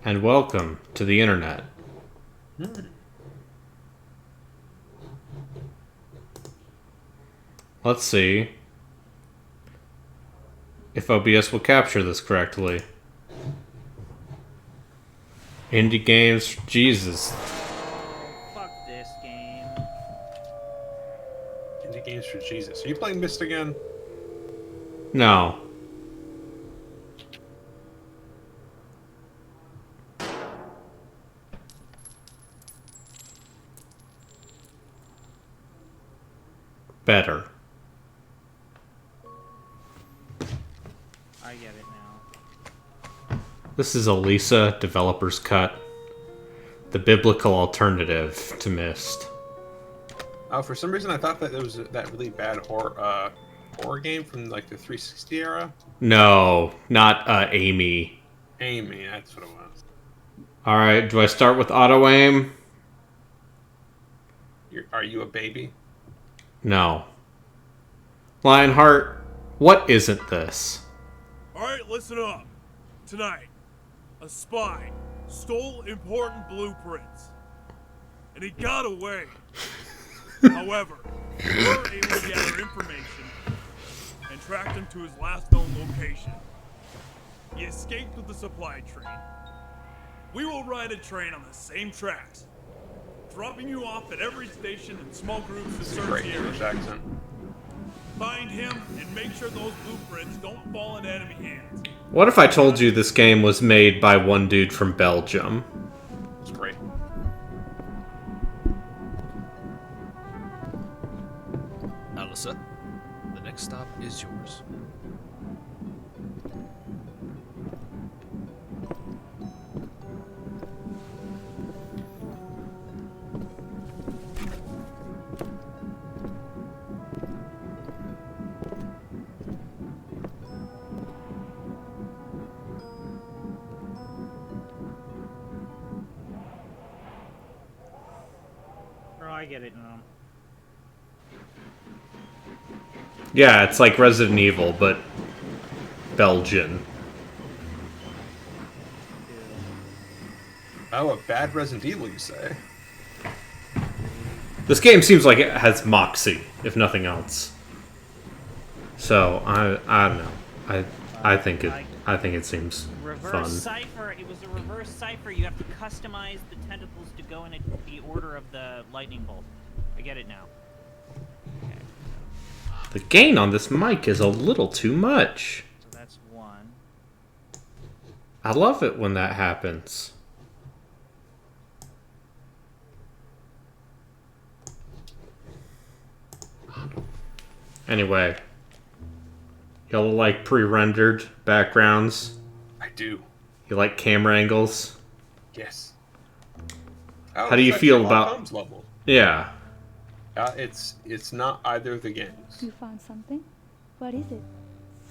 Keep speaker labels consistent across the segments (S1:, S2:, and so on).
S1: and welcome to the internet. Let's see if OBS will capture this correctly. Indie games, Jesus.
S2: Fuck this game.
S3: Indie games for Jesus. Are you playing Myst again?
S1: No. Better.
S2: I get it now.
S1: This is a Lisa Developer's Cut. The biblical alternative to Myst.
S3: Oh, for some reason I thought that it was that really bad horror game from like the 360 era.
S1: No, not Amy.
S3: Amy, that's what it was.
S1: Alright, do I start with auto aim?
S3: Are you a baby?
S1: No. Lionheart, what isn't this?
S4: Alright, listen up. Tonight, a spy stole important blueprints. And he got away. However, we were able to gather information and tracked him to his last known location. He escaped with the supply train. We will ride a train on the same tracks, dropping you off at every station in small groups to search
S3: Great
S4: the
S3: English
S4: area.
S3: accent.
S4: Find him and make sure those blueprints don't fall into enemy hands.
S1: What if I told you this game was made by one dude from Belgium?
S3: It's great.
S5: Alyssa, the next stop is yours.
S2: Oh, I get it now.
S1: Yeah, it's like Resident Evil, but Belgian.
S3: Oh, a bad Resident Evil, you say?
S1: This game seems like it has moxie, if nothing else. So I don't know. I think it seems
S2: Reverse
S1: fun.
S2: cipher. It was a reverse cipher. You have to customize the tentacles to go in the order of the lightning bolt. I get it now. Okay,
S1: The gain on this mic is a little too much.
S2: so that's one.
S1: I love it when that happens. Anyway, y'all like pre-rendered backgrounds?
S3: I do.
S1: You like camera angles?
S3: Yes. Oh,
S1: How do you
S3: it's
S1: feel
S3: Sherlock
S1: about-
S3: Holmes level?
S1: Yeah.
S3: It's not either of the games.
S6: You found something? What is it?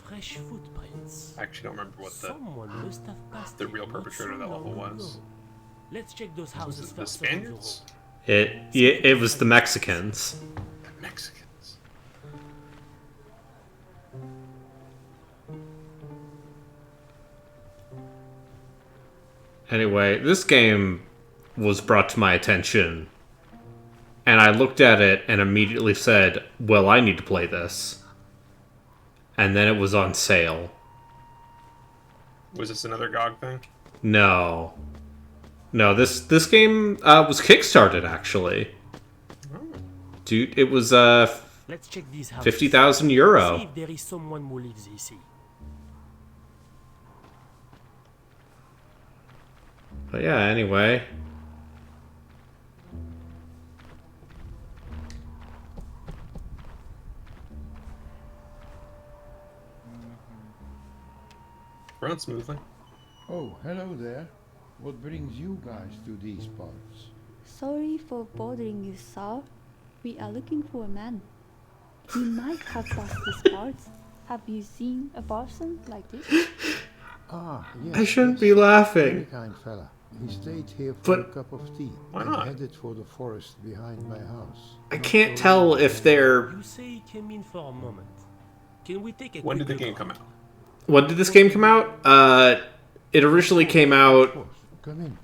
S7: Fresh footprints.
S3: I actually don't remember what
S7: Someone must have passed
S3: the
S7: it
S3: real
S7: not
S3: perpetrator of
S7: so
S3: that level
S7: long
S3: was.
S7: ago. Let's check those
S3: Was
S7: houses
S3: it the
S7: first. around the
S3: Spaniards?
S1: It was the Mexicans.
S3: The Mexicans.
S1: Anyway, this game was brought to my attention, and I looked at it and immediately said, well, I need to play this. And then it was on sale.
S3: Was this another GOG thing?
S1: No. No, this game was kickstarted, actually.
S3: Oh.
S1: Dude, it was
S7: Let's check these houses.
S1: 50,000
S7: See
S1: euro.
S7: if there is someone who lives ici.
S1: But yeah, anyway.
S3: Run smoothly.
S8: Oh, hello there. What brings you guys to these parts?
S6: Sorry for bothering you, sir. We are looking for a man. He might have passed these parts. Have you seen a person like this?
S8: Ah, yes.
S1: I shouldn't
S8: yes.
S1: be
S8: Very
S1: laughing.
S8: kind fella. He stayed here for
S1: But-
S8: a cup of tea.
S3: Why
S8: and
S3: not?
S8: headed for the forest behind my house.
S1: I
S8: Not
S1: can't
S8: so
S1: tell
S8: long
S1: if
S8: ago.
S1: they're...
S7: You say he came in for a moment. Can we take a
S3: When did the
S7: quick
S3: game
S7: look?
S3: come out?
S1: When did this game come out? It originally came out
S8: Come in.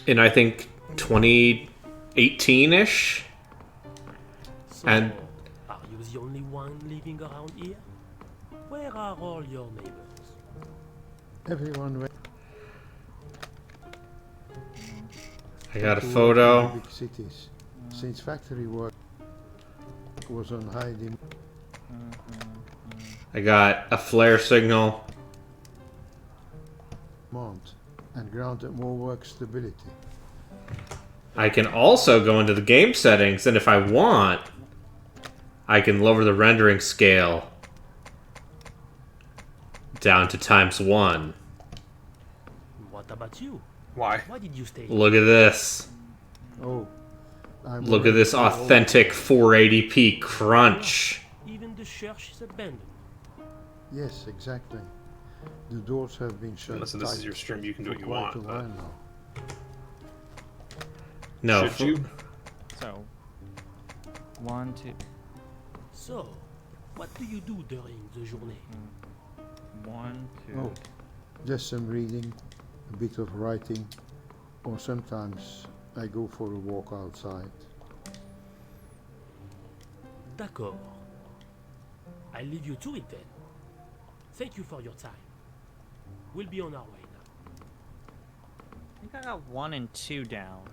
S1: in I think 2018-ish.
S7: So,
S1: And-
S7: are you the only one living around here? Where are all your neighbors?
S8: Everyone went
S1: I got a
S8: to work in
S1: photo.
S8: the big cities. Since factory work was on high demand.
S1: I got a flare signal.
S8: And granted more work stability.
S1: I can also go into the game settings, and if I want, I can lower the rendering scale down to ×1.
S7: What about you?
S3: Why?
S7: Why did you stay?
S1: Look at this.
S8: Oh, I'm
S1: Look at
S8: already
S1: this
S8: too old.
S1: authentic 480p crunch.
S7: Even the church is abandoned.
S8: Yes, exactly. The doors have been shut
S3: Listen, this is
S8: tight
S3: your stream. You can do
S8: for
S3: what you
S8: quite
S3: want.
S8: a
S3: But
S8: while now.
S1: No,
S3: should you?
S9: So, 1, 2,
S7: So, what do you do during the journée?
S9: 1, 2.
S8: Oh, just some reading, a bit of writing, or sometimes I go for a walk outside.
S7: D'accord. I'll leave you to it then. Thank you for your time. We'll be on our way now.
S2: I think I got 1 and 2 down.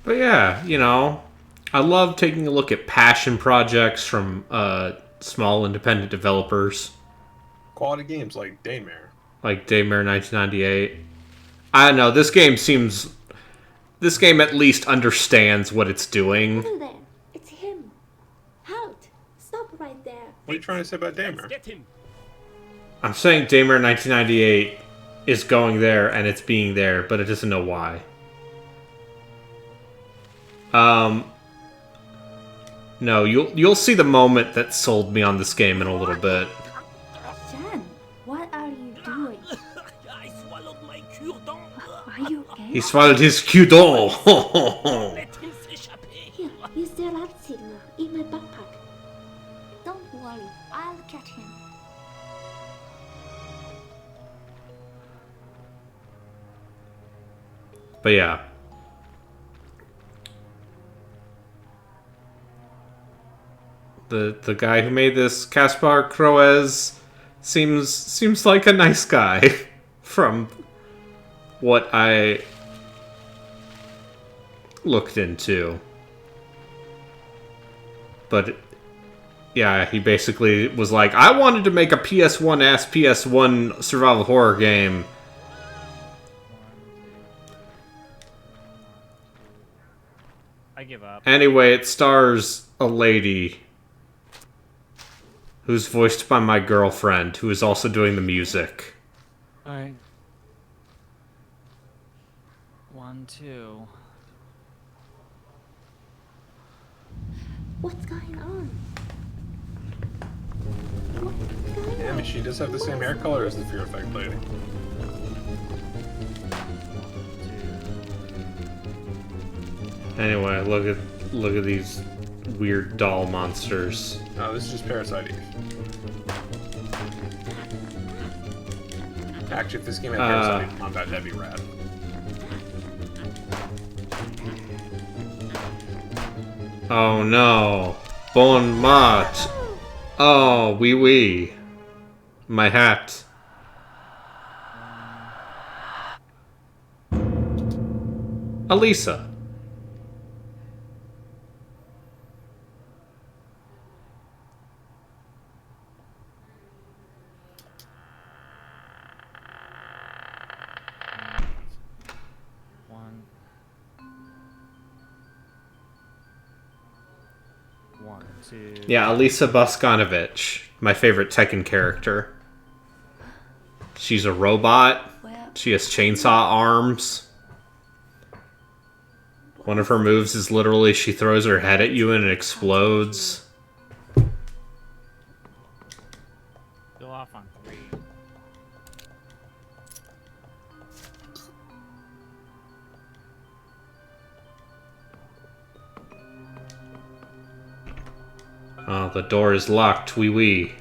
S1: but yeah, you know, I love taking a look at passion projects from small independent developers
S3: Quality games like Daymare.
S1: like Daymare 1998. I don't know, this game at least understands what it's doing.
S10: Hello there. It's him. Halt. Stop right there.
S3: What are you trying to say about
S7: Let's
S3: Daymare?
S7: get him!
S1: I'm saying Daymare 1998 is going there and it's being there, but it doesn't know why. No, you'll see the moment that sold me on this game in a little bit.
S10: Jan, what are you doing?
S7: I swallowed my cure-dent!
S10: Are you okay?
S1: He swallowed his Q-doll.
S7: Let him s'échapper!
S10: Here, use the rat signal in my backpack. Don't worry, I'll catch him.
S1: But yeah. The guy who made this, Kaspar Kroes, seems like a nice guy from what I looked into. But yeah, he basically was like, I wanted to make a PS1-ass PS1 survival horror game.
S2: I give up.
S1: Anyway, it stars a lady who's voiced by my girlfriend, who is also doing the music.
S9: Alright. 1, 2.
S10: What's going on? What's going
S3: Yeah, I
S10: on?
S3: mean, she does have the same hair color as the Fear Effect lady.
S1: Anyway, look at these weird doll monsters.
S3: No, this is just Parasite Eve. Actually, if this game had Parasite Eve combat, that'd be rad.
S1: Oh no. Bon mot. Oh, wee wee. My hat. Elisa.
S9: One. 1, 2.
S1: Yeah, Elisa Boskanovich, my favorite Tekken character. She's a robot.
S6: Well,
S1: She has chainsaw arms. One of her moves is literally she throws her head at you and it explodes.
S2: Go off on 3.
S1: Oh, the door is locked. Wee wee.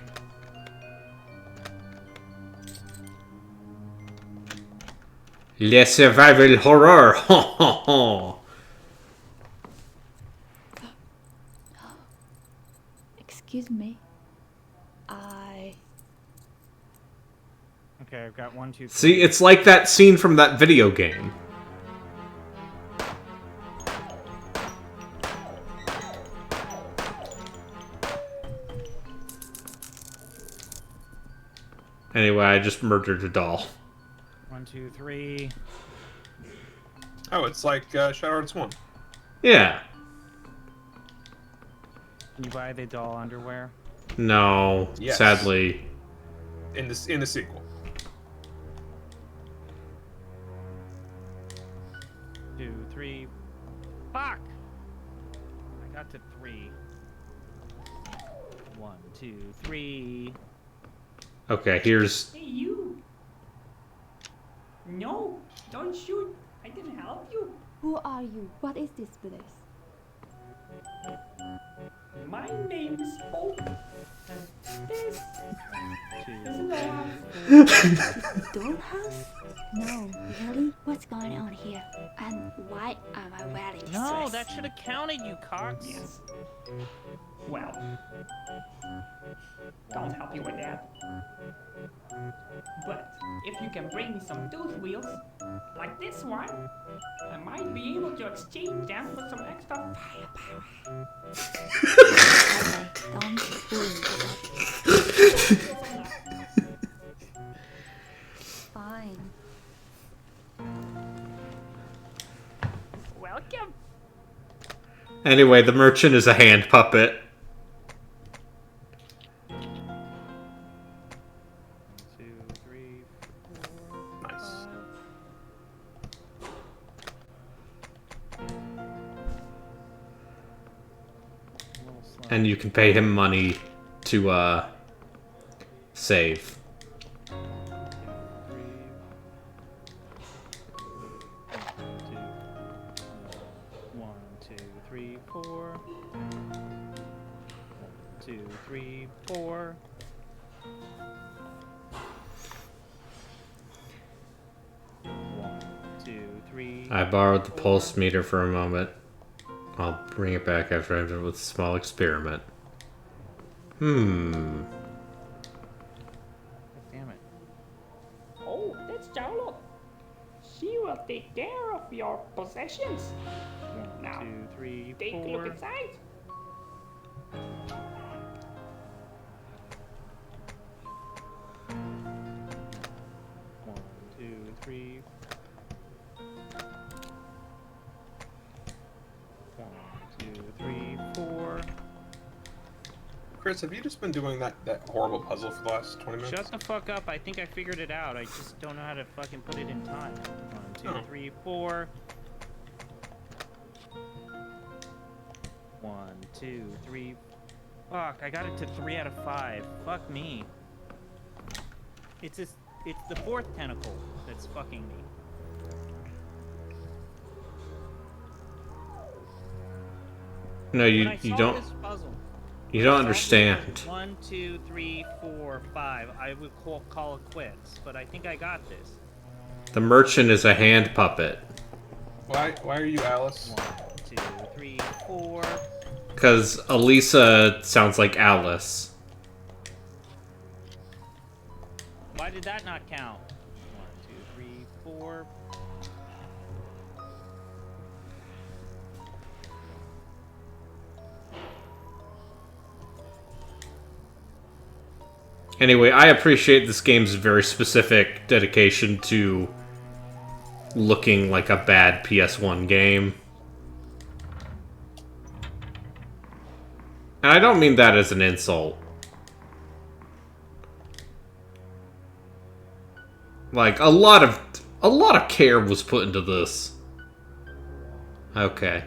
S1: Le survival horror. Ho ho ho.
S6: excuse me.
S2: Okay, I've got 1, 2, 3.
S1: See, it's like that scene from that video game. Anyway, I just murdered a doll.
S2: 1, 2, 3.
S3: Oh, it's like Shadow Hearts 1.
S1: Yeah.
S2: Can you buy the doll underwear?
S1: No,
S3: Yes.
S1: sadly.
S3: In the sequel.
S2: 2, 3. Fuck! I got to 3. 1, 2, 3.
S1: Okay, here's...
S11: Hey, you! No, don't shoot. I can help you.
S6: Who are you? What is this place?
S11: My name is Hope. And this is love.
S10: Dollhouse? No, really? What's going on here? And why am I wearing this
S2: No,
S10: dress?
S2: that should have counted, you cocks.
S11: Yes. Well, can't help you with that. But if you can bring me some tooth wheels, like this one, I might be able to exchange them for some extra firepower.
S10: Okay, don't bully me.
S6: Fine.
S11: Welcome.
S1: Anyway, the merchant is a hand puppet.
S2: 2, 3, 4.
S3: Nice.
S2: 5.
S1: And you can pay him money to, save.
S2: 2, 3. 1, 2, 3, 4. 2, 3, 4.
S1: I borrowed the pulse meter for a moment. I'll bring it back after I've done with a small experiment.
S2: Damn it.
S11: Oh, that's Charlotte. She will take care of your possessions.
S2: 1,
S11: Now,
S2: 2, 3,
S11: take a look
S2: 4.
S11: inside.
S2: One, two, three. 1, 2, 3, 4.
S3: Chris, have you just been doing that horrible puzzle for the last 20 minutes?
S2: Shut the fuck up. I think I figured it out. I just don't know how to fucking put it in time. 1, 2, 3, 4. 1, 2, 3. Fuck, I got it to 3 out of 5. Fuck me. It's the 4th tentacle that's fucking me.
S1: No,
S2: When
S1: you
S2: I
S1: you
S2: solve
S1: don't
S2: this puzzle,
S1: you don't understand.
S2: 1, 2, 3, 4, 5. I would call it quits, but I think I got this.
S1: The merchant is a hand puppet.
S3: Why are you Alice?
S2: 1, 2, 3, 4.
S1: Because Elisa sounds like Alice.
S2: Why did that not count? 1, 2, 3, 4.
S1: Anyway, I appreciate this game's very specific dedication to looking like a bad PS1 game. And I don't mean that as an insult. Like, a lot of care was put into this. Okay.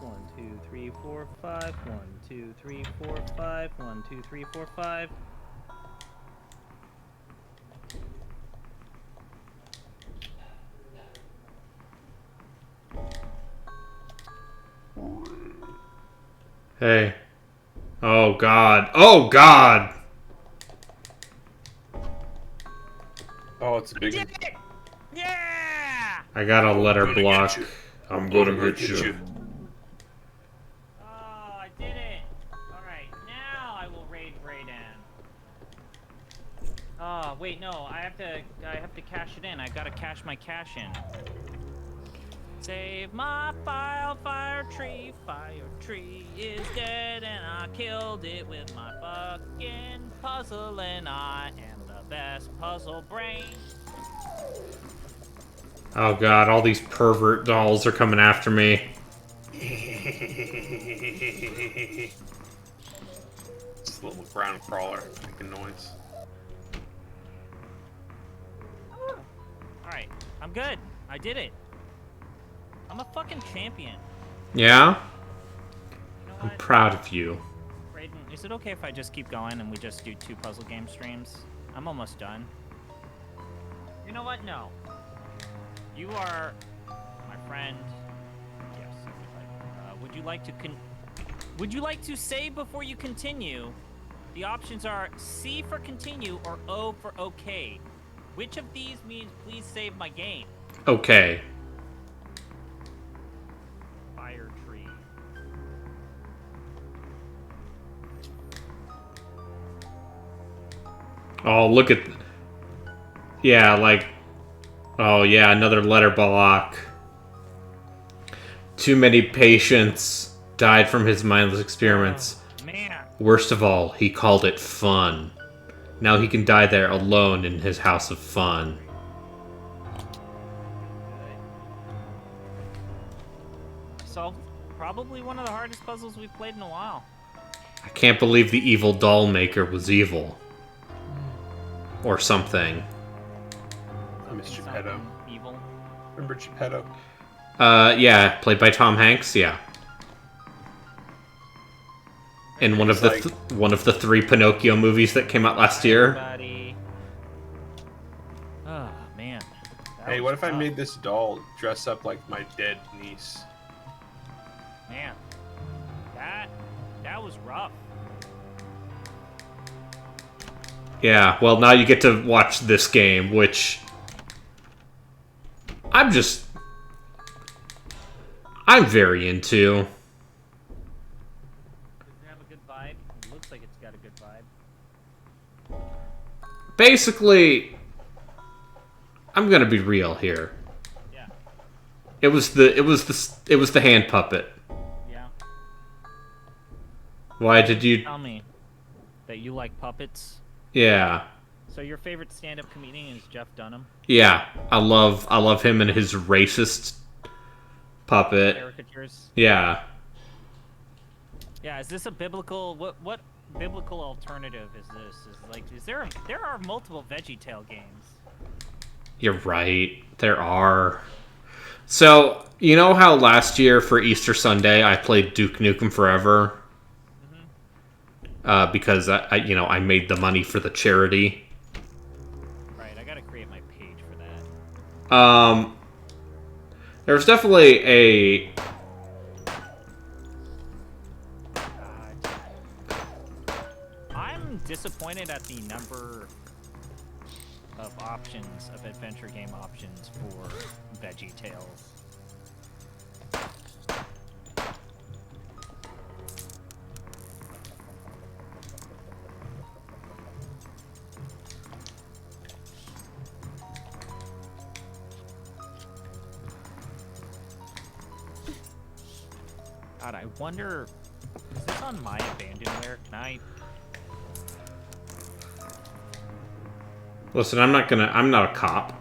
S2: One, 2, 3, 4, 5. 1, 2, 3, 4, 5. 1, 2, 3, 4, 5. 1, 2, 3, 4, 5.
S1: Hey. Oh god. Oh god!
S3: Oh, it's a big one.
S2: Yeah!
S1: I got a letter
S3: gonna
S1: block.
S3: get you.
S1: I'm gonna get you.
S2: Oh, I did it! Alright, now I will raid Brayden. Oh, wait, no, I have to cash it in. I gotta cash my cash in. Save my fire tree is dead and I killed it with my fucking puzzle and I am the best puzzle brain.
S1: Oh god, all these pervert dolls are coming after me.
S3: It's a little ground crawler making noise.
S2: Alright, I'm good. I did it. I'm a fucking champion.
S1: Yeah?
S2: You know
S1: I'm
S2: what?
S1: proud of you.
S2: Brayden, is it okay if I just keep going and we just do 2 puzzle game streams? I'm almost done. You know what? No. You are my friend. Yes, I would like. Would you like to save before you continue? The options are C for continue or O for okay. Which of these means please save my game?
S1: Okay.
S2: Fire tree.
S1: Oh, look at... Yeah, like... Oh, yeah, another letter block. Too many patients died from his mindless experiments.
S2: Oh, man.
S1: Worst of all, he called it fun. Now he can die there alone in his house of fun.
S2: Solved probably one of the hardest puzzles we've played in a while.
S1: I can't believe the evil doll maker was evil. Or something.
S3: I miss Geppetto.
S2: Evil.
S3: Remember Geppetto?
S1: Yeah, played by Tom Hanks, yeah. In one of the 3 Pinocchio movies that came out last year.
S2: Everybody. Oh, man.
S3: Hey, what if I made this doll dress up like my dead niece?
S2: Man, that was rough.
S1: Yeah, well, now you get to watch this game, which... I'm very into.
S2: Does it have a good vibe? It looks like it's got a good vibe.
S1: Basically, I'm gonna be real here.
S2: Yeah.
S1: It was the hand puppet.
S2: Yeah.
S1: Why did you...
S2: Tell me that you like puppets.
S1: Yeah.
S2: So your favorite stand-up comedian is Jeff Dunham?
S1: Yeah, I love him and his racist puppet.
S2: Caricatures?
S1: Yeah.
S2: Yeah, is this a biblical... What biblical alternative is this? There are multiple VeggieTale games.
S1: You're right. There are. So, you know how last year for Easter Sunday I played Duke Nukem Forever? Because I made the money for the charity.
S2: Right, I gotta create my page for that.
S1: There's definitely a...
S2: I'm disappointed at the number of options, of adventure game options for VeggieTales. God, I wonder, is this on my abandonware? Can I...
S1: Listen, I'm not a cop.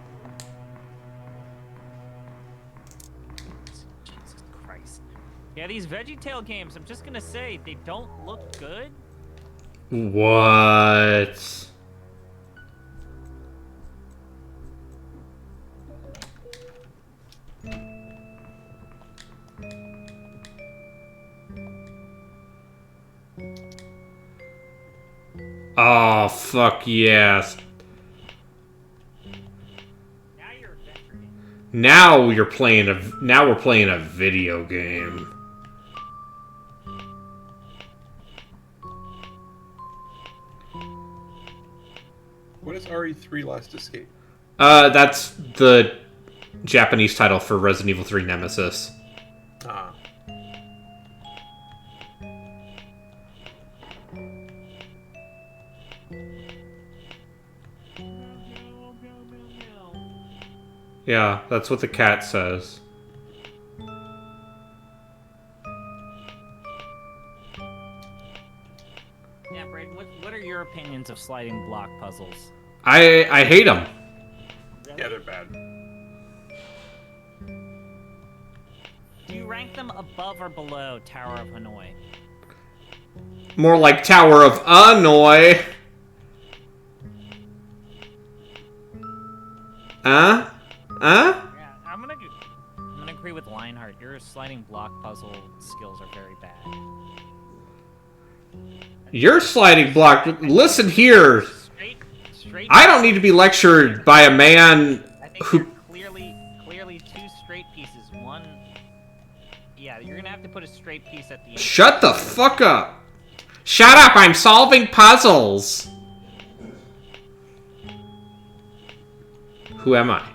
S2: Jesus Christ. Yeah, these VeggieTale games, I'm just gonna say, they don't look good.
S1: What? Oh, fuck yes.
S2: Now you're adventure game.
S1: Now we're playing a video game.
S3: What is RE3 Last Escape?
S1: That's the Japanese title for Resident Evil 3 Nemesis.
S3: Ah.
S1: Yeah, that's what the cat says.
S2: Yeah, Braden, what are your opinions of sliding block puzzles?
S1: I hate them.
S3: Yeah, they're bad.
S2: Do you rank them above or below Tower of Hanoi?
S1: More like Tower of Hanoi. Huh? Huh?
S2: Yeah, I'm gonna agree with Lionheart. Your sliding block puzzle skills are very bad.
S1: Your sliding block. Listen here.
S2: Straight.
S1: I don't need to be lectured by a man
S2: I think
S1: who.
S2: you're clearly two straight pieces. One. Yeah, you're gonna have to put a straight piece at the end.
S1: Shut the fuck up. Shut up. I'm solving puzzles. Who am I?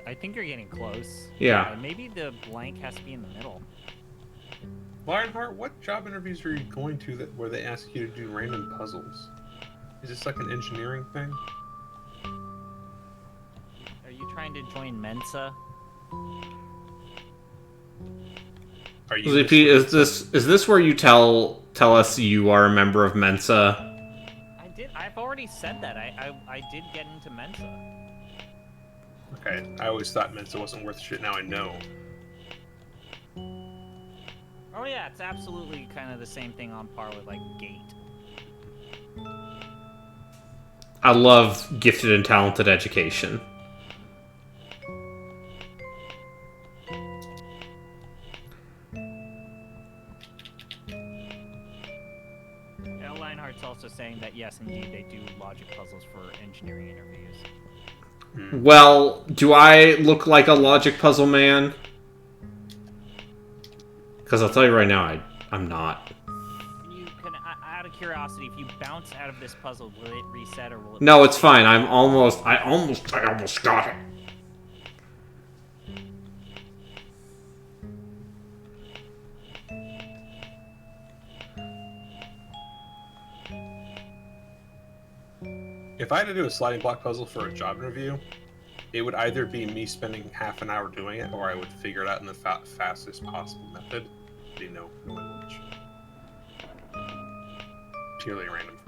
S2: I think you're getting close.
S1: Yeah.
S2: Maybe the blank has to be in the middle.
S3: Lionheart, what job interviews are you going to where they ask you to do random puzzles? Is this like an engineering thing?
S2: Are you trying to join Mensa?
S3: Are you?
S1: ZP, is this where you tell us you are a member of Mensa?
S2: I've already said that. I did get into Mensa.
S3: Okay, I always thought Mensa wasn't worth shit. Now I know.
S2: Oh yeah, it's absolutely kind of the same thing on par with like Gate.
S1: I love gifted and talented education.
S2: Yeah, Lionheart's also saying that yes, indeed, they do logic puzzles for engineering interviews.
S1: Well, do I look like a logic puzzle man? Because I'll tell you right now, I'm not.
S2: Out of curiosity, if you bounce out of this puzzle, will it reset or will it?
S1: No, it's fine. I almost got it.
S3: If I had to do a sliding block puzzle for a job interview, it would either be me spending half an hour doing it, or I would figure it out in the fastest possible method. You know, knowing which. Purely random.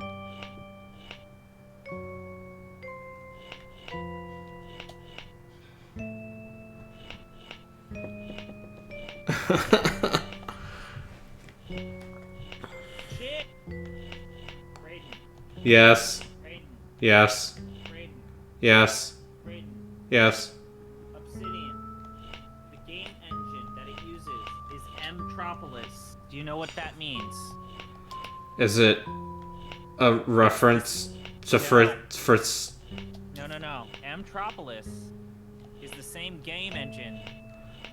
S2: Shit. Braden.
S1: Yes.
S2: Braden.
S1: Yes.
S2: Braden.
S1: Yes.
S2: Braden.
S1: Yes.
S2: Obsidian. The game engine that it uses is Mtropolis. Do you know what that means?
S1: Is it a reference to Fritz?
S2: No. Mtropolis is the same game engine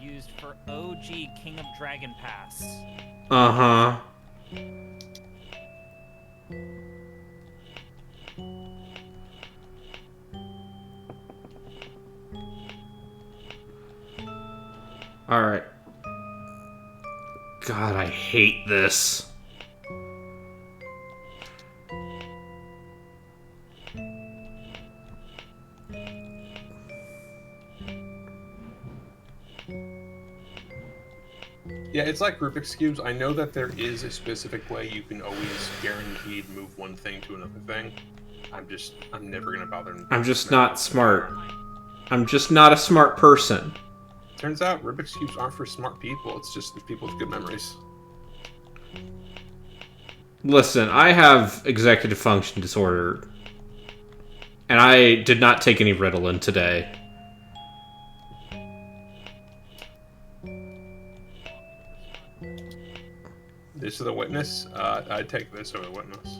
S2: used for OG King of Dragon Pass.
S1: Uh-huh. Alright. God, I hate this.
S3: Yeah, it's like Rubik's Cubes. I know that there is a specific way you can always guaranteed move one thing to another thing. I'm never gonna bother.
S1: I'm just not smart. I'm just not a smart person.
S3: Turns out Rubik's Cubes aren't for smart people. It's just people with good memories.
S1: Listen, I have executive function disorder. And I did not take any Ritalin today.
S3: This is the witness. I'd take this over the witness.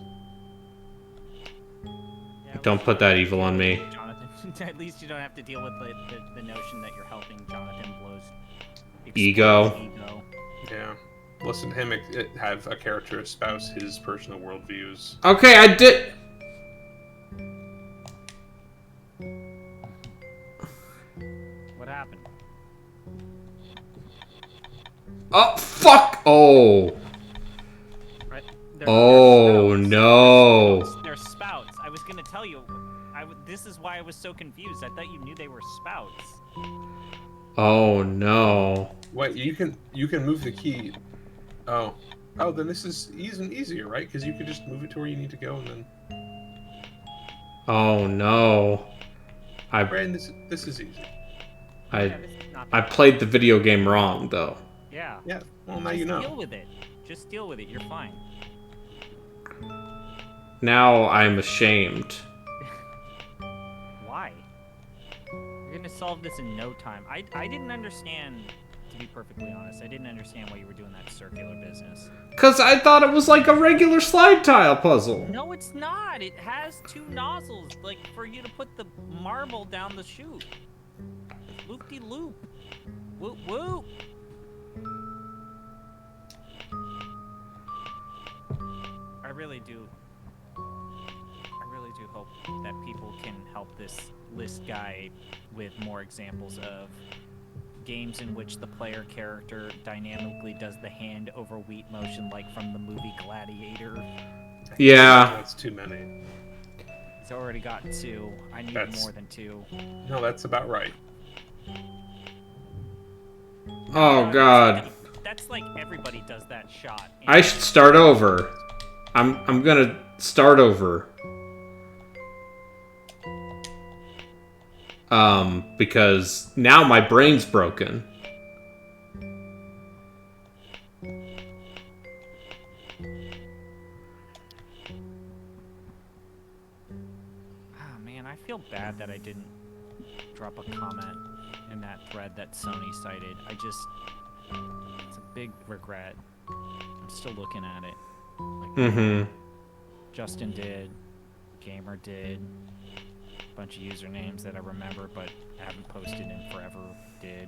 S2: Yeah,
S1: Don't put that evil on me.
S2: Jonathan. At least you don't have to deal with the notion that you're helping Jonathan Blow's
S1: Ego.
S2: ego.
S3: Yeah. Listen to him have a character espouse his personal worldviews.
S1: Okay, I did...
S2: What happened?
S1: Oh, fuck! Oh.
S2: Right.
S1: Oh, no.
S2: They're spouts. I was gonna tell you. This is why I was so confused. I thought you knew they were spouts.
S1: Oh, no.
S3: Wait, you can move the key. Oh, then this is even easier, right? Because you could just move it to where you need to go, and then.
S1: Oh, no.
S3: Brandon, this is easy.
S1: I played the video game wrong, though.
S2: Yeah.
S3: Yeah. Well, now you know.
S2: Deal with it. Just deal with it. You're fine.
S1: Now I'm ashamed.
S2: Why? You're gonna solve this in no time. I didn't understand, to be perfectly honest. I didn't understand why you were doing that circular business.
S1: Because I thought it was like a regular slide tile puzzle.
S2: No, it's not. It has two nozzles, like, for you to put the marble down the chute. Loop-de-loop. Whoop-whoop. I really do hope that people can help this list guy with more examples of games in which the player character dynamically does the hand over wheat motion, like from the movie Gladiator.
S1: Yeah.
S3: That's too many.
S2: He's already got 2. I need more than 2.
S3: No, that's about right.
S1: Oh, God.
S2: That's like everybody does that shot.
S1: I should start over. I'm gonna start over. Because now my brain's broken.
S2: Ah, man, I feel bad that I didn't drop a comment in that thread that Sony cited. It's a big regret. I'm still looking at it. Like, Justin did, Gamer did, a bunch of usernames that I remember but haven't posted in forever did.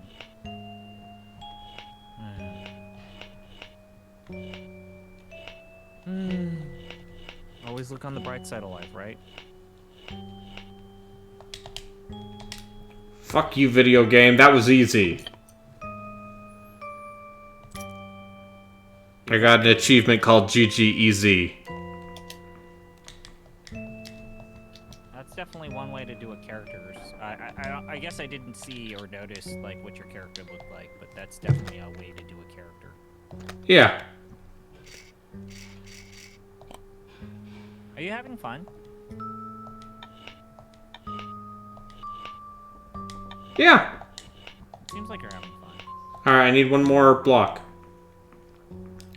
S2: Always look on the bright side of life, right?
S1: Fuck you, video game. That was easy. I got an achievement called GG Easy.
S2: That's definitely one way to do a character. I guess I didn't see or notice like what your character looked like, but that's definitely a way to do a character.
S1: Yeah.
S2: Are you having fun?
S1: Yeah.
S2: Seems like you're having fun.
S1: Alright, I need one more block.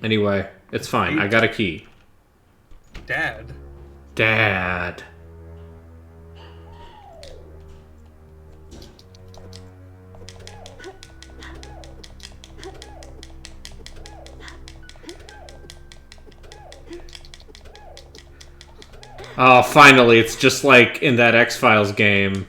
S1: Anyway, it's fine. I got a key.
S3: Dad.
S1: Dad. Oh, finally, it's just like in that X-Files game.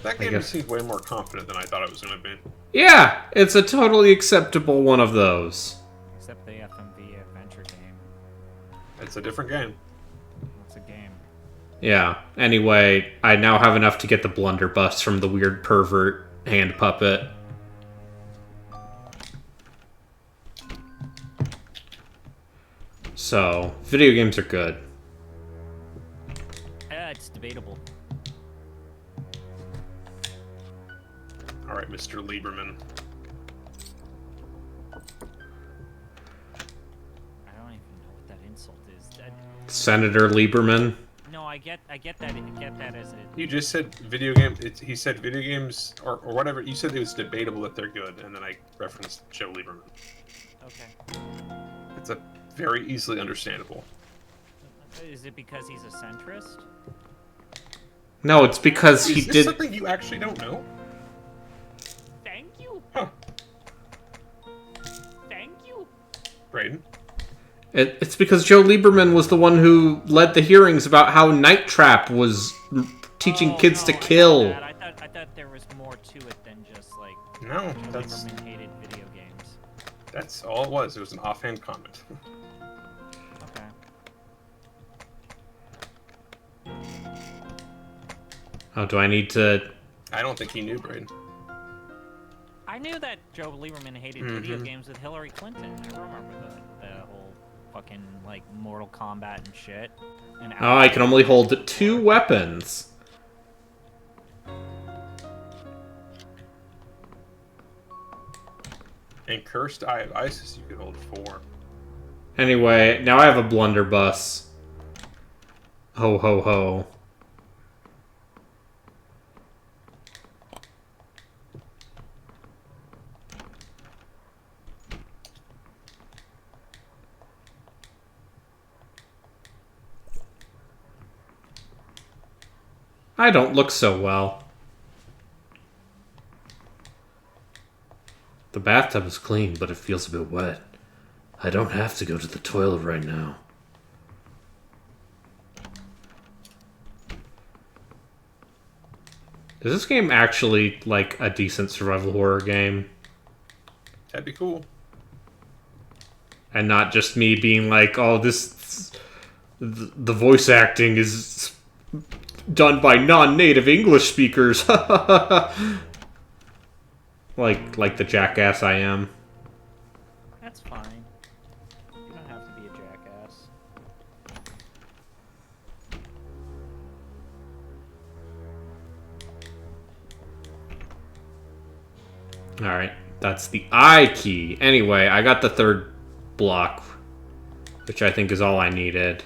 S3: That game seems way more confident than I thought it was going to be.
S1: Yeah, it's a totally acceptable one of those.
S2: Except the FMV adventure game.
S3: It's a different game.
S2: It's a game.
S1: Yeah, anyway, I now have enough to get the blunderbuss from the weird pervert hand puppet. So, video games are good.
S2: It's debatable.
S3: Mr. Lieberman.
S2: I don't even know what that insult is.
S1: Senator Lieberman.
S2: No, I get that as a.
S3: You just said video game. He said video games or whatever. You said it was debatable that they're good, and then I referenced Joe Lieberman.
S2: Okay.
S3: It's a very easily understandable.
S2: Is it because he's a centrist?
S1: No, it's because he
S3: Is this
S1: did.
S3: something you actually don't know?
S11: Thank you.
S3: Huh.
S11: Thank you.
S3: Brayden?
S1: It's because Joe Lieberman was the one who led the hearings about how Night Trap was teaching kids to kill.
S2: I thought there was more to it than just like.
S3: No,
S2: Joe
S3: that's
S2: Lieberman hated video games.
S3: that's all it was. It was an offhand comment.
S2: Okay.
S1: Oh, do I need to?
S3: I don't think he knew, Brayden.
S2: I knew that Joe Lieberman hated video games with Hillary Clinton. I remember the whole fucking like Mortal Kombat and shit. And
S1: Oh, I can only hold 2 weapons.
S3: And Cursed Eye of Isis, you could hold 4.
S1: Anyway, now I have a blunderbuss. Ho ho ho. I don't look so well. The bathtub is clean, but it feels a bit wet. I don't have to go to the toilet right now. Is this game actually, like, a decent survival horror game?
S3: That'd be cool.
S1: And not just me being like, oh, this... The voice acting is done by non-native English speakers. like the jackass I am.
S2: That's fine. You don't have to be a jackass.
S1: Alright, that's the I key. Anyway, I got the 3rd block, which I think is all I needed.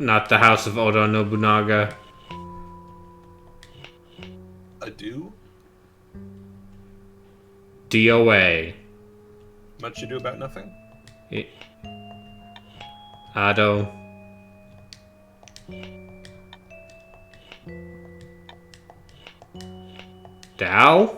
S1: Not the House of Oda Nobunaga.
S3: Ado?
S1: DOA.
S3: Much ado about nothing?
S1: Ado. Dow?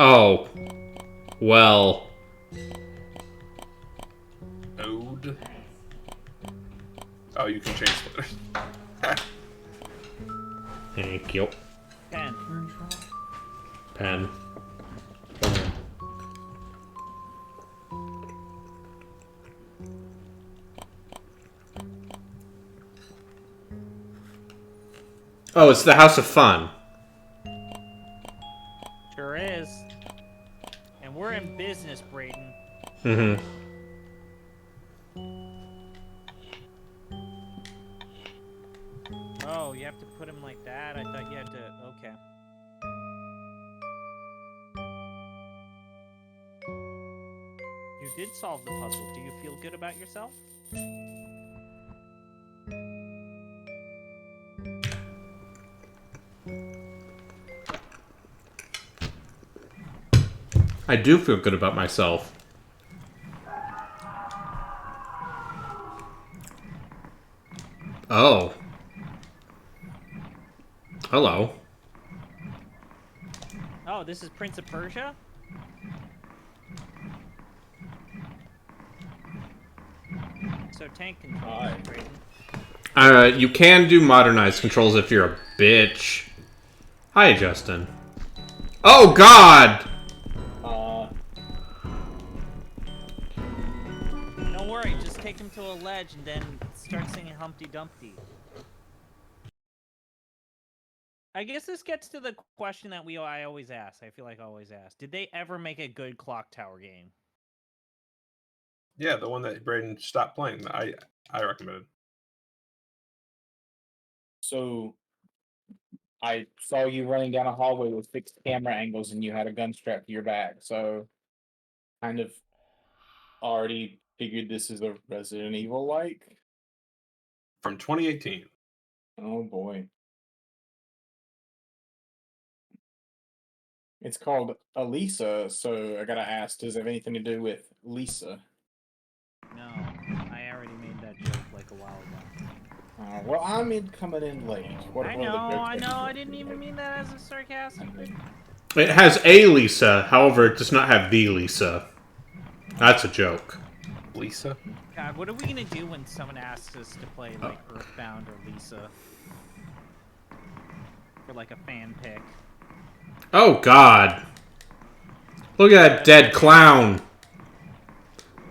S1: Oh. Well.
S3: Ode? Oh, you can change letters.
S1: Thank you.
S2: Pen.
S1: Pen. Oh, it's the House of Fun.
S2: Sure is. And we're in business, Brayden.
S1: Mm-hmm.
S2: Oh, you have to put him like that? I thought you had to... Okay. You did solve the puzzle. Do you feel good about yourself?
S1: I do feel good about myself. Oh. Hello.
S2: Oh, this is Prince of Persia? So tank controls, Brayden.
S1: You can do modernized controls if you're a bitch. Hi, Justin. Oh, God!
S2: Don't worry, just take him to a ledge and then start singing Humpty Dumpty. I guess this gets to the question that I always ask. I feel like I always ask. Did they ever make a good clock tower game?
S3: Yeah, the one that Braden stopped playing. I recommended.
S12: So I saw you running down a hallway with fixed camera angles and you had a gun strapped to your back. So kind of already figured this is a Resident Evil like.
S3: From 2018.
S12: Oh boy. It's called Elisa, so I gotta ask, does it have anything to do with Lisa?
S2: No, I already made that joke like a while ago.
S12: Well, I'm coming in late.
S2: I know, I didn't even mean that as a sarcastic thing.
S1: It has a Lisa, however, it does not have the Lisa. That's a joke.
S3: Lisa?
S2: God, what are we gonna do when someone asks us to play, like, Earthbound or Lisa? For, like, a fan pick.
S1: Oh, God. Look at that dead clown.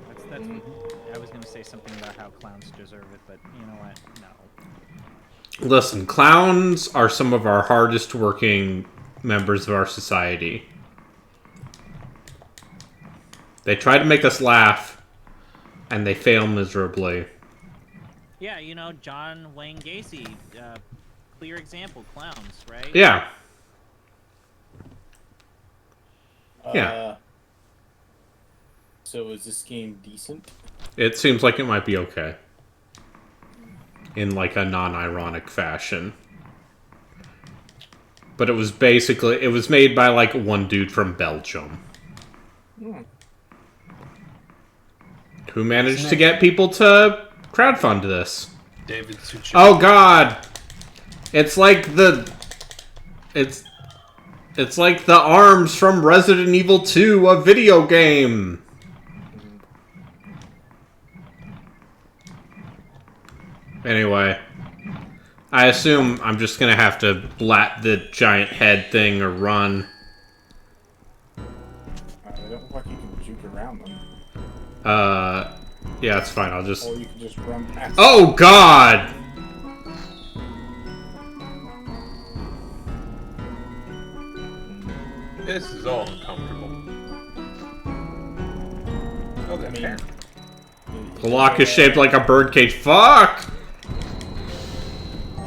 S2: That's I was gonna say something about how clowns deserve it, but you know what? No.
S1: Listen, clowns are some of our hardest working members of our society. They try to make us laugh, and they fail miserably.
S2: Yeah, you know, John Wayne Gacy, clear example, clowns, right?
S1: Yeah. Yeah.
S12: So is this game decent?
S1: It seems like it might be okay. In like a non-ironic fashion. But it was made by like one dude from Belgium. Who managed to get people to crowdfund this.
S3: David Suchet.
S1: Oh, God! It's like the... It's like the arms from Resident Evil 2, a video game! Anyway. I assume I'm just gonna have to blat the giant head thing or run.
S12: They don't look like you can juke around them.
S1: Yeah, it's fine, I'll just...
S12: Or you can just run past
S1: Oh, God!
S3: This is all uncomfortable. Oh, that cat.
S1: The lock is shaped like a birdcage. Fuck!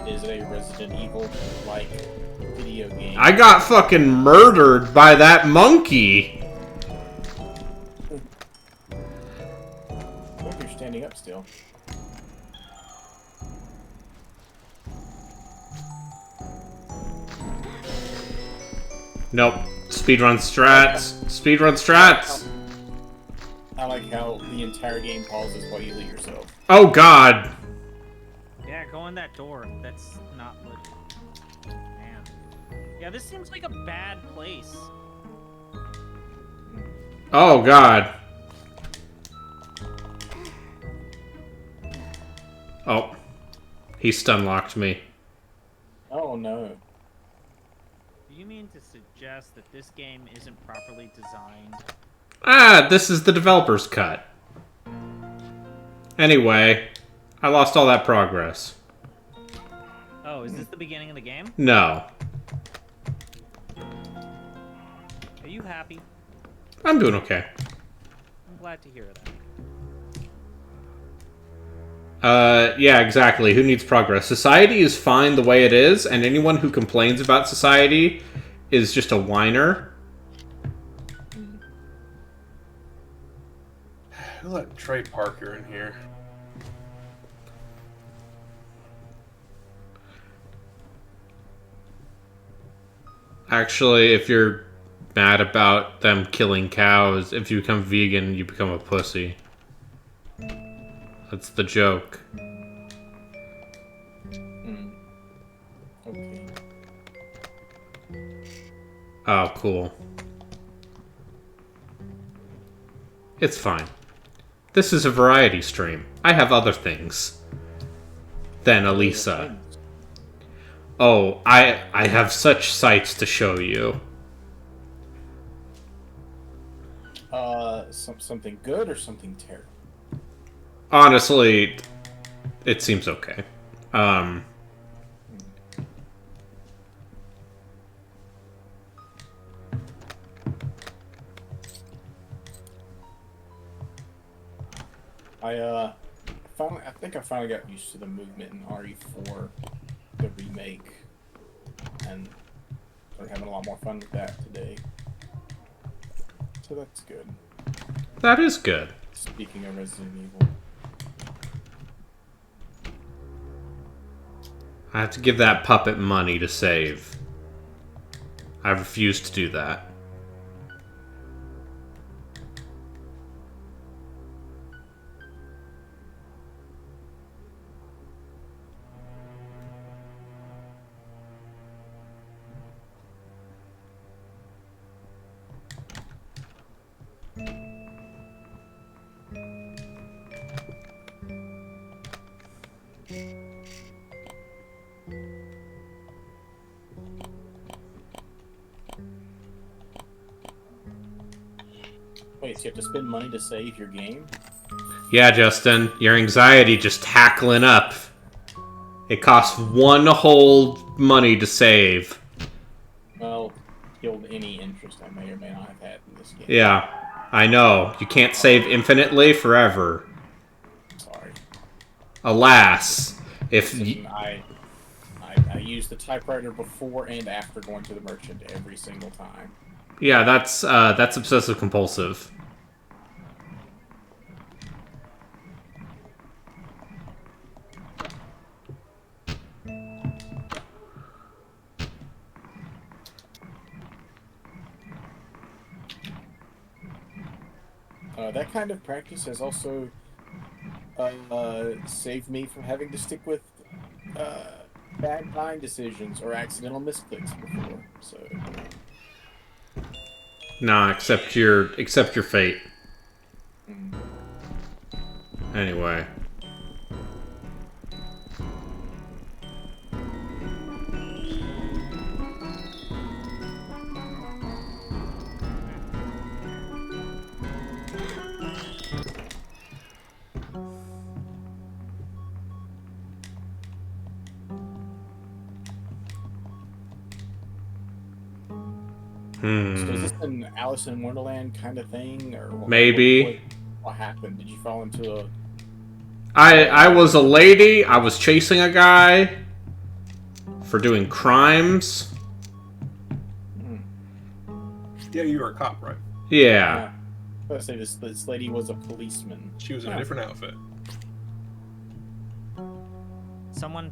S12: Is it a Resident Evil-like video game?
S1: I got fucking murdered by that monkey!
S12: I hope you're standing up still.
S1: Nope. Speedrun strats. Speedrun strats.
S12: I like how the entire game pauses while you loot yourself.
S1: Oh, God.
S2: Yeah, go in that door. That's not what... Man. Yeah, this seems like a bad place.
S1: Oh, God. Oh. He stun-locked me.
S12: Oh, no.
S2: Do you mean to suggest that this game isn't properly designed?
S1: Ah, this is the developer's cut. Anyway, I lost all that progress.
S2: Oh, is this the beginning of the game?
S1: No.
S2: Are you happy?
S1: I'm doing okay.
S2: I'm glad to hear that.
S1: Yeah, exactly. Who needs progress? Society is fine the way it is, and anyone who complains about society is just a whiner.
S3: Who let Trey Parker in here?
S1: Actually, if you're mad about them killing cows, if you become vegan, you become a pussy. That's the joke. Oh, cool. It's fine. This is a variety stream. I have other things than Elisa. Oh, I have such sights to show you.
S12: Something good or something terrible?
S1: Honestly, it seems okay.
S12: I think I finally got used to the movement in RE4, the remake, and we're having a lot more fun with that today. So that's good.
S1: That is good.
S12: Speaking of Resident Evil.
S1: I have to give that puppet money to save. I refuse to do that.
S12: Wait, so you have to spend money to save your game?
S1: Yeah, Justin, your anxiety just tackling up. It costs one whole money to save.
S12: Well, killed any interest I may or may not have had in this game.
S1: Yeah, I know. You can't save infinitely forever.
S12: Sorry.
S1: Alas, if
S12: Listen, I use the typewriter before and after going to the merchant every single time.
S1: yeah, that's obsessive compulsive.
S12: That kind of practice has also saved me from having to stick with bad buying decisions or accidental misclicks before. So
S1: Nah, accept your fate. Anyway.
S12: So is this an Alice in Wonderland kind of thing, or
S1: Maybe.
S12: What happened? Did you fall into a?
S1: I was a lady. I was chasing a guy for doing crimes.
S3: Yeah, you were a cop, right?
S1: Yeah.
S12: Let's say this lady was a policeman.
S3: She was in a different outfit.
S2: Someone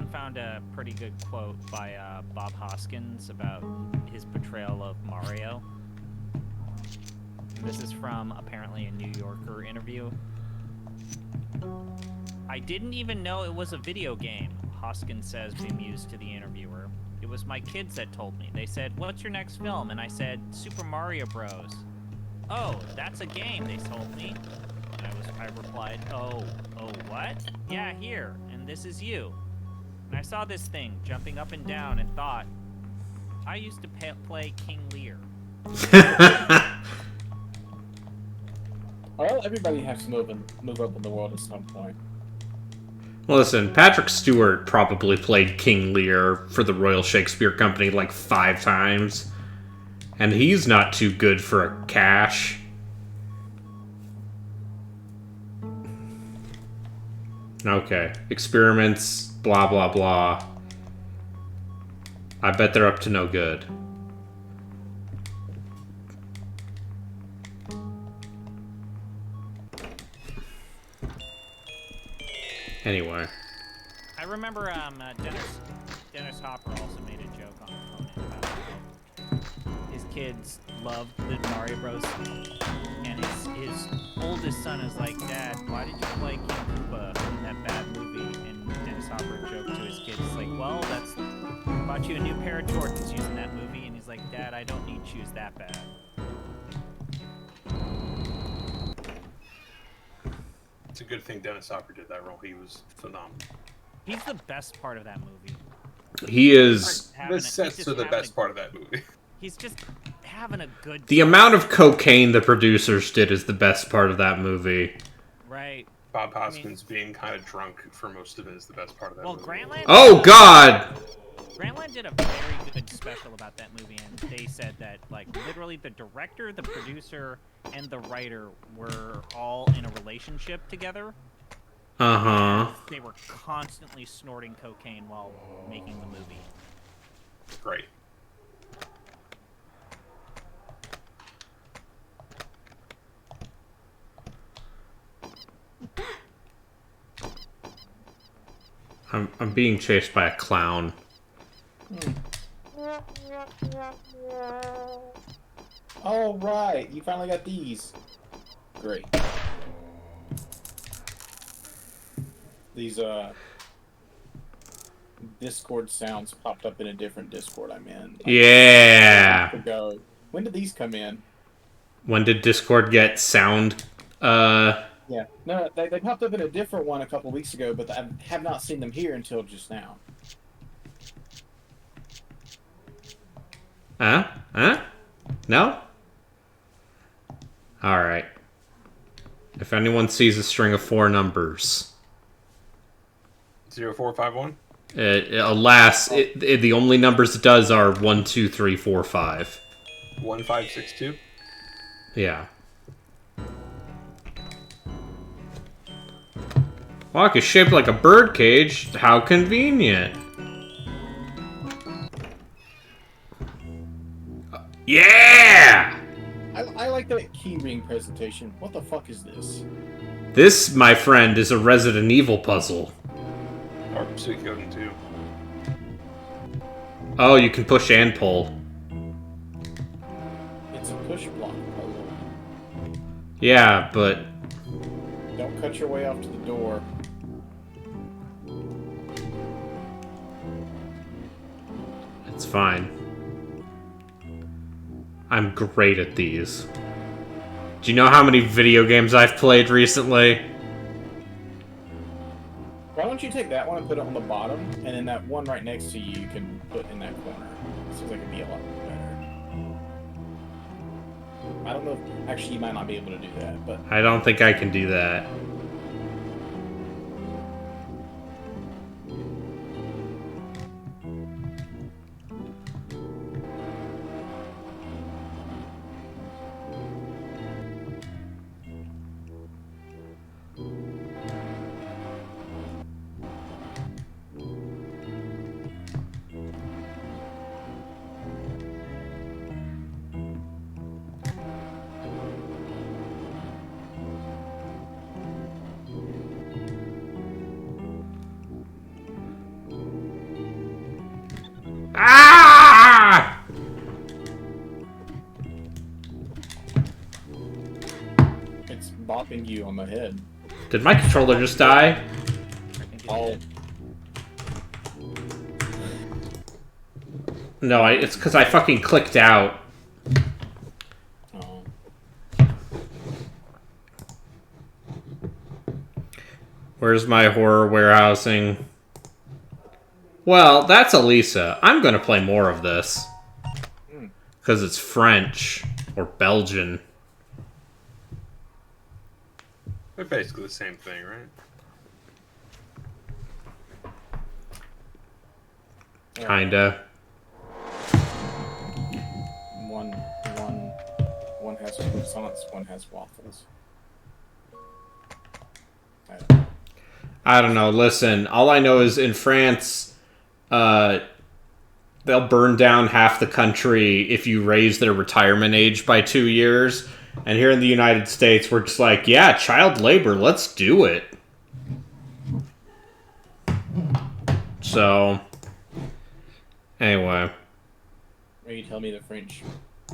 S2: found a pretty good quote by Bob Hoskins about his portrayal of Mario. And this is from apparently a New Yorker interview. I didn't even know it was a video game, Hoskins says, bemused to the interviewer. It was my kids that told me. They said, "What's your next film?" And I said, "Super Mario Bros." "Oh, that's a game," they told me. And I replied, "Oh, what? Yeah, here, and this is you." And I saw this thing jumping up and down and thought, I used to play King Lear.
S12: Well, everybody has to move up in the world at some point.
S1: Listen, Patrick Stewart probably played King Lear for the Royal Shakespeare Company like 5 times. And he's not too good for a cash. Okay. Experiments, blah, blah, blah. I bet they're up to no good. Anyway.
S2: I remember Dennis Hopper also made a joke on Conan about how his kids loved the Mario Bros. And his oldest son is like, "Dad, why did you play King Koopa in that bad movie?" And Dennis Hopper joked to his kids, like, "Well, that's by bought you a new pair of Jordans using that movie, and he's like, Dad, I don't need shoes that bad.
S3: It's a good thing Dennis Hopper did that role. He was phenomenal.
S2: He's the best part of that movie.
S1: He is.
S3: The sets are the best part of that movie.
S2: He's just having a good
S1: The amount of cocaine the producers did is the best part of that movie.
S2: Right.
S3: Bob Hoskins being kind of drunk for most of it is the best part of that movie.
S2: Grantland.
S1: Oh God!
S2: Grantland did a very good special about that movie, and they said that, like, literally the director, the producer, and the writer were all in a relationship together.
S1: Uh-huh.
S2: They were constantly snorting cocaine while making the movie.
S3: Great.
S1: I'm being chased by a clown.
S12: Oh, right. You finally got these. Great. These, Discord sounds popped up in a different Discord I'm in.
S1: Yeah.
S12: When did these come in?
S1: When did Discord get sound?
S12: Yeah. No, they popped up in a different one a couple weeks ago, but I have not seen them here until just now.
S1: Huh? No? Alright. If anyone sees a string of 4 numbers.
S3: 0451?
S1: Alas, the only numbers it does are 1, 2, 3, 4, 5.
S3: 1562?
S1: Yeah. Lock is shaped like a bird cage. How convenient. Yeah!
S12: I like that keyring presentation. What the fuck is this?
S1: This, my friend, is a Resident Evil puzzle.
S3: Or Suikoden 2.
S1: Oh, you can push and pull.
S12: It's a push block puzzle.
S1: Yeah, but...
S12: Don't cut your way off to the door.
S1: It's fine. I'm great at these. Do you know how many video games I've played recently?
S12: Why don't you take that one and put it on the bottom, and then that one right next to you can put in that corner. Seems like it'd be a lot better. I don't know if... Actually, you might not be able to do that, but...
S1: I don't think I can do that. Ah!
S12: It's bopping you on the head.
S1: Did my controller just die?
S12: Oh.
S1: No, it's because I fucking clicked out.
S12: Oh.
S1: Where's my horror warehousing? Well, that's Elisa. I'm gonna play more of this. Because it's French. Or Belgian.
S3: They're basically the same thing, right?
S1: Kinda.
S12: One has croissants, one has waffles.
S1: I don't know. Listen, all I know is in France, they'll burn down half the country if you raise their retirement age by 2 years. And here in the United States, we're just like, yeah, child labor, let's do it. So, anyway.
S12: Are you telling me the French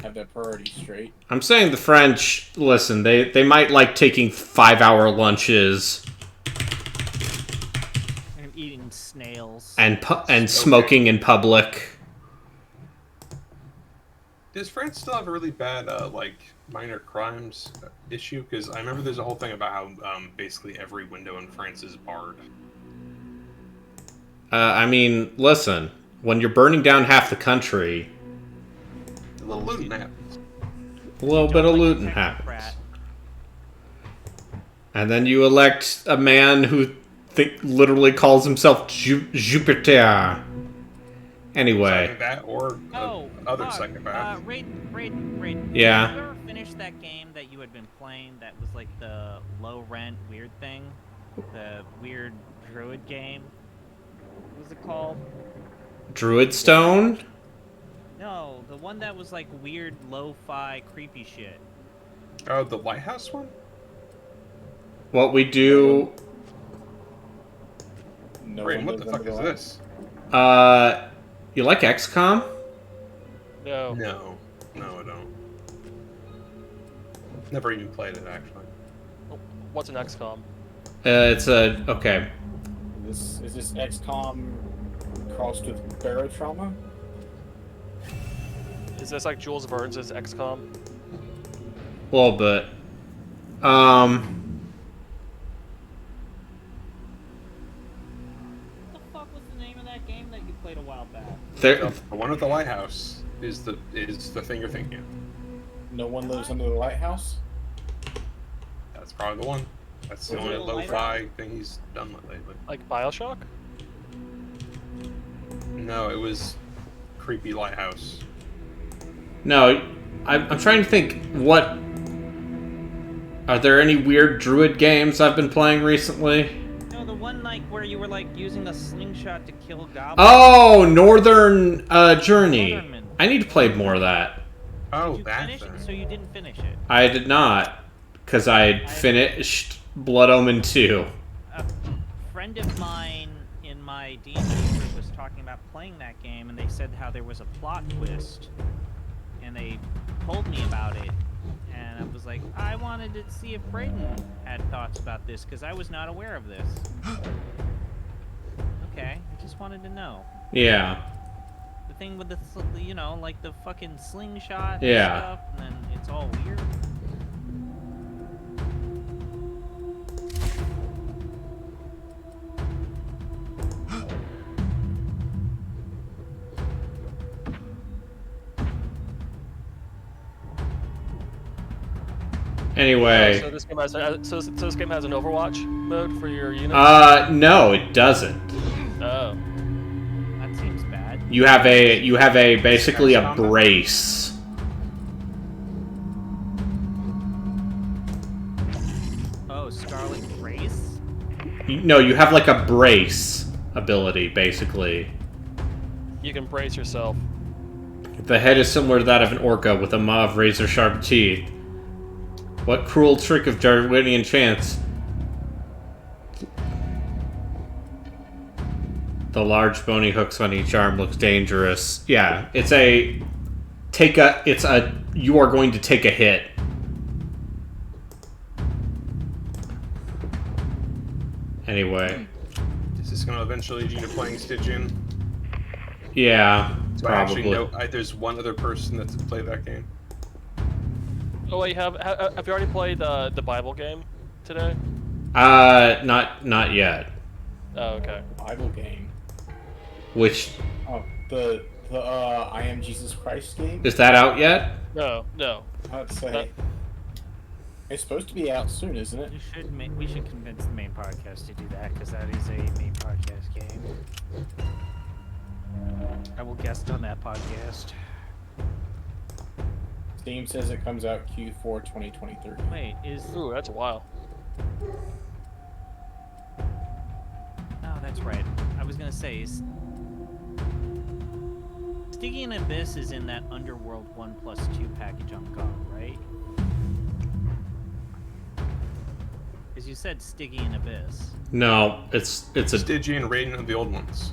S12: have their priorities straight?
S1: I'm saying the French, listen, they might like taking 5-hour lunches.
S2: eating snails.
S1: and smoking in public.
S3: Does France still have a really bad like minor crimes issue? Because I remember there's a whole thing about how basically every window in France is barred.
S1: I mean, listen, when you're burning down half the country,
S3: A little looting happens.
S1: a little bit of looting happens. And then you elect a man who literally calls himself Jupiter. Anyway.
S3: That or other psychopath.
S2: Raiden.
S1: Yeah.
S2: Did you ever finish that game that you had been playing that was like the low rent weird thing? The weird druid game? What was it called?
S1: Druid Stone?
S2: No, the one that was like weird lo-fi creepy shit.
S3: Oh, the lighthouse one?
S1: What we do...
S3: Wait, what the fuck is this?
S1: You like XCOM?
S13: No.
S3: No, I don't. Never even played it, actually.
S13: What's an XCOM?
S1: It's a... Okay.
S12: Is this XCOM crossed with barotrauma?
S13: Is this like Jules Verne's XCOM?
S1: A little bit.
S2: Played a while back.
S3: The one at the lighthouse is the thing you're thinking of.
S12: No One Lives Under the Lighthouse?
S3: That's probably the one. That's the only lo-fi thing he's done lately.
S13: Like Bioshock?
S3: No, it was Creepy Lighthouse.
S1: No, I'm trying to think what... Are there any weird druid games I've been playing recently?
S2: No, the one like where you were like using a slingshot to kill goblins.
S1: Oh, Northern Journey. I need to play more of that.
S3: Oh,
S2: that thing. So you didn't finish it?
S1: I did not, because I finished Blood Omen 2.
S2: A friend of mine in my D&D group was talking about playing that game, and they said how there was a plot twist, and they told me about it, and I was like, I wanted to see if Brayden had thoughts about this, because I was not aware of this. Okay, I just wanted to know.
S1: Yeah.
S2: The thing with the, you know, like the fucking slingshot and
S1: Yeah.
S2: stuff, and then it's all weird.
S1: Anyway.
S13: So this game has so this game has an Overwatch mode for your units?
S1: No, it doesn't.
S13: Oh.
S2: That seems bad.
S1: You have a basically a brace.
S2: Oh, Scarlet Grace?
S1: No, you have like a brace ability, basically.
S13: You can brace yourself.
S1: The head is similar to that of an orca with a maw of razor-sharp teeth. What cruel trick of Darwinian chance? The large bony hooks on each arm looks dangerous. Yeah, you are going to take a hit. Anyway.
S3: Is this going to eventually lead you to playing Stygian?
S1: Yeah,
S3: So
S1: probably.
S3: I actually know there's one other person that's played that game.
S13: Oh wait, have you already played the Bible game today?
S1: Not yet.
S13: Oh, okay.
S12: Bible game.
S1: Which
S12: Oh, the I Am Jesus Christ game?
S1: is that out yet?
S13: No.
S12: I'd say it's supposed to be out soon, isn't it?
S2: We should convince the main podcast to do that, because that is a main podcast game. I will guest on that podcast.
S12: Steam says it comes out Q4 2023.
S2: Wait,
S13: Ooh, that's a while.
S2: Oh, that's right. I was gonna say, Stygian Abyss is in that Underworld 1+2 package on GOG, right? Because you said Stygian Abyss.
S1: No, it's a
S3: Stygian Raiden of the old ones.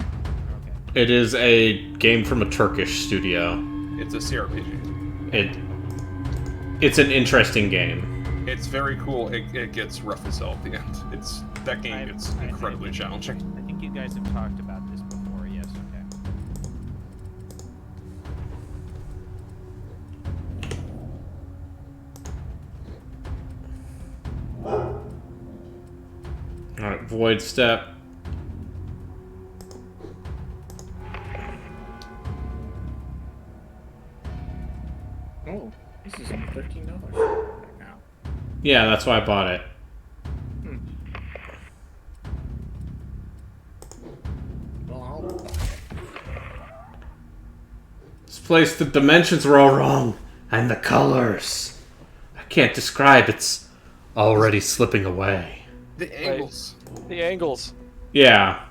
S1: It is a game from a Turkish studio.
S3: It's a CRPG.
S1: It's an interesting game.
S3: It's very cool. It gets rough as hell at the end. That game gets incredibly challenging.
S2: I think think you guys have talked about this before. Yes, okay.
S1: Alright, void step.
S12: Oh, this is only $13 right now.
S1: Yeah, that's why I bought it.
S12: Well, I'll buy it.
S1: This place, the dimensions were all wrong. And the colors. I can't describe, it's already slipping away.
S3: The angles.
S13: The angles.
S1: Yeah.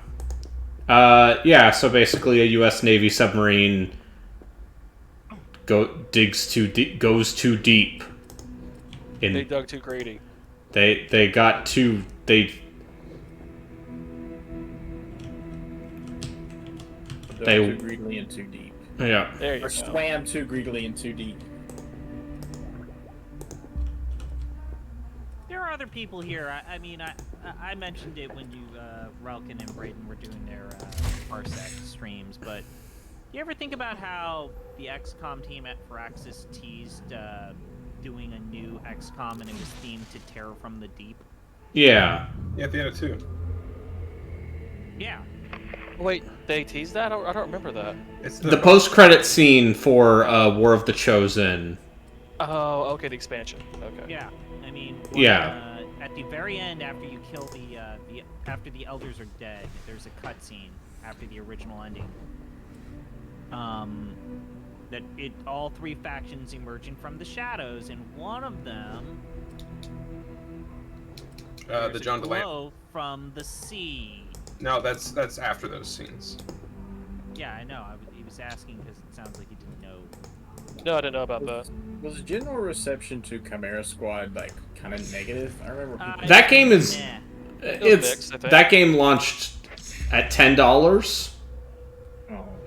S1: So basically a US Navy submarine goes too deep.
S13: They dug too greedy.
S1: They got too... They
S12: Too greedily and too deep.
S1: Yeah.
S13: There you
S12: Or
S13: go.
S12: swam too greedily and too deep.
S2: There are other people here. I mean, I mentioned it when you, Relkin and Braden were doing their Parsec streams, but you ever think about how the XCOM team at Firaxis teased doing a new XCOM and it was themed to Terror from the Deep?
S1: Yeah.
S3: Yeah, they had it too.
S2: Yeah.
S13: Wait, they teased that? I don't remember that.
S3: It's
S1: The post-credit scene for War of the Chosen.
S13: Oh, okay, the expansion. Okay.
S2: Yeah. I mean,
S1: Yeah.
S2: At the very end, after you kill after the elders are dead, there's a cutscene after the original ending. That all three factions emerging from the shadows, and one of them,
S3: the John DeLance.
S2: glow from the sea.
S3: No, that's after those scenes.
S2: Yeah, I know. He was asking because it sounds like he didn't know.
S13: No, I didn't know about that.
S12: Was general reception to Chimera Squad like kind of negative? I remember people
S1: That game is...
S2: Nah.
S1: It's
S13: mixed, I think.
S1: that game launched at $10,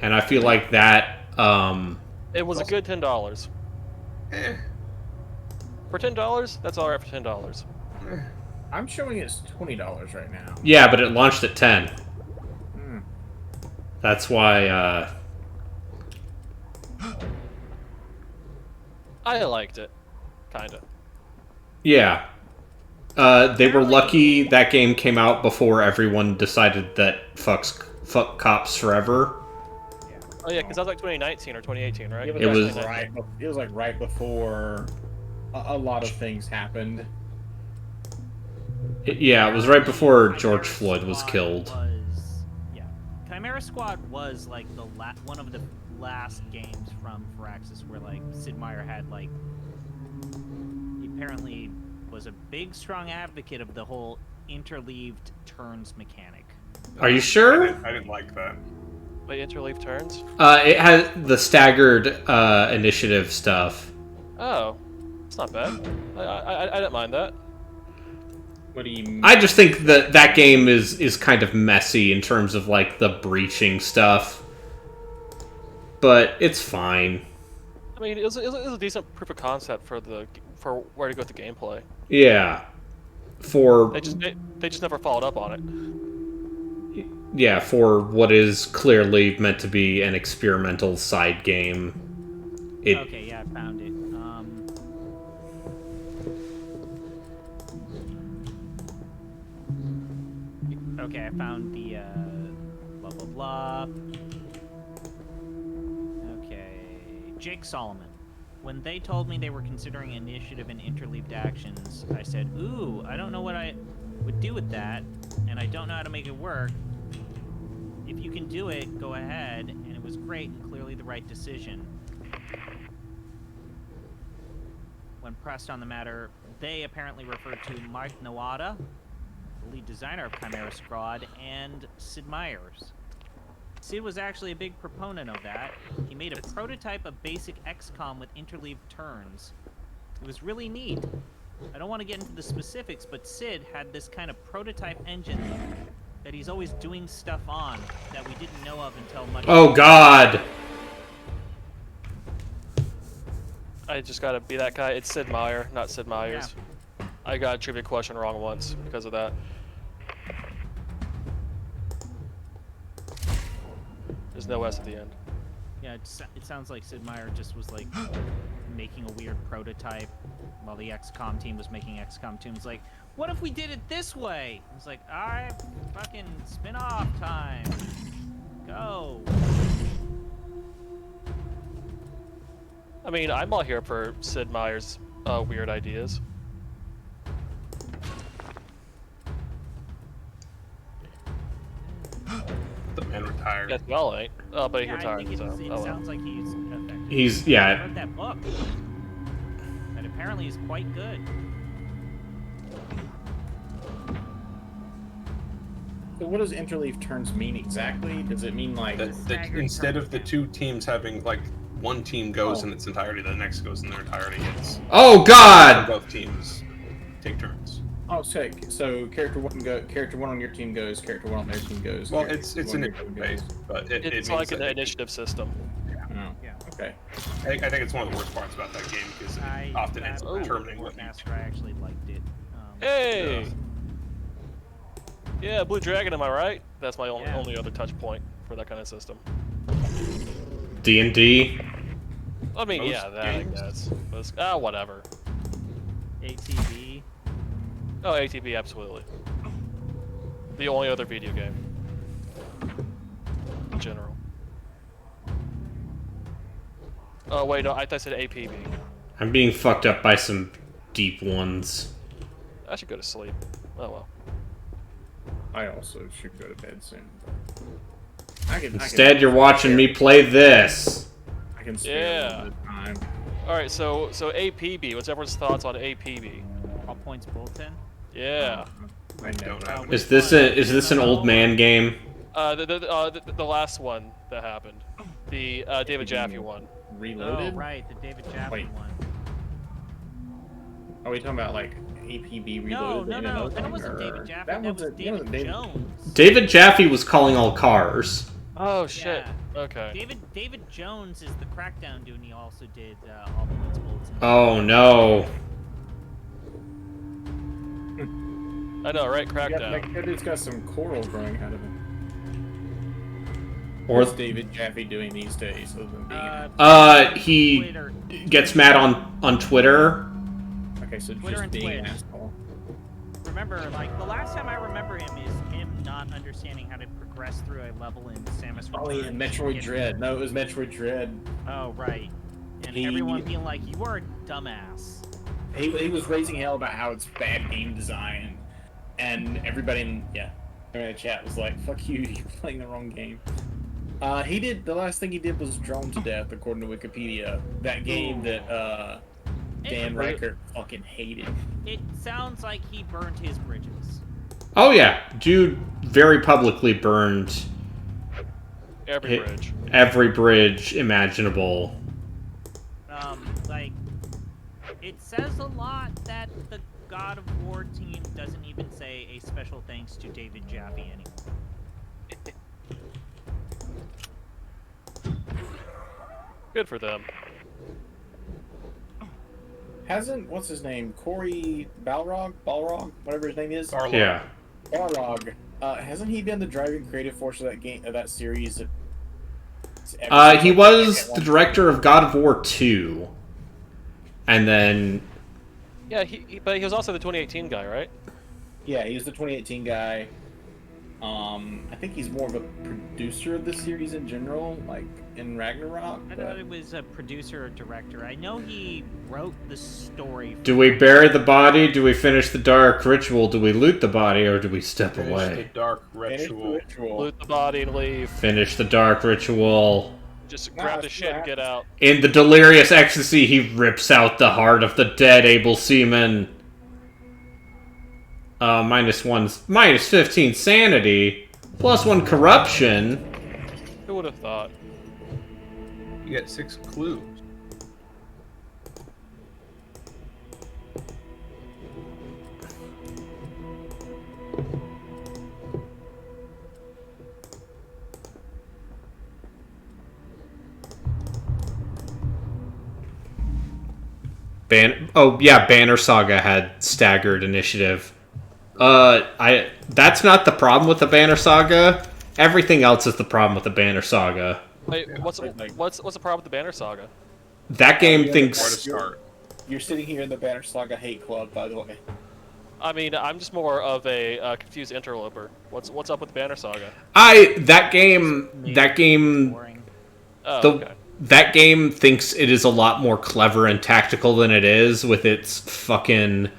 S1: and I feel like that.
S13: It was a good $10.
S3: Eh.
S13: For $10, that's all right for $10.
S12: I'm showing it's $20 right now.
S1: Yeah, but it launched at 10.
S12: Hmm.
S1: That's why.
S13: I liked it, kinda.
S1: Yeah. They were lucky that game came out before everyone decided that fuck cops forever.
S13: Oh yeah, because that was like 2019 or 2018, right?
S12: It was right. It was like right before a lot of things happened.
S1: Yeah, it was right before George Floyd was killed.
S2: Chimera Squad was like the one of the last games from Firaxis where like Sid Meier had like he apparently was a big strong advocate of the whole interleaved turns mechanic.
S1: Are you sure?
S3: I didn't like that.
S13: Wait, interleave turns?
S1: It has the staggered initiative stuff.
S13: Oh, it's not bad. I didn't mind that.
S12: What do you mean?
S1: I just think that game is kind of messy in terms of like the breaching stuff, but it's fine.
S13: I mean, it was a decent proof of concept for where to go with the gameplay.
S1: Yeah,
S13: They just never followed up on it.
S1: Yeah, for what is clearly meant to be an experimental side game.
S2: Okay, yeah, I found it. Okay, I found the blah blah blah. Okay, Jake Solomon. When they told me they were considering initiative and interleaved actions, I said, "Ooh, I don't know what I would do with that, and I don't know how to make it work. If you can do it, go ahead." And it was great and clearly the right decision. When pressed on the matter, they apparently referred to Mike Nawada, the lead designer of Chimera Squad, and Sid Meier's. Sid was actually a big proponent of that. He made a prototype of basic XCOM with interleaved turns. It was really neat. I don't want to get into the specifics, but Sid had this kind of prototype engine that he's always doing stuff on that we didn't know of until much
S1: Oh
S2: later.
S1: God!
S13: I just gotta be that guy. It's Sid Meier, not Sid Meier's.
S2: Yeah.
S13: I got a trivia question wrong once because of that. There's no S at the end.
S2: Yeah, it sounds like Sid Meier just was like making a weird prototype while the XCOM team was making XCOM 2. It's like, what if we did it this way? It's like, alright, fucking spin-off time. Go.
S13: I mean, I'm all here for Sid Meier's weird ideas.
S3: The man retired.
S13: Yes, well, ain't. Oh, but he
S2: Yeah, I
S13: retired,
S2: think
S13: so.
S2: it
S13: Oh, well.
S2: sounds like he's effective.
S1: He's,
S2: I
S1: yeah.
S2: read that book. That apparently is quite good.
S12: So what does interleaf turns mean exactly? Does it mean like
S3: Instead of the two teams having like one team goes in its entirety, the next goes in their entirety. It's
S1: Oh God!
S3: both teams take turns.
S12: Oh, so character one on your team goes, character one on their team goes.
S3: Well,
S12: character
S3: it's
S12: one on your team
S3: initiative based, but it
S13: It's
S3: means
S13: like an
S3: that
S13: initiative system.
S12: Yeah. Okay.
S3: I think it's one of the worst parts about that game because it often ends up determining what you
S2: Master, I actually liked it.
S13: Hey! Yeah, Blue Dragon, am I right? That's my only other touch point for that kind of system.
S1: D&D.
S13: I mean,
S3: Most
S13: yeah, that
S3: games?
S13: I guess. Whatever.
S2: ATV.
S13: Oh, ATV, absolutely. The only other video game. In general. Oh, wait, no, I thought I said APB.
S1: I'm being fucked up by some deep ones.
S13: I should go to sleep. Oh, well.
S12: I also should go to bed soon.
S1: Instead, you're watching me play this.
S12: I can spare a little
S13: Yeah.
S12: bit of time.
S13: Alright, so APB. What's everyone's thoughts on APB?
S2: All points bulletin.
S13: Yeah.
S12: I don't know.
S1: Is this an old man game?
S13: The last one that happened. The David Jaffe one.
S12: Reloaded?
S2: Oh, right, the David Jaffe
S12: Wait.
S2: one.
S12: Are we talking about like APB
S2: No,
S12: Reloaded?
S2: no, that wasn't David Jaffe. That was David Jones.
S1: David Jaffe was calling all cars.
S13: Oh shit.
S2: Yeah.
S13: Okay.
S2: David Jones is the Crackdown dude, and he also did All Points Bulletin.
S1: Oh no.
S13: I know, right? Crackdown.
S12: That dude's got some coral growing out of him.
S1: Or
S12: What's David Jaffe doing these days other than being
S1: he
S2: Twitter.
S1: gets mad on Twitter.
S12: Okay, so
S2: Twitter
S12: just
S2: and
S12: being
S2: Twitch.
S12: an asshole.
S2: Remember, like, the last time I remember him is him not understanding how to progress through a level in Samus
S12: Oh yeah,
S2: Returns.
S12: Metroid Dread. No, it was Metroid Dread.
S2: Oh, right. And
S12: He-
S2: everyone being like, you are a dumbass.
S12: He was raising hell about how it's bad game design, and everybody in the chat was like, "Fuck you, you're playing the wrong game." The last thing he did was Drone to Death, according to Wikipedia. That game that Dan Reichert fucking hated.
S2: It sounds like he burned his bridges.
S1: Oh yeah, dude very publicly burned every bridge imaginable.
S2: Like, it says a lot that the God of War team doesn't even say a special thanks to David Jaffe anymore.
S13: Good for them.
S12: Hasn't what's his name? Corey Balrog, whatever his name is.
S1: Yeah.
S12: Balrog. Hasn't he been the driving creative force of that game, of that series?
S1: He was the director of God of War 2. And then
S13: Yeah, but he was also the 2018 guy, right?
S12: Yeah, he was the 2018 guy. I think he's more of a producer of the series in general, like in Ragnarok.
S2: I thought it was a producer or director. I know he wrote the story.
S1: do we bury the body? Do we finish the dark ritual? Do we loot the body, or do we step
S3: Finish
S1: away?
S3: the dark ritual.
S13: Loot the body and leave.
S1: Finish the dark ritual.
S13: Just grab the shit and get out.
S1: In the delirious ecstasy, he rips out the heart of the dead able seaman. Minus 15 sanity, +1 corruption.
S13: Who would have thought?
S3: You get 6 clues.
S1: Banner Saga had staggered initiative. That's not the problem with the Banner Saga. Everything else is the problem with the Banner Saga.
S13: Wait, what's the problem with the Banner Saga?
S1: That game
S12: Where to
S1: thinks...
S12: start. You're sitting here in the Banner Saga hate club, by the way.
S13: I mean, I'm just more of a confused interloper. What's up with the Banner Saga?
S1: That game...
S13: Oh,
S1: The,
S13: okay.
S1: That game thinks it is a lot more clever and tactical than it is with its fucking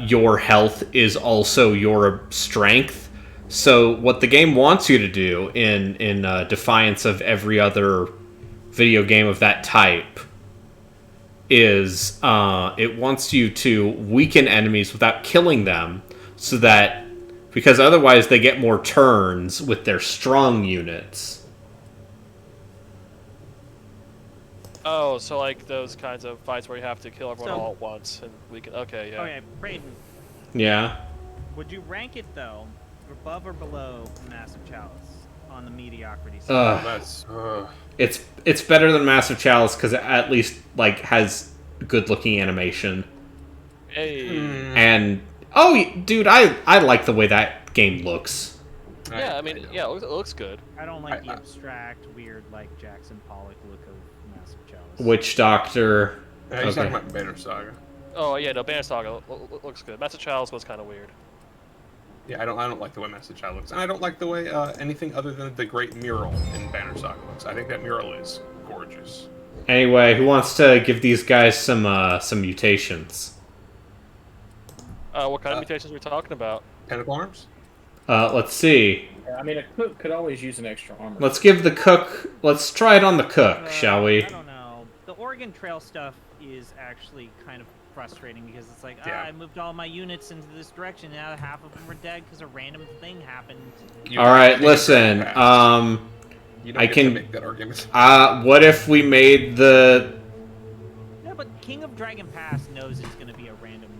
S1: your health is also your strength. So what the game wants you to do in defiance of every other video game of that type is it wants you to weaken enemies without killing them, so that because otherwise they get more turns with their strong units.
S13: Oh, so like those kinds of fights where you have to kill everyone all at once, and we can. Okay, yeah.
S2: Okay, Brayden,
S1: Yeah.
S2: would you rank it though, above or below Massive Chalice on the mediocrity side?
S1: It's better than Massive Chalice because it at least like has good looking animation.
S13: Hey.
S1: And dude, I like the way that game looks.
S13: Yeah, I mean, yeah, it looks good.
S2: I don't like the abstract, weird, like Jackson Pollock look of Massive Chalice.
S1: Witch Doctor.
S3: Yeah, he's talking about Banner Saga.
S13: Oh yeah, no, Banner Saga looks good. Massive Chalice was kind of weird.
S3: Yeah, I don't like the way Massive Child looks, and I don't like the way anything other than the great mural in Banner Saga looks. I think that mural is gorgeous.
S1: Anyway, who wants to give these guys some mutations?
S13: What kind of mutations are we talking about?
S3: Tentacle arms?
S1: Let's see.
S12: Yeah, I mean, a cook could always use an extra armor.
S1: Let's give the cook. Let's try it on the cook, shall we?
S2: I don't know. The Oregon Trail stuff is actually kind of frustrating because it's like, I moved all my units into this direction. Now half of them are dead because a random thing happened.
S1: All right, listen.
S3: You don't
S1: I
S3: get
S1: can.
S3: to make that argument.
S1: What if we made the?
S2: No, but King of Dragon Pass knows it's going to be a random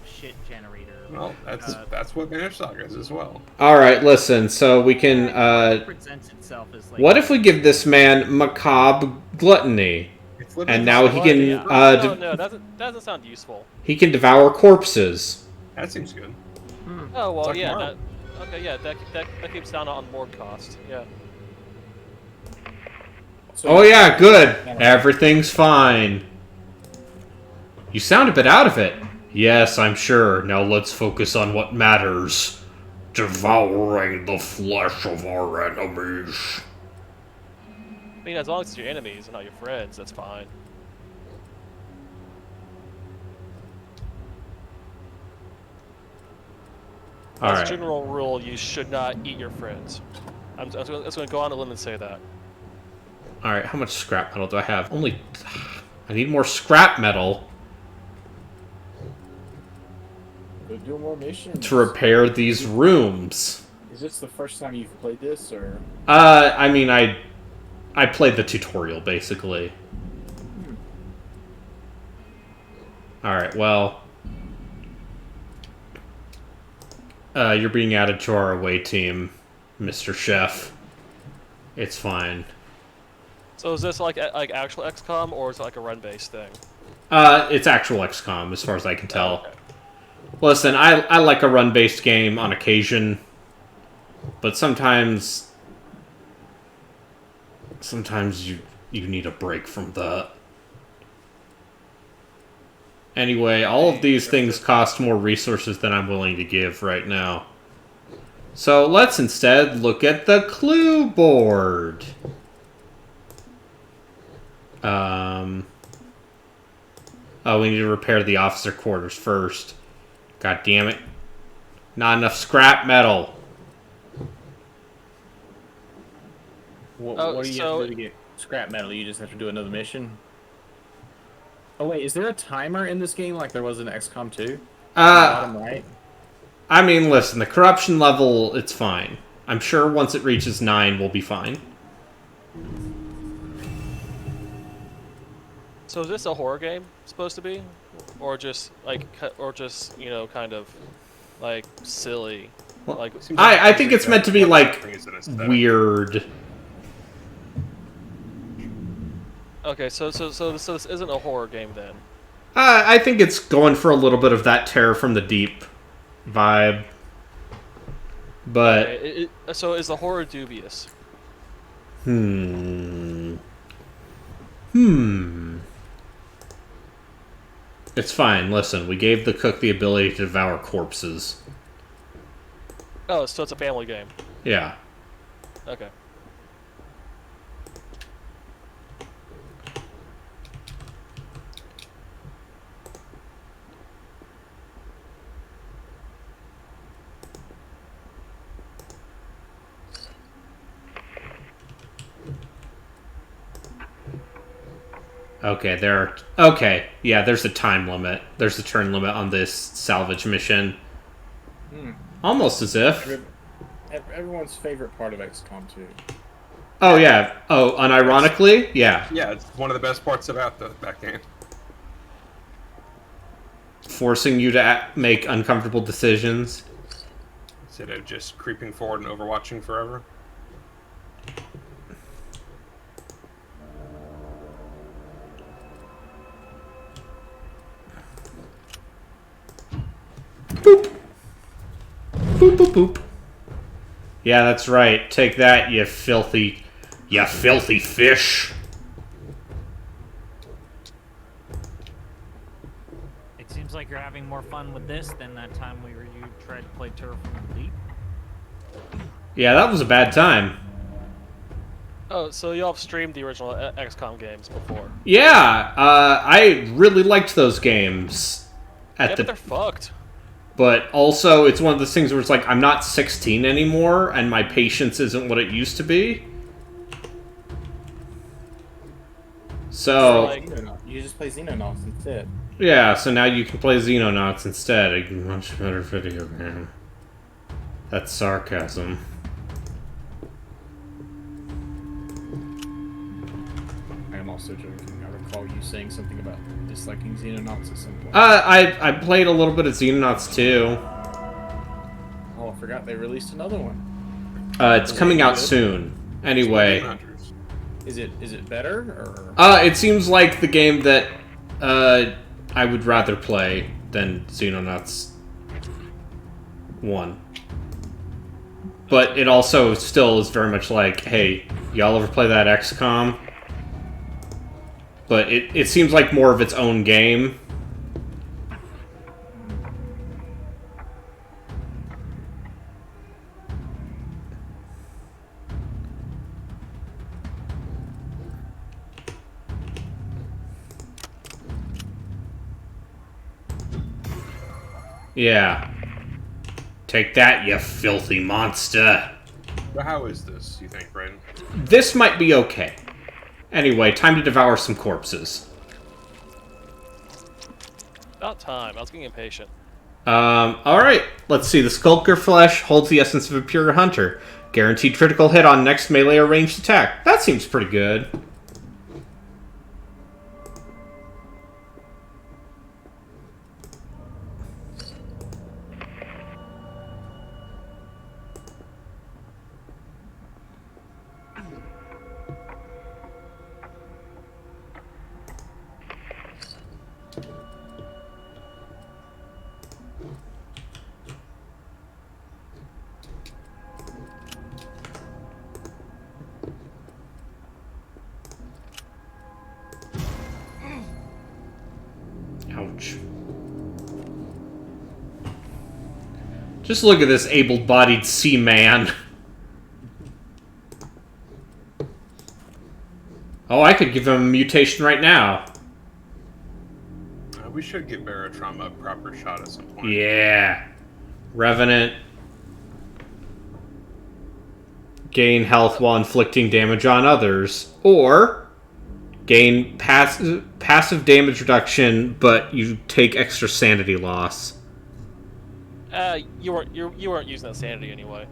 S2: shit generator.
S3: Well, that's what Banner Saga is as well.
S1: All right, listen. So we can.
S2: It presents itself as like.
S1: What if we give this man macabre gluttony, and now he can?
S13: No, that doesn't sound useful.
S1: He can devour corpses.
S3: That seems good.
S13: Oh well,
S3: Like
S13: yeah.
S3: Marvel.
S13: Okay, yeah. That keeps down on board cost. Yeah.
S1: Oh yeah, good. Everything's fine. You sound a bit out of it. Yes, I'm sure. Now let's focus on what matters. Devouring the flesh of our enemies.
S13: I mean, as long as it's your enemies and not your friends, that's fine.
S1: All
S13: As
S1: right.
S13: a general rule, you should not eat your friends. I'm just going to go on a limb and say that.
S1: All right. How much scrap metal do I have? I need more scrap metal
S12: Do more missions.
S1: to repair these rooms.
S12: Is this the first time you've played this, or?
S1: I mean, I played the tutorial basically. All right. Well, you're being added to our away team, Mr. Chef. It's fine.
S13: So is this like actual XCOM, or is it like a run-based thing?
S1: It's actual XCOM as far as I can tell.
S13: Okay.
S1: Listen, I like a run-based game on occasion, but sometimes you need a break from that. Anyway, all of these things cost more resources than I'm willing to give right now. So let's instead look at the clue board. Oh, we need to repair the officer quarters first. God damn it. Not enough scrap metal.
S12: What do you have to do to get scrap metal? You just have to do another mission? Oh wait, is there a timer in this game like there was in XCOM 2? Bottom right?
S1: I mean, listen, the corruption level, it's fine. I'm sure once it reaches 9, we'll be fine.
S13: So is this a horror game supposed to be, or just you know, kind of like silly?
S1: Well,
S13: like
S1: I think it's meant to be like weird.
S13: Okay, so this isn't a horror game then.
S1: I think it's going for a little bit of that Terror from the Deep vibe. But
S13: So is the horror dubious?
S1: It's fine. Listen, we gave the cook the ability to devour corpses.
S13: Oh, so it's a family game.
S1: Yeah.
S13: Okay.
S1: Okay, okay, yeah, there's a time limit. There's a turn limit on this salvage mission. Almost as if.
S12: Everyone's favorite part of XCOM 2.
S1: Oh, yeah. Oh, unironically? Yeah.
S3: Yeah, it's one of the best parts about that game.
S1: Forcing you to make uncomfortable decisions.
S3: Instead of just creeping forward and overwatching forever.
S1: Boop. Boop, boop, boop. Yeah, that's right. Take that, you filthy fish.
S2: It seems like you're having more fun with this than that time you tried to play Turf from the Deep.
S1: Yeah, that was a bad time.
S13: Oh, so y'all have streamed the original XCOM games before?
S1: Yeah, I really liked those games.
S13: But they're fucked.
S1: But also, it's one of those things where it's like, I'm not 16 anymore, and my patience isn't what it used to be. So...
S12: You just play Xenonauts instead.
S1: Yeah, so now you can play Xenonauts instead. A much better video game. That's sarcasm.
S12: I am also joking. I recall you saying something about disliking Xenonauts at some point.
S1: I played a little bit of Xenonauts too.
S12: Oh, I forgot they released another one.
S1: It's coming out soon. Anyway.
S12: Is it better or?
S1: It seems like the game that I would rather play than Xenonauts 1. But it also still is very much like, hey, y'all ever play that XCOM? But it seems like more of its own game. Yeah. Take that, you filthy monster.
S3: But how is this, you think, Brayden?
S1: This might be okay. Anyway, time to devour some corpses.
S13: About time. I was getting impatient.
S1: Alright. Let's see. The Skulker Flesh holds the essence of a pure hunter. Guaranteed critical hit on next melee or ranged attack. That seems pretty good. Ouch. Just look at this able-bodied seaman. Oh, I could give him a mutation right now.
S3: We should give Baratrum a proper shot at some point.
S1: Yeah. Revenant. Gain health while inflicting damage on others. Or gain passive damage reduction, but you take extra sanity loss.
S13: You weren't using that sanity anyway.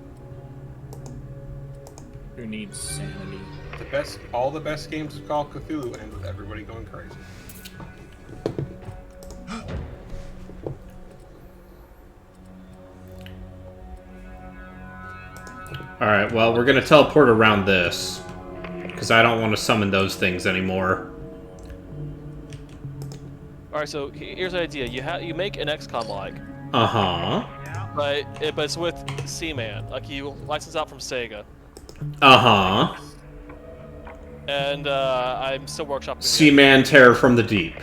S12: Who needs sanity?
S3: All the best games of Call of Cthulhu end with everybody going crazy.
S1: Alright, well, we're gonna teleport around this. Because I don't want to summon those things anymore.
S13: Alright, so here's the idea. You make an XCOM like.
S1: Uh-huh.
S2: Yeah.
S13: but it's with Seaman. Like he licensed out from Sega.
S1: Uh-huh.
S13: And I'm still workshopping.
S1: Seaman Terror from the Deep.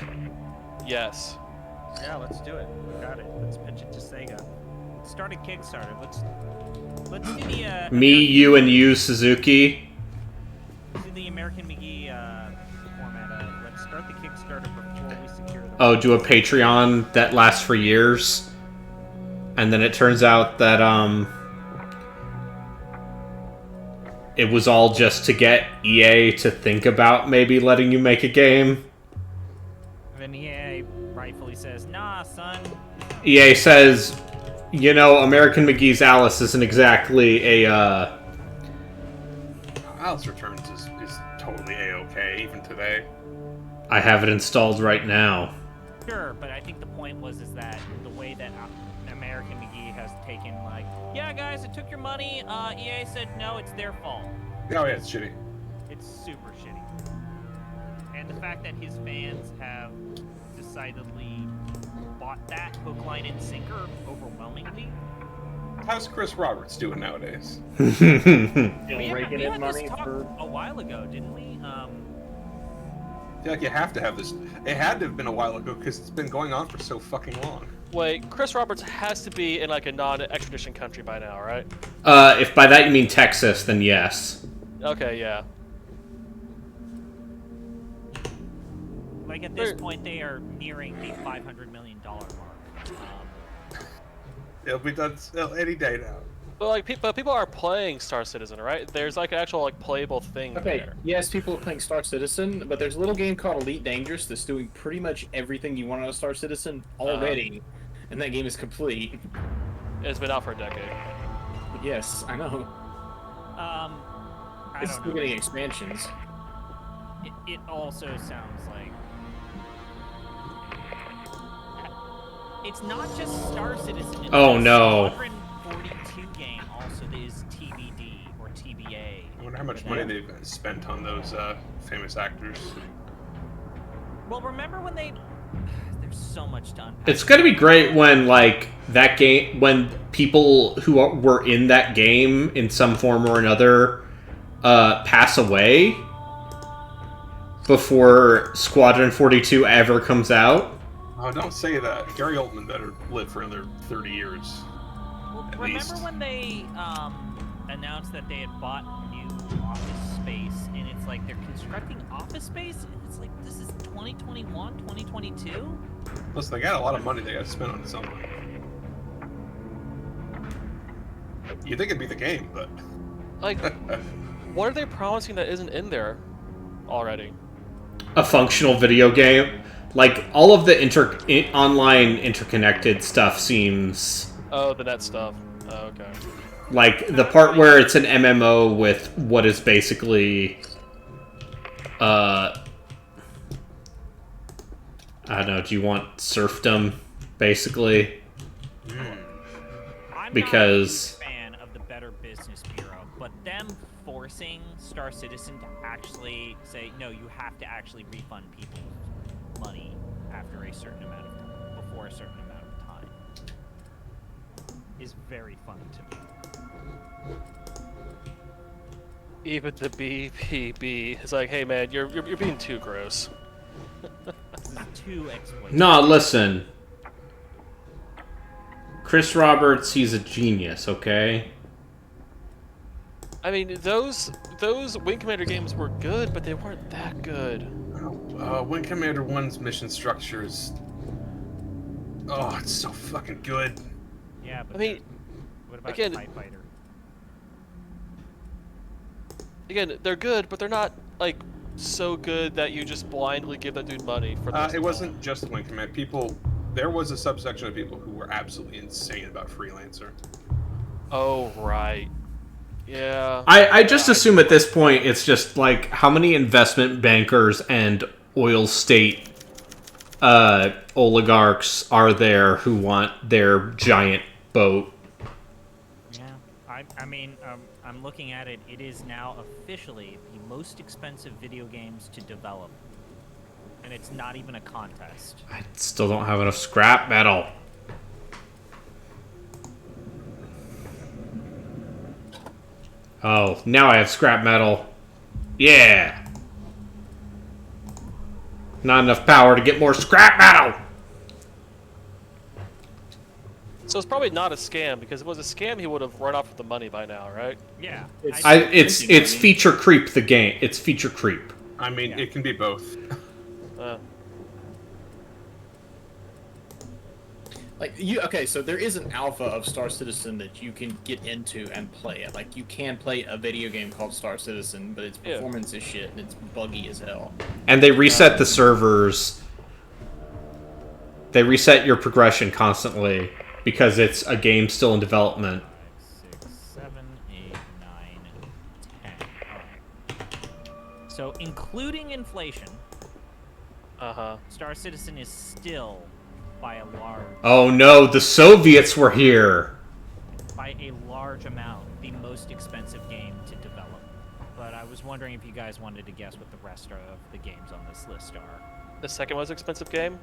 S13: Yes.
S2: Yeah, let's do it. We got it. Let's pitch it to Sega. Start a Kickstarter. Let's do the
S1: Me, you, and you, Suzuki.
S2: let's do the American McGee format of let's start the Kickstarter before we secure the
S1: Oh, do a Patreon that lasts for years. And then it turns out that, it was all just to get EA to think about maybe letting you make a game.
S2: And then EA rightfully says, nah, son.
S1: EA says, you know, American McGee's Alice isn't exactly a,
S3: Alice Returns is totally A-okay, even today.
S1: I have it installed right now.
S2: Sure, but I think the point is that the way that American McGee has taken, like, yeah, guys, it took your money. EA said no, it's their fault.
S3: Oh yeah, it's shitty.
S2: It's super shitty. And the fact that his fans have decidedly bought that hook, line, and sinker overwhelmingly.
S3: How's Chris Roberts doing nowadays?
S2: We
S14: raking in
S2: had
S14: money
S2: this talk
S14: for
S2: a while ago, didn't we?
S3: I feel like you have to have this. It had to have been a while ago because it's been going on for so fucking long.
S13: Wait, Chris Roberts has to be in like a non-extradition country by now, right?
S1: If by that you mean Texas, then yes.
S13: Okay, yeah.
S2: Like at this point, they are nearing the $500 million mark.
S3: It'll be done any day now.
S13: But like, people are playing Star Citizen, right? There's like an actual like playable thing
S12: Okay,
S13: there.
S12: yes, people are playing Star Citizen, but there's a little game called Elite Dangerous that's doing pretty much everything you want out of Star Citizen already, and that game is complete.
S13: It's been out for a decade.
S12: Yes, I know.
S2: I
S12: It's
S2: don't
S12: still
S2: know.
S12: getting expansions.
S2: It also sounds like it's not just Star Citizen. It's
S1: Oh,
S2: the
S1: no.
S2: Squadron 42 game also is TBD or TBA.
S3: I wonder how much money they've spent on those famous actors.
S2: Well, remember when there's so much to unpack.
S1: It's gonna be great when, like, that game, when people who were in that game in some form or another pass away before Squadron 42 ever comes out.
S3: Oh, don't say that. Gary Oldman better live for another 30 years.
S2: Well,
S3: at
S2: remember
S3: least.
S2: when they announced that they had bought new office space, and it's like they're constructing office space, and it's like this is 2021, 2022.
S3: Listen, they got a lot of money they got to spend on something. You think it'd be the game, but
S13: Like, what are they promising that isn't in there already?
S1: A functional video game. Like, all of the online interconnected stuff seems...
S13: Oh, the net stuff. Oh, okay.
S1: Like, the part where it's an MMO with what is basically... I don't know, do you want serfdom, basically?
S2: I'm
S1: Because...
S2: not a huge fan of the Better Business Bureau, but them forcing Star Citizen to actually say, no, you have to actually refund people money after a certain amount of time, before a certain amount of time, is very funny to me.
S13: Even the BPB is like, hey man, you're being too gross.
S2: This is too exploitative.
S1: No, listen. Chris Roberts, he's a genius, okay?
S13: I mean, those Wing Commander games were good, but they weren't that good.
S3: Wing Commander 1's mission structure is... Oh, it's so fucking good.
S2: Yeah, but
S13: I mean,
S2: what about
S13: again,
S2: TIE Fighter?
S13: Again, they're good, but they're not like so good that you just blindly give that dude money for this.
S3: It wasn't just Wing Commander. There was a subsection of people who were absolutely insane about Freelancer.
S13: Oh, right. Yeah.
S1: I just assume at this point it's just like how many investment bankers and oil state oligarchs are there who want their giant boat?
S2: Yeah, I mean, I'm looking at it. It is now officially the most expensive video games to develop, and it's not even a contest.
S1: I still don't have enough scrap metal. Oh, now I have scrap metal. Yeah. Not enough power to get more scrap metal.
S13: So it's probably not a scam, because if it was a scam, he would have run off with the money by now, right?
S2: Yeah.
S1: It's feature creep the game. It's feature creep.
S3: I mean, it can be both.
S12: Like okay, so there is an alpha of Star Citizen that you can get into and play it. Like you can play a video game called Star Citizen, but its performance is shit and it's buggy as hell.
S1: And they reset the servers. They reset your progression constantly because it's a game still in development.
S2: 6, 7, 8, 9, 10. Alright. So including inflation, Star Citizen is still by a large...
S1: Oh no, the Soviets were here!
S2: By a large amount, the most expensive game to develop. But I was wondering if you guys wanted to guess what the rest of the games on this list are.
S13: The second most expensive game?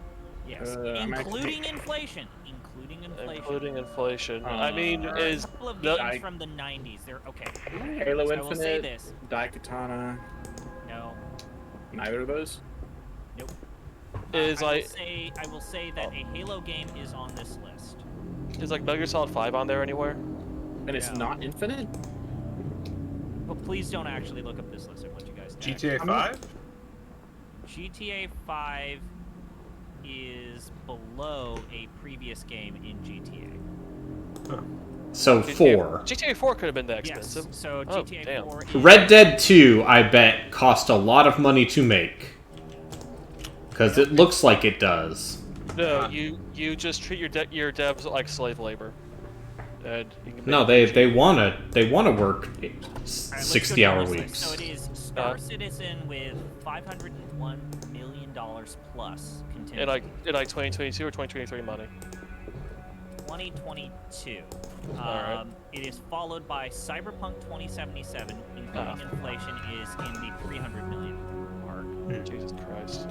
S2: Yes, including inflation. Including inflation.
S13: Including inflation. I mean, is...
S2: A couple of games from the 90s. They're okay.
S12: Halo
S2: so
S12: Infinite,
S2: I will say this.
S12: Daikatana.
S2: No.
S12: Neither of those?
S2: Nope.
S13: I
S2: will say that a Halo game is on this list.
S13: Is like Metal Gear Solid 5 on there anywhere?
S12: And it's not Infinite?
S2: But please don't actually look up this list. I want you guys to...
S3: GTA 5?
S2: GTA 5 is below a previous game in GTA.
S1: So 4.
S13: GTA 4 could have been that expensive.
S2: Yes, so GTA 4 is...
S1: Red Dead 2, I bet, cost a lot of money to make. Because it looks like it does.
S13: No, you just treat your devs like slave labor. And you can
S1: No, they wanna work 60-hour weeks.
S2: So it is Star Citizen with $501 million plus contingent.
S13: In like 2022 or 2023 money.
S2: 2022.
S13: Alright.
S2: It is followed by Cyberpunk 2077, including inflation, is in the 300 million mark.
S13: Jesus Christ.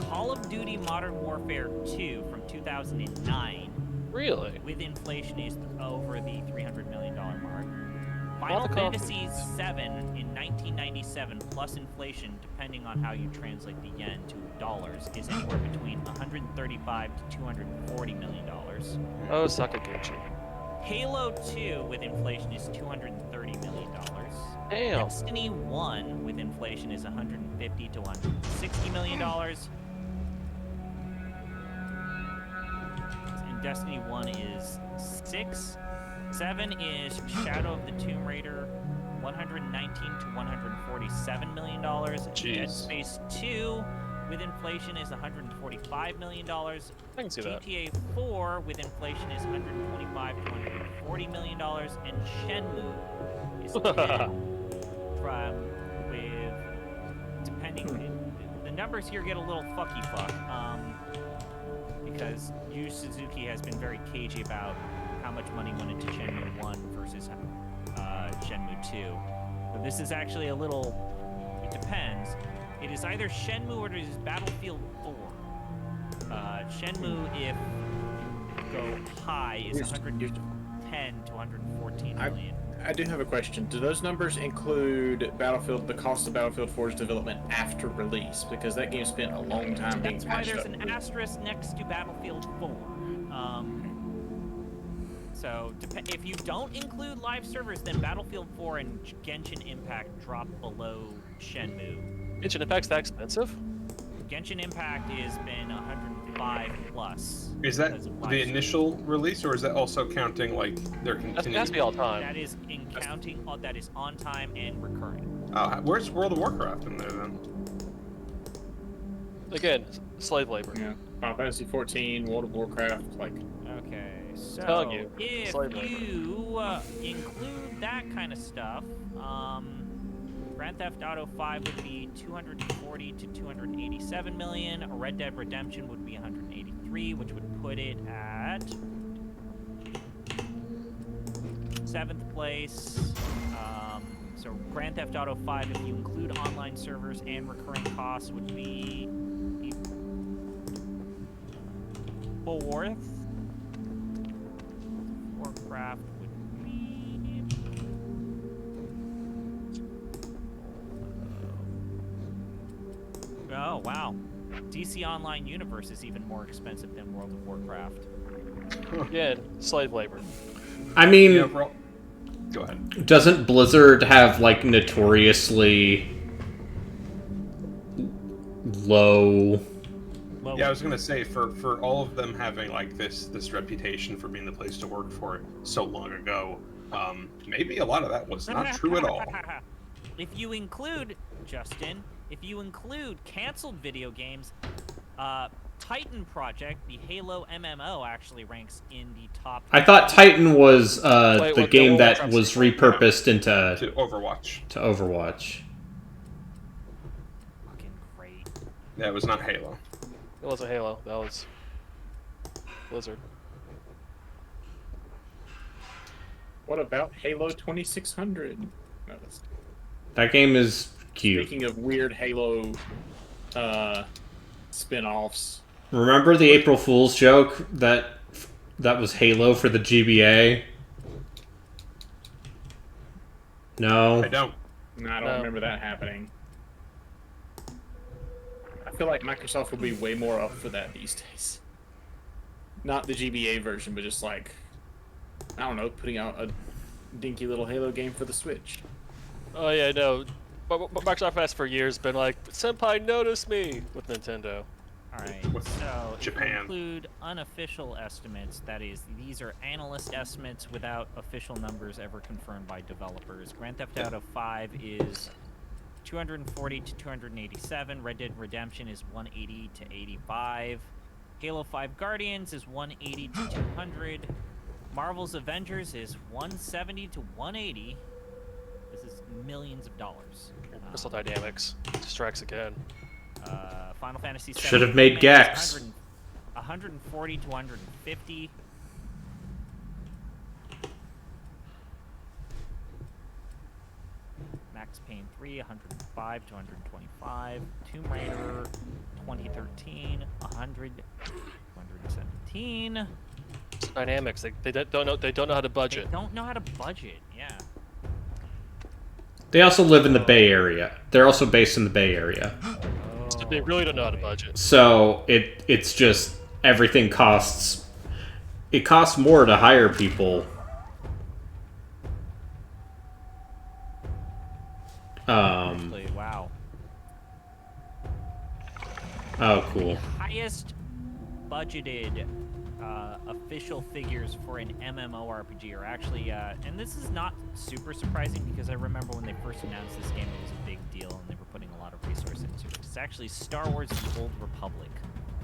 S2: Call of Duty Modern Warfare 2 from 2009.
S13: Really?
S2: With inflation is over the $300 million mark. Final Fantasy 7 in 1997 plus inflation, depending on how you translate the yen to dollars, is anywhere between 135 to 240 million dollars.
S13: Oh, Sakaguchi.
S2: Halo 2 with inflation is 230 million dollars.
S13: Damn.
S2: Destiny 1 with inflation is 150 to 160 million dollars. And Destiny 1 is 6. 7 is Shadow of the Tomb Raider, 119 to 147 million dollars. Dead Space 2 with inflation is 145 million dollars.
S13: I can see that.
S2: GTA 4 with inflation is 125 to 140 million dollars, and Shenmue is 10 with depending. The numbers here get a little fucky fuck because Yu Suzuki has been very cagey about how much money went into Shenmue 1 versus Shenmue 2. But this is actually a little... It depends. It is either Shenmue or it is Battlefield 4. Shenmue, if you go high, is 110 to 114 million.
S12: I do have a question. Do those numbers include the cost of Battlefield 4's development after release? Because that game spent a long time being patched up.
S2: That's why there's an asterisk next to Battlefield 4. So, if you don't include live servers, then Battlefield 4 and Genshin Impact drop below Shenmue.
S13: Genshin Impact's that expensive?
S2: Genshin Impact has been 105 plus.
S3: Is that the initial release, or is that also counting like their continuing?
S13: That has to be all time.
S2: That is in counting. That is on time and recurring.
S3: Where's World of Warcraft in there then?
S13: Again, slave labor.
S12: Yeah. Final Fantasy 14, World of Warcraft, like.
S2: Okay, so
S13: telling you,
S2: if you include that kind of stuff, Grand Theft Auto 5 would be 240 to 287 million. Red Dead Redemption would be 183, which would put it at 7th place. So Grand Theft Auto 5, if you include online servers and recurring costs, would be 4th. Warcraft would be Oh, wow. DC Online Universe is even more expensive than World of Warcraft.
S13: Again, slave labor.
S1: I mean,
S3: Yeah, go ahead.
S1: Doesn't Blizzard have like notoriously low?
S3: Yeah, I was gonna say for all of them having like this reputation for being the place to work for so long ago, maybe a lot of that was not true at all.
S2: If you include, Justin, if you include canceled video games, Titan Project, the Halo MMO, actually ranks in the top.
S1: I thought Titan was
S13: Wait,
S1: the
S13: what,
S1: game
S13: the
S1: that
S13: Warcraft
S1: was
S13: sequel?
S1: repurposed into
S3: To Overwatch.
S1: To Overwatch.
S2: Fucking great.
S3: Yeah, it was not Halo.
S13: It wasn't Halo. That was Blizzard.
S12: What about Halo 2600? No, that's...
S1: That game is cute.
S12: Speaking of weird Halo spin-offs.
S1: Remember the April Fool's joke that was Halo for the GBA? No.
S3: I don't.
S12: No, I don't remember that happening. I feel like Microsoft would be way more up for that these days. Not the GBA version, but just like, I don't know, putting out a dinky little Halo game for the Switch.
S13: Oh yeah, no. But Microsoft has for years been like, Senpai, notice me with Nintendo.
S2: Alright, so if you include unofficial estimates, that is, these are analyst estimates without official numbers ever confirmed by developers. Grand Theft Auto 5 is 240 to 287. Red Dead Redemption is 180 to 85. Halo 5 Guardians is 180 to 200. Marvel's Avengers is 170 to 180. This is millions of dollars.
S13: Crystal Dynamics strikes again.
S2: Final Fantasy VII
S1: Should have made Gex.
S2: 140 to 150. Max Payne 3, 105 to 125. Tomb Raider 2013, 100 to 117.
S13: Dynamics, they don't know how to budget.
S2: They don't know how to budget, yeah.
S1: They also live in the Bay Area. They're also based in the Bay Area.
S13: So they really don't know how to budget.
S1: So it's just everything costs. It costs more to hire people.
S2: Wow.
S1: Oh, cool.
S2: The highest budgeted official figures for an MMORPG are actually, and this is not super surprising because I remember when they first announced this game, it was a big deal and they were putting a lot of resources into it. It's actually Star Wars: The Old Republic.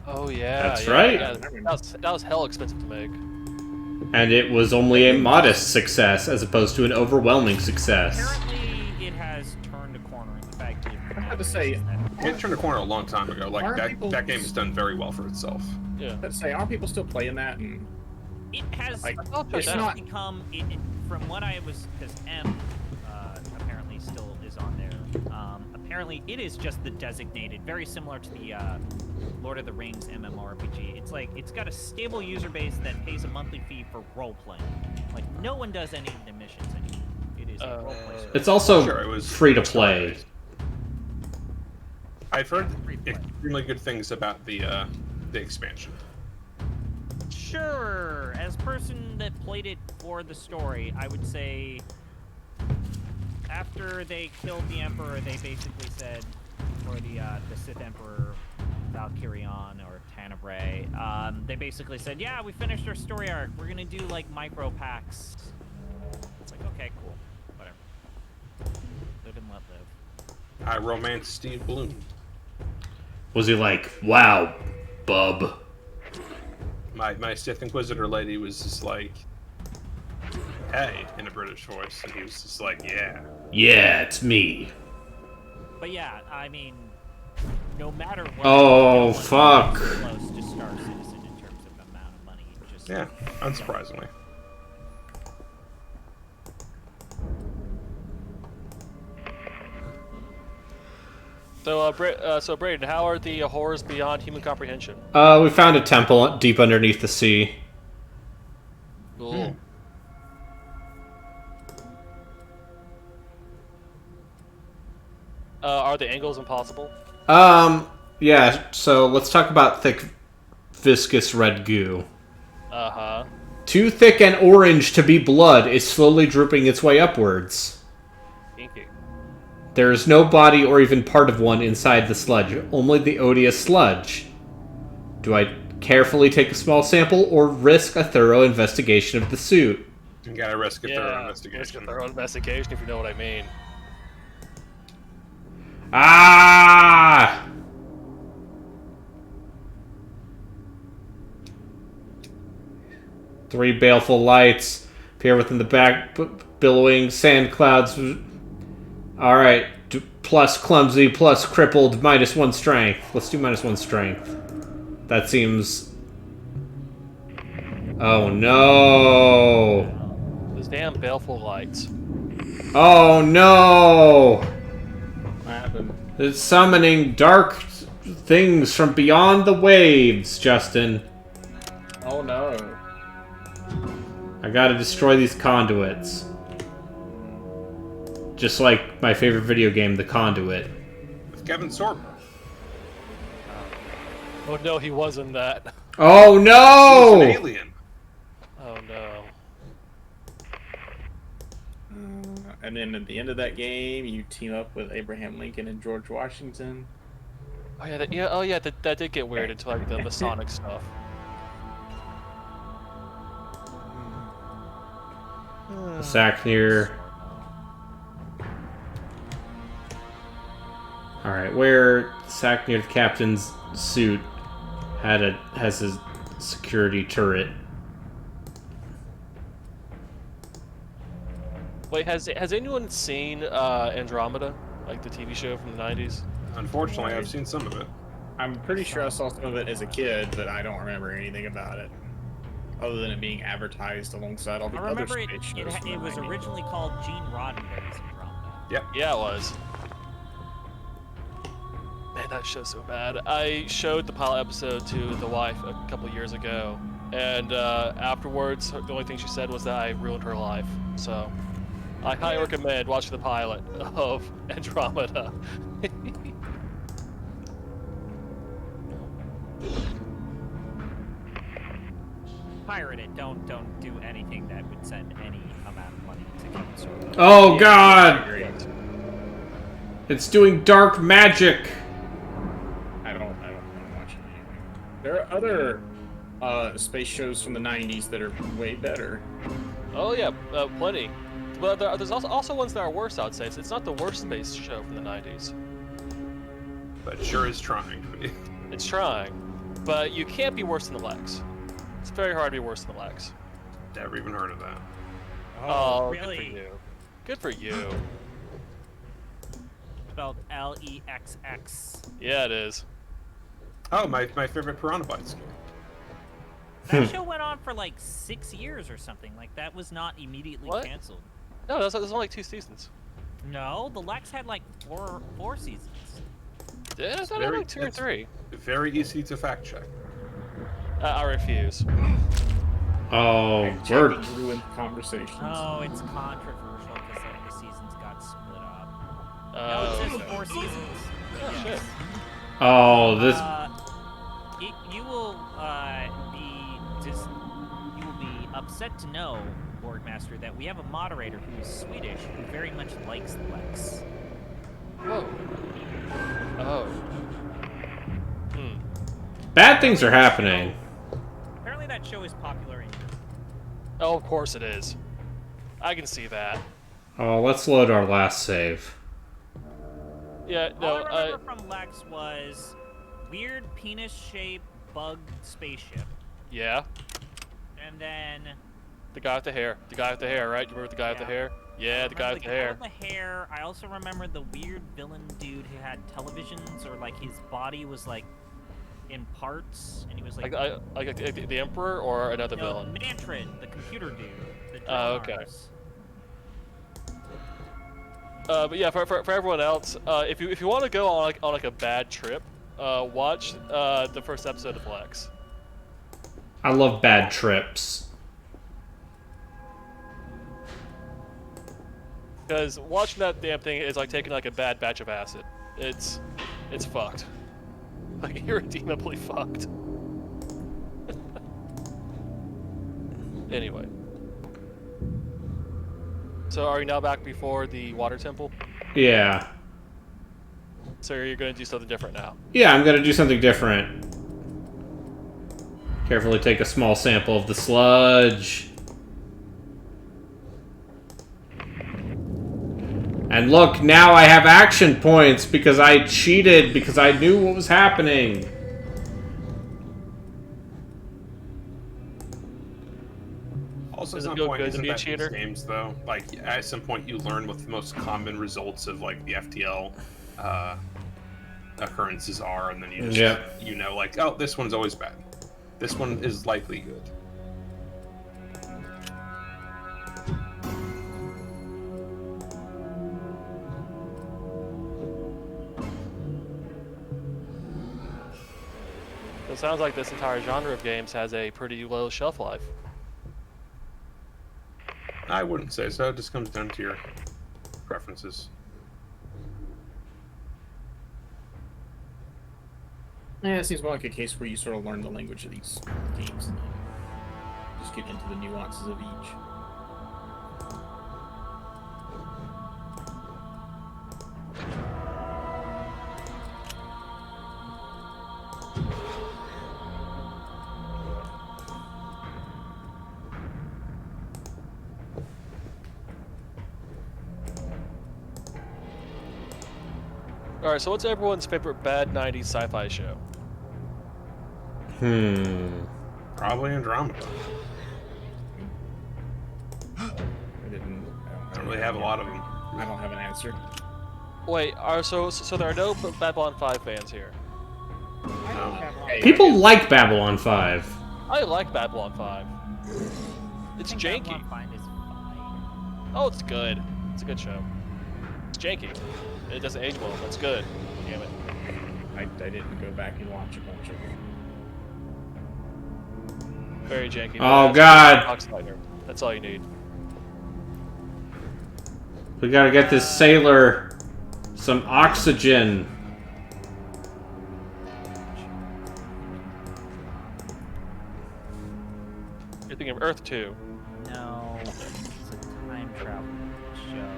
S13: Oh yeah,
S1: That's right.
S13: Yeah, that was hell expensive to make.
S1: And it was only a modest success as opposed to an overwhelming success.
S2: Apparently, it has turned a corner in the fact that
S12: I have to say,
S3: it turned a corner a long time ago. Like that game has done very well for itself.
S13: Yeah.
S12: Let's say, aren't people still playing that? And
S2: it has
S12: it's not
S2: become, from what I was, because M apparently still is on there. Apparently, it is just the designated, very similar to the Lord of the Rings MMORPG. It's like, it's got a stable user base that pays a monthly fee for role-playing. Like, no one does any of the missions anymore. It is a role-play service.
S1: It's also
S3: Sure, it was
S1: free to play.
S3: I've heard extremely good things about the expansion.
S2: Sure, as a person that played it for the story, I would say after they killed the Emperor, they basically said, or the Sith Emperor Valkyrion or Tenebrae, they basically said, yeah, we finished our story arc. We're gonna do like micro packs. It's like, okay, cool, whatever. Live and let live.
S3: I romanced Steve Bloom.
S1: Was he like, wow, bub?
S3: My Sith Inquisitor lady was just like, hey, in a British voice, and he was just like, yeah.
S1: Yeah, it's me.
S2: But yeah, I mean, no matter what.
S1: Oh, fuck.
S2: Close to Star Citizen in terms of amount of money. Just
S3: Yeah, unsurprisingly.
S13: So Brayden, how are the horrors beyond human comprehension?
S1: We found a temple deep underneath the sea.
S13: Cool. Are the angles impossible?
S1: Yeah, so let's talk about thick, viscous red goo.
S13: Uh-huh.
S1: Too thick and orange to be blood is slowly drooping its way upwards.
S13: Kinky.
S1: There is no body or even part of one inside the sludge, only the odious sludge. Do I carefully take a small sample or risk a thorough investigation of the suit?
S3: You gotta risk a thorough
S13: Risk a
S3: investigation.
S13: thorough investigation, if you know what I mean.
S1: Ah! Three baleful lights appear within the back, billowing sand clouds. Alright, plus clumsy, plus crippled, -1 strength. Let's do -1 strength. That seems... Oh no!
S13: Those damn baleful lights.
S1: Oh no!
S12: What happened?
S1: It's summoning dark things from beyond the waves, Justin.
S12: Oh no.
S1: I gotta destroy these conduits. Just like my favorite video game, The Conduit.
S3: With Kevin Sorbo.
S13: Oh no, he wasn't that.
S1: Oh no!
S3: He's an alien.
S13: Oh no.
S12: And then at the end of that game, you team up with Abraham Lincoln and George Washington.
S13: Oh yeah, that did get weird into like the Masonic stuff.
S1: The Sacknir. Alright, where Sacknir, the captain's suit, has a security turret.
S13: Wait, has anyone seen Andromeda, like the TV show from the 90s?
S3: Unfortunately, I've seen some of it.
S12: I'm pretty sure I saw some of it as a kid, but I don't remember anything about it. Other than it being advertised alongside all the
S2: I
S12: other
S2: remember
S12: space shows.
S2: it was originally called Gene Roddenberry's Andromeda.
S3: Yep.
S13: Yeah, it was. Man, that show's so bad. I showed the pilot episode to the wife a couple years ago, and afterwards, the only thing she said was that I ruined her life. So, I highly recommend watching the pilot of Andromeda.
S2: Pirate it. Don't do anything that would send any amount of money to Kevin Sorbo.
S1: Oh god! It's doing dark magic!
S12: I don't watch anything. There are other space shows from the 90s that are way better.
S13: Oh yeah, plenty. But there's also ones that are worse, I'd say. It's not the worst space show from the 90s.
S3: But it sure is trying to be.
S13: It's trying. But you can't be worse than the Lex. It's very hard to be worse than the Lex.
S3: Never even heard of that.
S13: Oh,
S2: really?
S13: Good for you.
S2: Spelled Lexx.
S13: Yeah, it is.
S3: Oh, my favorite Piranha Bytes game.
S2: That show went on for like 6 years or something. Like, that was not immediately canceled.
S13: No, there's only like 2 seasons.
S2: No, the Lex had like four seasons.
S13: Yeah, it's like 2 or 3.
S3: Very easy to fact check.
S13: I refuse.
S1: Oh,
S12: we're ruined conversations.
S2: Oh, it's controversial because like the seasons got split up.
S13: Oh,
S2: no, it says 4 seasons.
S13: Oh, shit.
S1: Oh, this...
S2: You will you will be upset to know, Boardmaster, that we have a moderator who is Swedish who very much likes the Lex.
S13: Whoa. Oh.
S1: Bad things are happening.
S2: Apparently that show is popular in Europe.
S13: Oh, of course it is. I can see that.
S1: Oh, let's load our last save.
S13: Yeah, no,
S2: All I remember from Lex was weird penis-shaped bug spaceship.
S13: Yeah.
S2: And then...
S13: The guy with the hair. The guy with the hair, right? You remember the guy with the hair? Yeah, the guy with the hair.
S2: The hair. I also remember the weird villain dude who had televisions, or like his body was like in parts, and he was like
S13: the Emperor or another villain?
S2: Mantrid, the computer dude.
S13: Oh, okay. But yeah, for everyone else, if you want to go on like a bad trip, watch the first episode of Lex.
S1: I love bad trips.
S13: Because watching that damn thing is like taking like a bad batch of acid. It's fucked. Like, irredeemably fucked. Anyway. So are you now back before the water temple?
S1: Yeah.
S13: So you're going to do something different now?
S1: Yeah, I'm gonna do something different. Carefully take a small sample of the sludge. And look, now I have action points because I cheated because I knew what was happening.
S3: Also,
S13: Does
S3: at
S13: it
S3: some
S13: feel
S3: point,
S13: good to
S3: isn't
S13: be a
S3: that these
S13: cheater?
S3: games though? Like, at some point, you learn what the most common results of like the FTL occurrences are, and then you just you know, like, oh, this one's always bad. This one is likely good.
S13: It sounds like this entire genre of games has a pretty low shelf life.
S3: I wouldn't say so. It just comes down to your preferences.
S12: Yeah, it seems more like a case where you sort of learn the language of these games and then just get into the nuances of each.
S13: Alright, so what's everyone's favorite bad 90s sci-fi show?
S3: Probably Andromeda.
S12: I
S3: don't really have a lot of them.
S12: I don't have an answer.
S13: Wait, so there are no Babylon 5 fans here?
S1: People like Babylon 5.
S13: I like Babylon 5. It's janky.
S2: Babylon 5 is fine.
S13: Oh, it's good. It's a good show. It's janky. It doesn't age well, but it's good. Damn it.
S12: I didn't go back and watch a bunch of them.
S13: Very janky.
S1: Oh, God.
S13: Oxidizer. That's all you need.
S1: We gotta get this sailor some oxygen.
S13: You're thinking of Earth 2.
S2: No, it's a time travel show.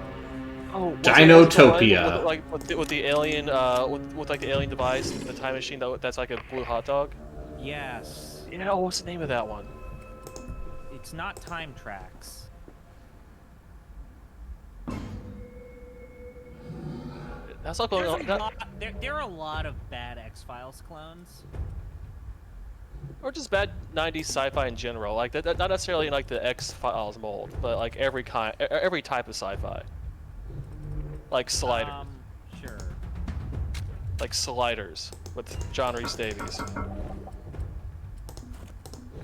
S13: Oh,
S1: Dinotopia.
S13: Like with the alien, with like the alien device, the time machine that's like a blue hot dog.
S2: Yes.
S13: Yeah. Oh, what's the name of that one?
S2: It's not Time Tracks.
S13: That's not going on.
S2: There are a lot of bad X-Files clones.
S13: Or just bad 90s sci-fi in general. Like that, not necessarily in like the X-Files mold, but like every type of sci-fi. Like Sliders.
S2: Sure.
S13: Like Sliders with John Rhys Davies.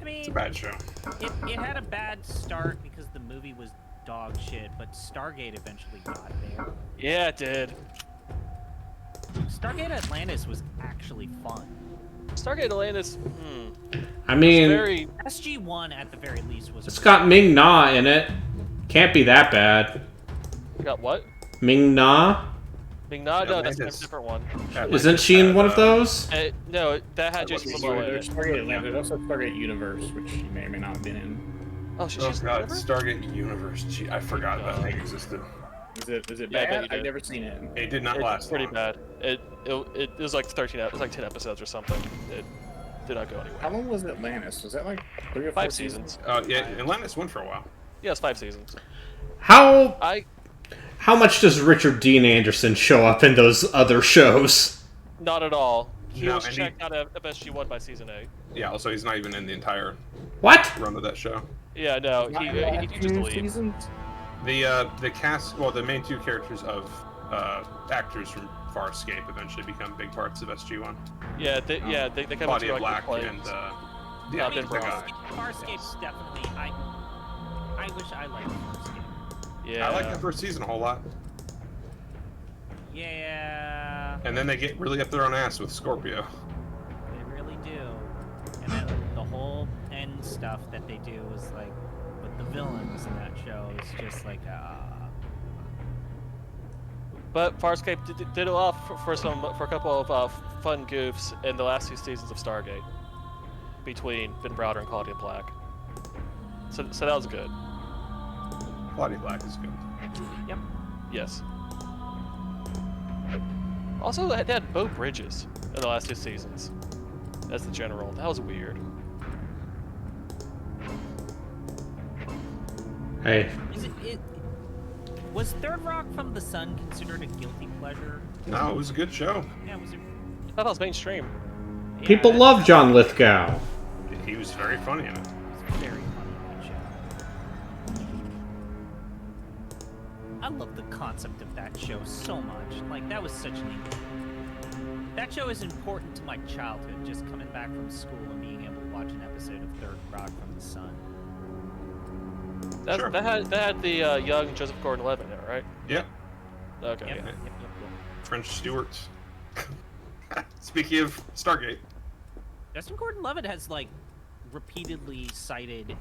S2: I mean,
S3: It's a bad show.
S2: It had a bad start because the movie was dog shit, but Stargate eventually got there.
S13: Yeah, it did.
S2: Stargate Atlantis was actually fun.
S13: Stargate Atlantis.
S1: I mean,
S2: SG-1 at the very least was.
S1: It's got Ming Na in it. Can't be that bad.
S13: Got what?
S1: Ming Na?
S13: Ming Na? No, that's a different one.
S1: Isn't she in one of those?
S13: No, that had Jason Momoa in
S12: There's
S13: it.
S12: Stargate Atlantis. There's also Stargate Universe, which you may or may not have been in.
S13: Oh, she's
S3: Oh
S13: just
S3: god, Stargate Universe. Gee, I forgot that thing existed.
S12: Is it
S13: Yeah, I bet
S12: bad?
S13: you did.
S12: I've never seen it.
S3: It did not
S13: It's
S3: last
S13: pretty
S3: long.
S13: bad. It was like 13. It was like 10 episodes or something. It did not go anywhere.
S12: How long was Atlantis? Was that like 3 or 4
S13: 5 seasons.
S3: Yeah, Atlantis went for a while.
S13: Yeah, it's 5 seasons.
S1: How much does Richard Dean Anderson show up in those other shows?
S13: Not at all. He
S3: No,
S13: was
S3: and
S13: checked out of SG-1 by season 8.
S3: Yeah, also he's not even in the entire run of that show.
S13: Yeah, no, he just leaves.
S3: The cast, well, the main 2 characters of actors from Farscape eventually become big parts of SG-1.
S13: Yeah, they come
S3: Body
S13: into
S3: of
S13: like
S3: Black
S13: the
S3: and
S13: planes.
S3: yeah,
S13: Ben
S3: the
S13: Brown.
S3: guy.
S2: Farscape's definitely. I wish I liked Farscape.
S13: Yeah.
S3: I like the first season a whole lot.
S2: Yeah.
S3: And then they get really up their own ass with Scorpio.
S2: They really do. And then the whole end stuff that they do is like with the villains in that show is just like
S13: But Farscape did a lot for a couple of fun goofs in the last 2 seasons of Stargate between Finn Browder and Claudia Black. So that was good.
S3: Claudia Black is good.
S2: Yep.
S13: Yes. Also, they had Beau Bridges in the last 2 seasons as the general. That was weird.
S1: Hey.
S2: Was Third Rock from the Sun considered a guilty pleasure?
S3: No, it was a good show.
S2: Yeah, was it?
S13: I thought that was mainstream.
S1: People love John Lithgow.
S3: He was very funny in it.
S2: Very funny in that show. I love the concept of that show so much. Like, that was such an... That show is important to my childhood, just coming back from school and being able to watch an episode of Third Rock from the Sun.
S13: That had the young Joseph Gordon-Levitt in it, right?
S3: Yep.
S13: Okay.
S2: Yep.
S13: Yeah.
S2: Yep.
S3: French Stewarts. Speaking of Stargate.
S2: Justin Gordon-Levitt has, like, repeatedly cited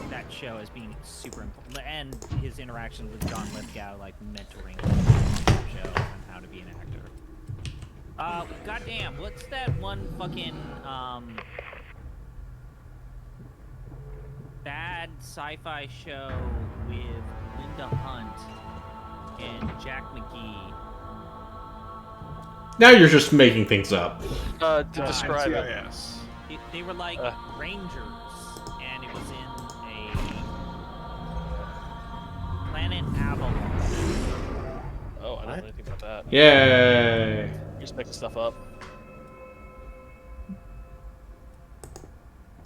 S2: that show as being super important, and his interaction with John Lithgow, like, mentoring him on the show on how to be an actor. Goddamn, what's that one fucking, bad sci-fi show with Linda Hunt and Jack McGee?
S1: Now you're just making things up.
S13: To describe it.
S3: NCIS.
S2: They were like rangers, and it was in a planet Avalon.
S13: Oh, I don't know anything about that.
S1: Yay!
S13: You're just making stuff up.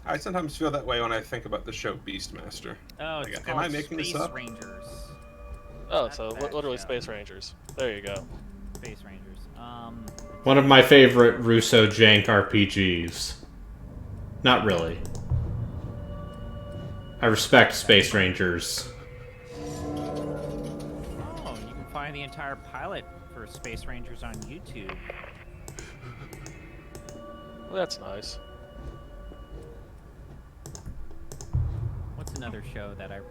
S3: I sometimes feel that way when I think about the show Beastmaster.
S2: Oh, it's
S3: Like,
S2: called
S3: am I making
S2: Space
S3: this up?
S2: Rangers.
S13: Oh,
S2: That's
S13: so
S2: that
S13: literally
S2: show.
S13: Space Rangers. There you go.
S2: Space Rangers.
S1: One of my favorite Russo jank RPGs. Not really. I respect Space Rangers.
S2: Oh, you can find the entire pilot for Space Rangers on YouTube.
S13: Well, that's nice.
S2: What's another show that I...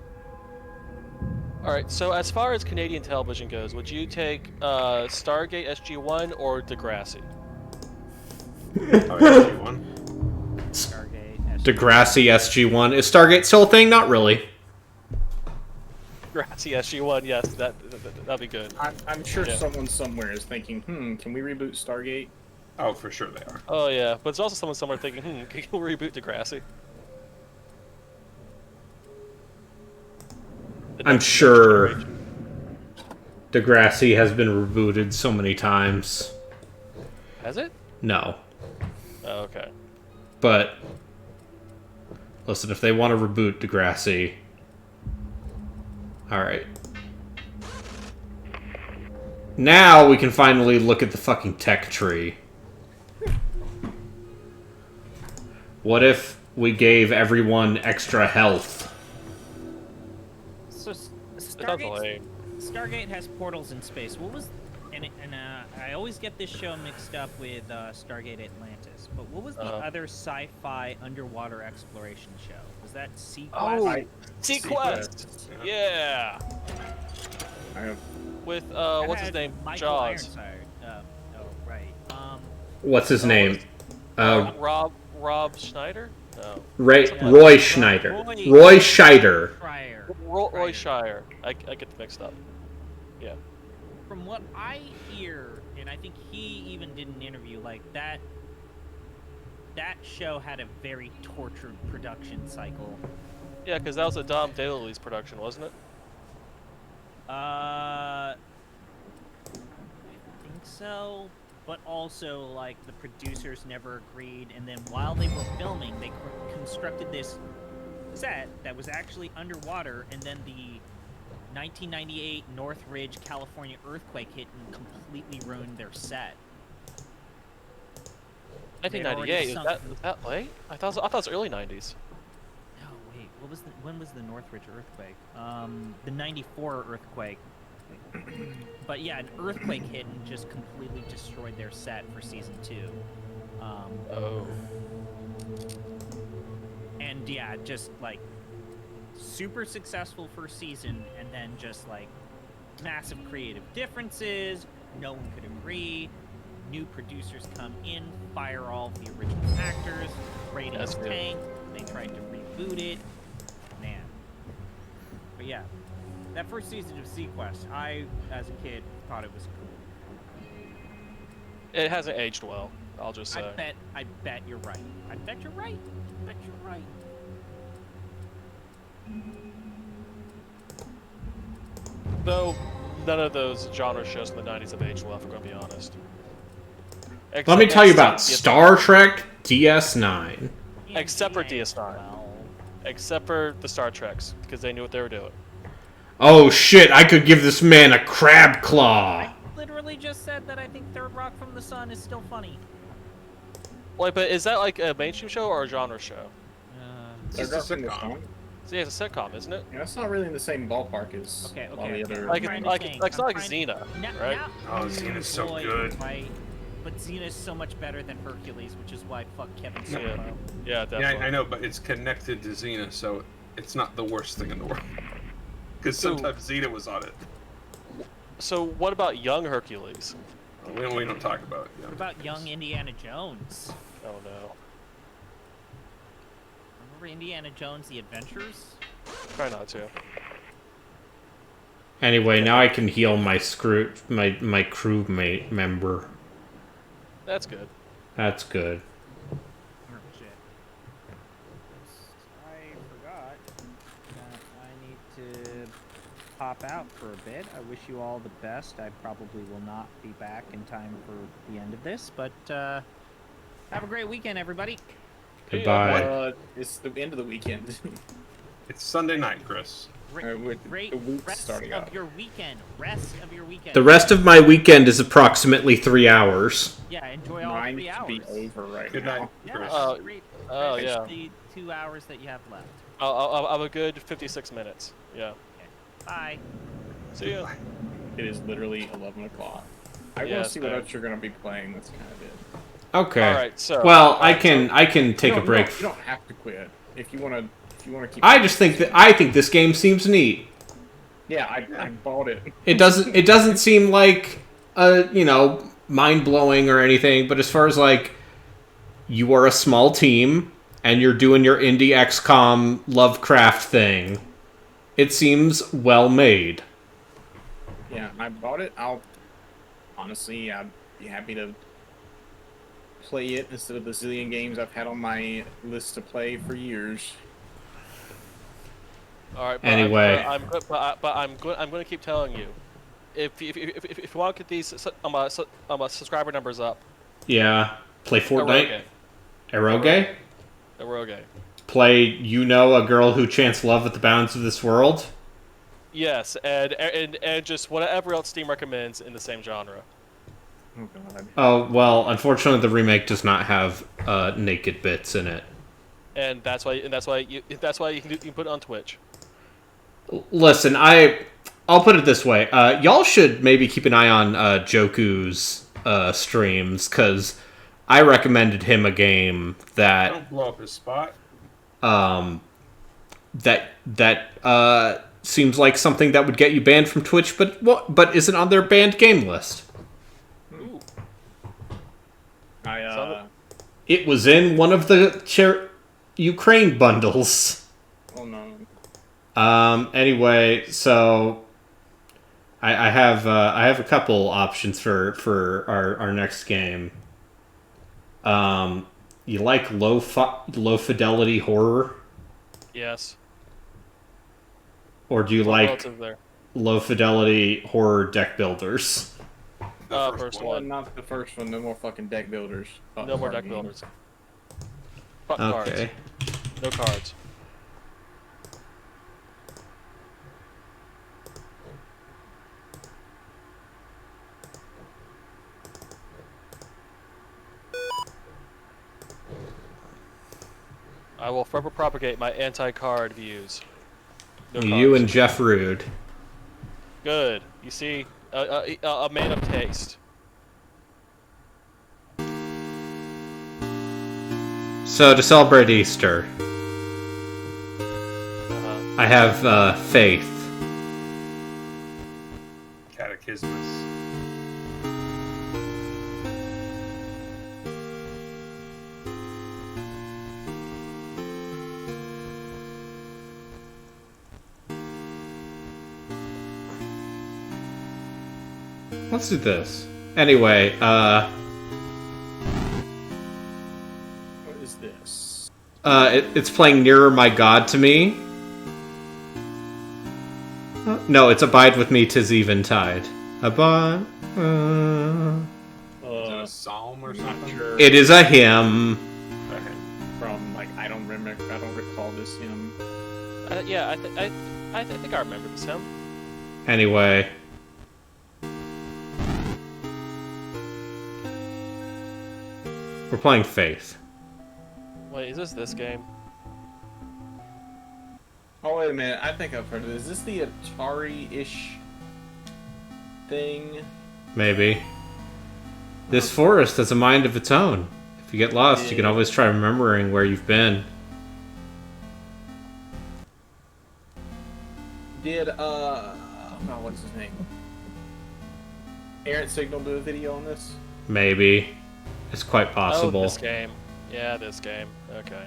S13: Alright, so as far as Canadian television goes, would you take Stargate SG-1 or Degrassi?
S3: SG-1.
S2: Stargate,
S1: Degrassi SG-1. Is Stargate still a thing? Not really.
S13: Degrassi SG-1, yes, that'd be good.
S12: I'm sure
S13: Yeah.
S12: someone somewhere is thinking, can we reboot Stargate?
S3: Oh, for sure they are.
S13: Oh yeah, but there's also someone somewhere thinking, can we reboot Degrassi?
S1: I'm sure Degrassi has been rebooted so many times.
S13: Has it?
S1: No.
S13: Oh, okay.
S1: But, listen, if they want to reboot Degrassi... Alright. Now we can finally look at the fucking tech tree. What if we gave everyone extra health?
S2: So
S13: That's lame.
S2: Stargate has portals in space. What was... And I always get this show mixed up with Stargate Atlantis. But what was the other sci-fi underwater exploration show? Was that Sequest?
S13: Oh, Sequest! Yeah! With, what's his name?
S2: Michael
S13: Jaws.
S2: Ironside. Oh, right.
S1: What's his name?
S13: Rob Schneider? No.
S1: Roy Schneider. Roy Scheider.
S13: Roy Shire. I get them mixed up. Yeah.
S2: From what I hear, and I think he even did an interview, like that show had a very tortured production cycle.
S13: Yeah, because that was a Dom DeLuise production, wasn't it?
S2: I think so, but also like the producers never agreed, and then while they were filming, they constructed this set that was actually underwater, and then the 1998 Northridge, California earthquake hit and completely ruined their set.
S13: 1998. Was that late? I thought it was early 90s.
S2: No, wait. When was the Northridge earthquake? The 94 earthquake. But yeah, an earthquake hit and just completely destroyed their set for season 2.
S13: Oh.
S2: And yeah, just like super successful first season, and then just like massive creative differences. No one could agree. New producers come in, fire all of the original actors. Ratings tanked. They tried to reboot it. Man. But yeah, that first season of Sequest, I, as a kid, thought it was cool.
S13: It hasn't aged well. I'll just say.
S2: I bet you're right. I bet you're right. I bet you're right.
S13: Though none of those genre shows in the 90s have aged well, if we're going to be honest.
S1: Let me tell you about Star Trek DS9.
S13: Except for DS9. Except for the Star Treks, because they knew what they were doing.
S1: Oh shit, I could give this man a crab claw.
S2: I literally just said that I think Third Rock from the Sun is still funny.
S13: Wait, but is that like a mainstream show or a genre show?
S12: It's a sitcom.
S13: See, it's a sitcom, isn't it?
S12: Yeah, it's not really in the same ballpark as all the other.
S13: It's not like Xena, right?
S3: Oh, Xena's so good.
S2: But Xena's so much better than Hercules, which is why fuck Kevin Sorbo.
S13: Yeah, definitely.
S3: Yeah, I know, but it's connected to Xena, so it's not the worst thing in the world. Because sometimes Xena was on it.
S13: So what about young Hercules?
S3: We don't talk about it.
S2: What about young Indiana Jones?
S13: Oh no.
S2: Remember Indiana Jones: The Adventures?
S13: Try not to.
S1: Anyway, now I can heal my crewmate member.
S13: That's good.
S1: That's good.
S2: Oh, shit. I forgot that I need to pop out for a bit. I wish you all the best. I probably will not be back in time for the end of this, but have a great weekend, everybody.
S1: Goodbye.
S12: It's the end of the weekend.
S3: It's Sunday night, Chris.
S2: Great rest of your weekend. Rest of your weekend.
S1: The rest of my weekend is approximately 3 hours.
S2: Yeah, enjoy all 3 hours.
S12: Be over right
S3: Good
S12: now.
S3: night, Chris.
S13: Oh yeah.
S2: The 2 hours that you have left.
S13: I'm a good 56 minutes. Yeah.
S2: Okay. Bye.
S13: See ya.
S12: It is literally 11 o'clock. I want to see what else you're going to be playing. That's kind of it.
S1: Okay.
S13: All right. So.
S1: Well, I can take a break.
S12: You don't have to quit if you want to. If you want to keep.
S1: I just think I think this game seems neat.
S12: Yeah, I bought it.
S1: It doesn't seem like mind blowing or anything, but as far as like you are a small team and you're doing your indie XCOM Lovecraft thing, it seems well made.
S12: Yeah, I bought it. I'd be happy to play it instead of the zillion games I've had on my list to play for years.
S13: All right. But
S1: Anyway,
S13: I'm going to keep telling you, if you want to get these subscriber numbers up.
S1: Yeah. Play Fortnite. Eroge.
S13: Eroge.
S1: Play a girl who chants love at the bounds of this world.
S13: Yes, and just whatever else Steam recommends in the same genre.
S12: Oh god.
S1: Oh well, unfortunately, the remake does not have naked bits in it.
S13: And that's why you can put it on Twitch.
S1: Listen, I'll put it this way: y'all should maybe keep an eye on Joku's streams, because I recommended him a game that
S3: Don't blow up his spot.
S1: That seems like something that would get you banned from Twitch, but isn't on their banned game list.
S13: Ooh.
S1: It was in one of the Ukraine bundles.
S12: Oh no.
S1: Anyway, so I have a couple options for our next game. You like low fidelity horror?
S13: Yes.
S1: Or do you like low fidelity horror deck builders?
S13: First one.
S12: Not the first one. No more fucking deck builders.
S13: No more deck builders. Fuck
S1: Okay.
S13: Cards. No cards. I will forever propagate my anti-card views. No
S1: You
S13: cards.
S1: and Jeff Rude.
S13: Good. You see, a man of taste.
S1: So to celebrate Easter, I have faith.
S3: Cataclysmus.
S1: Let's do this. Anyway,
S12: What is this?
S1: it's playing Nearer My God to Me. No, it's Abide With Me 'Tis Eventide. Abide.
S3: Is it a psalm or something?
S12: Sure.
S1: It is a hymn.
S12: From like I don't recall this hymn.
S13: Yeah, I think I remember this hymn.
S1: Anyway. We're playing Faith.
S13: Wait, is this game?
S12: Oh wait a minute, I think I've heard of this. Is this the Atari-ish thing?
S1: Maybe. This forest has a mind of its own. If you get lost, you can always try remembering where you've been.
S12: Did oh, what's his name? Aaron Signal do a video on this?
S1: Maybe. It's quite possible.
S13: Oh, this game. Yeah, this game. Okay.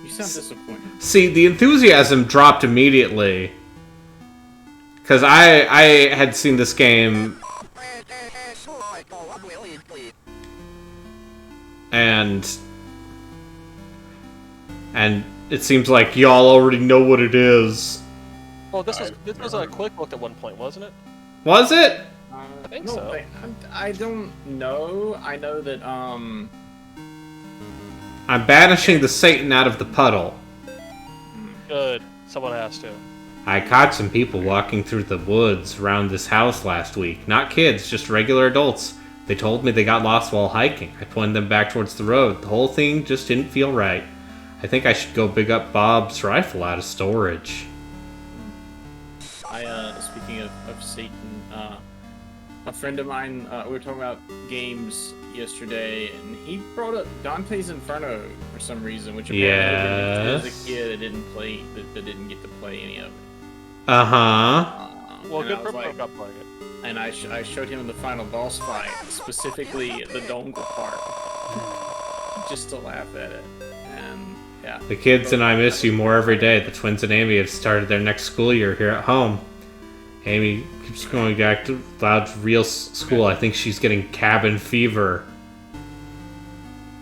S12: You sound disappointed.
S1: See, the enthusiasm dropped immediately. Because I had seen this game. And it seems like y'all already know what it is.
S13: Oh, this was a quick look at one point, wasn't it?
S1: Was it?
S13: I think
S12: no,
S13: so.
S12: I don't know. I know that
S1: I'm banishing the Satan out of the puddle.
S13: Good. Someone has to.
S1: I caught some people walking through the woods around this house last week. Not kids, just regular adults. They told me they got lost while hiking. I pointed them back towards the road. The whole thing just didn't feel right. I think I should go big up Bob's rifle out of storage.
S12: Speaking of Satan, a friend of mine, we were talking about games yesterday, and he brought up Dante's Inferno for some reason, which apparently as a kid I didn't play, that didn't get to play any of it.
S13: Well, good for him not playing it.
S12: And I showed him the final boss fight, specifically the Dongle part, just to laugh at it. And yeah.
S1: The kids and I miss you more every day. The twins and Amy have started their next school year here at home. Amy keeps going back to real school. I think she's getting cabin fever.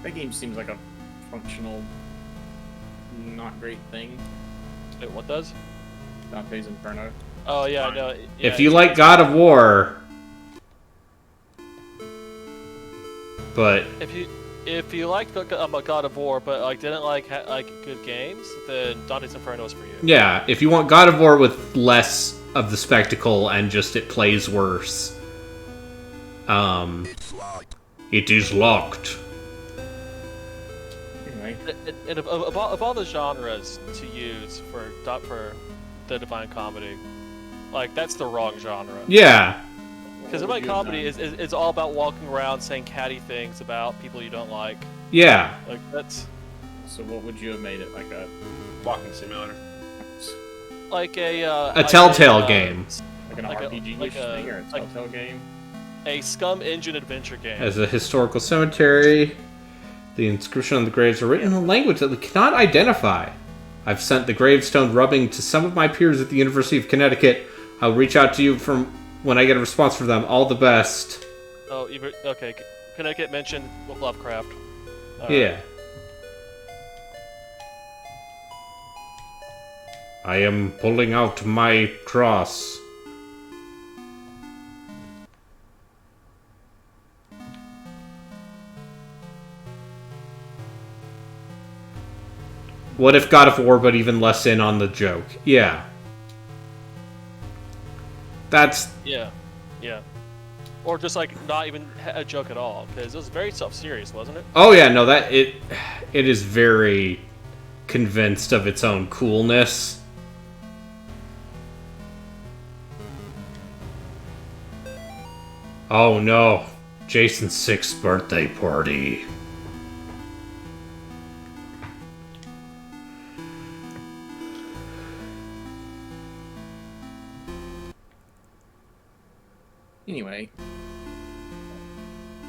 S12: That game seems like a functional, not great thing.
S13: Wait, what does?
S12: Dante's Inferno.
S13: Oh yeah, I know. Yeah,
S1: If you like God of War, but
S13: if you like God of War, but like didn't like good games, then Dante's Inferno is for you.
S1: yeah, if you want God of War with less of the spectacle and just it plays worse, it is locked.
S12: Anyway.
S13: And of all the genres to use for the Divine Comedy, like that's the wrong genre.
S1: Yeah.
S13: Because Divine Comedy is all about walking around saying catty things about people you don't like.
S1: Yeah.
S13: Like that's.
S12: So what would you have made it, like a
S3: walking simulator?
S13: Like a
S1: Telltale game.
S12: Like an RPG-ish thing or a Telltale game?
S13: A Scum Engine adventure game.
S1: As a historical cemetery, the inscription on the graves are written in a language that we cannot identify. I've sent the gravestone rubbing to some of my peers at the University of Connecticut. I'll reach out to you from when I get a response from them. All the best.
S13: Oh, okay. Connecticut mentioned Lovecraft.
S1: Yeah. I am pulling out my cross. What if God of War, but even less in on the joke? Yeah. That's...
S13: Yeah. Or just like not even a joke at all, because it was very self-serious, wasn't it?
S1: Oh yeah, no, it is very convinced of its own coolness. Oh no, Jason's 6th birthday party.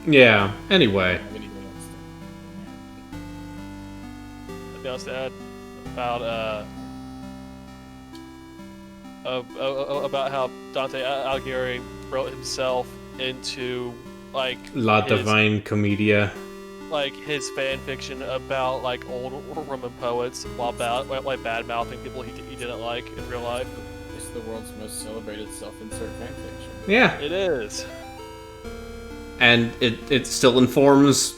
S1: Yeah, anyway.
S12: Have anything else
S13: Anything else to add about how Dante Alighieri wrote himself into like
S1: La
S13: his,
S1: Divine Commedia.
S13: like his fan fiction about like old Roman poets while bad mouthing people he didn't like in real life.
S12: It's the world's most celebrated self-insert fanfiction.
S1: Yeah.
S13: It is.
S1: And it still informs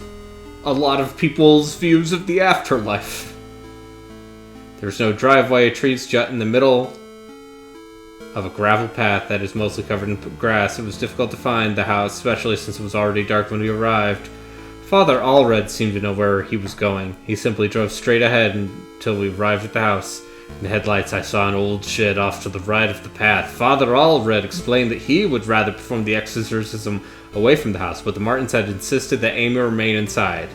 S1: a lot of people's views of the afterlife. There's no driveway, trees jut in the middle of a gravel path that is mostly covered in grass. It was difficult to find the house, especially since it was already dark when we arrived. Father Allred seemed to know where he was going. He simply drove straight ahead until we arrived at the house. In the headlights, I saw an old shed off to the right of the path. Father Allred explained that he would rather perform the exorcism away from the house, but the Martins had insisted that Amy remain inside.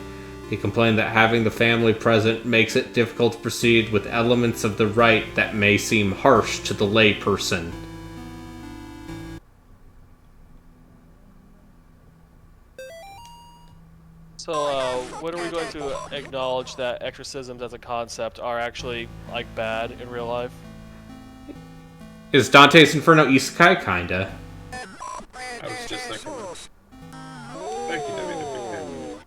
S1: He complained that having the family present makes it difficult to proceed with elements of the rite that may seem harsh to the lay person.
S13: So, when are we going to acknowledge that exorcisms as a concept are actually, like, bad in real life?
S1: Is Dante's Inferno isekai, kinda?
S3: I was just thinking of... Thank you, WWK.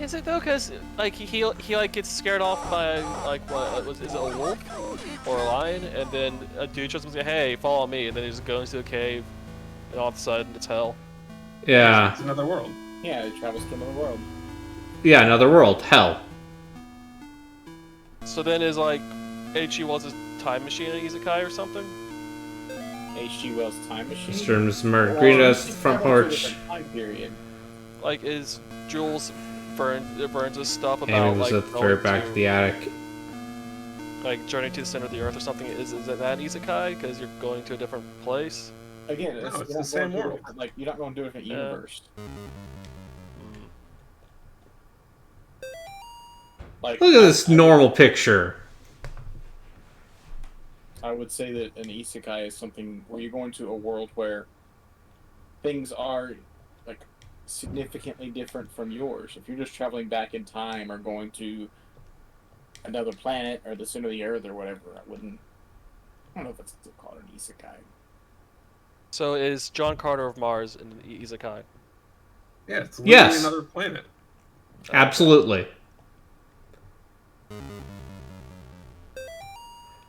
S13: Is it though? Cause like he like gets scared off by like is it a wolf or a lion, and then a dude just goes, "Hey, follow me," and then he just goes to a cave, and all of a sudden it's hell.
S1: Yeah.
S3: It's another world.
S12: Yeah, he travels to another world.
S1: Yeah, another world. Hell.
S13: So then is like H.G. Wells' time machine an isekai or something?
S12: H.G. Wells' time machine?
S1: Mr. and Mrs. Margaritas, front porch.
S12: Time period.
S13: Like, is Jules Burns' stuff about
S1: Amy was
S13: like
S1: at the very back of the attic.
S13: like Journey to the Center of the Earth or something? Is that an isekai because you're going to a different place?
S12: Again,
S3: No, it's
S12: you're
S3: the
S12: not
S3: same
S12: going to a
S3: world.
S12: different- Like, you're not going to a different universe. Like,
S1: Look at this normal picture.
S12: I would say that an isekai is something where you're going to a world where things are like significantly different from yours. If you're just traveling back in time or going to another planet or the center of the earth or whatever, I don't know if it's still called an isekai.
S13: So is John Carter of Mars an isekai?
S3: Yeah, it's literally
S1: Yes.
S3: another planet.
S1: Absolutely.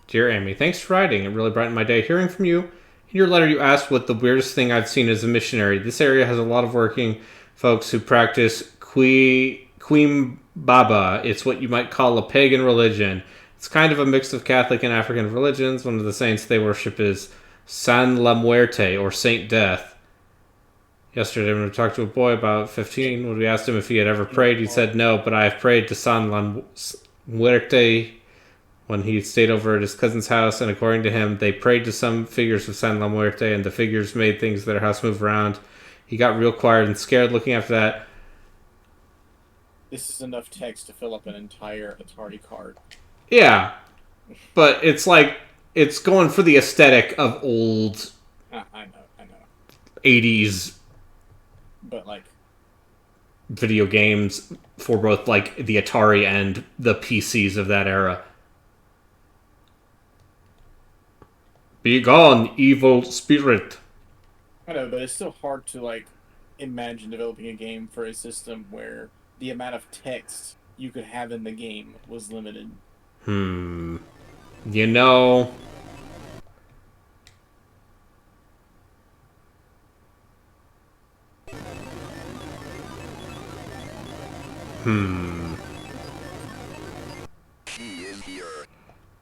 S1: Dear Amy, thanks for writing. It really brightened my day hearing from you. In your letter, you asked what the weirdest thing I've seen as a missionary. This area has a lot of working folks who practice Queen Baba. It's what you might call a pagan religion. It's kind of a mix of Catholic and African religions. One of the saints they worship is San La Muerte, or Saint Death. Yesterday, when we talked to a boy about 15, when we asked him if he had ever prayed, he said no, but I have prayed to San La Muerte when he stayed over at his cousin's house, and according to him, they prayed to some figures of San La Muerte, and the figures made things in their house move around. He got real quiet and scared looking after that.
S12: This is enough text to fill up an entire Atari card.
S1: Yeah, but it's like, it's going for the aesthetic of old
S12: I know.
S1: 80s
S12: But, like,
S1: video games for both, like, the Atari and the PCs of that era. Be gone, evil spirit.
S12: I know, but it's still hard to, like, imagine developing a game for a system where the amount of text you could have in the game was limited.
S1: You know...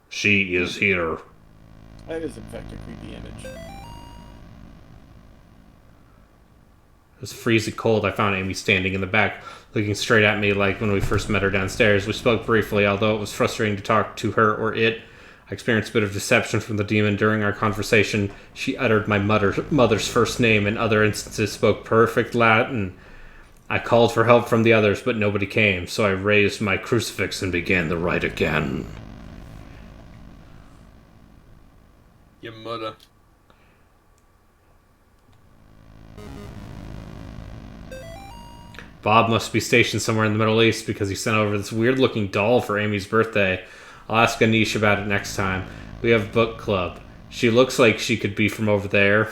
S1: She is here.
S12: That is, in fact, a creepy image.
S1: It was freezing cold. I found Amy standing in the back, looking straight at me like when we first met her downstairs. We spoke briefly, although it was frustrating to talk to her or it. I experienced a bit of deception from the demon during our conversation. She uttered my mother's first name, and other instances spoke perfect Latin. I called for help from the others, but nobody came, so I raised my crucifix and began the rite again.
S3: Your mother.
S1: Bob must be stationed somewhere in the Middle East because he sent over this weird-looking doll for Amy's birthday. I'll ask Anish about it next time. We have book club. She looks like she could be from over there.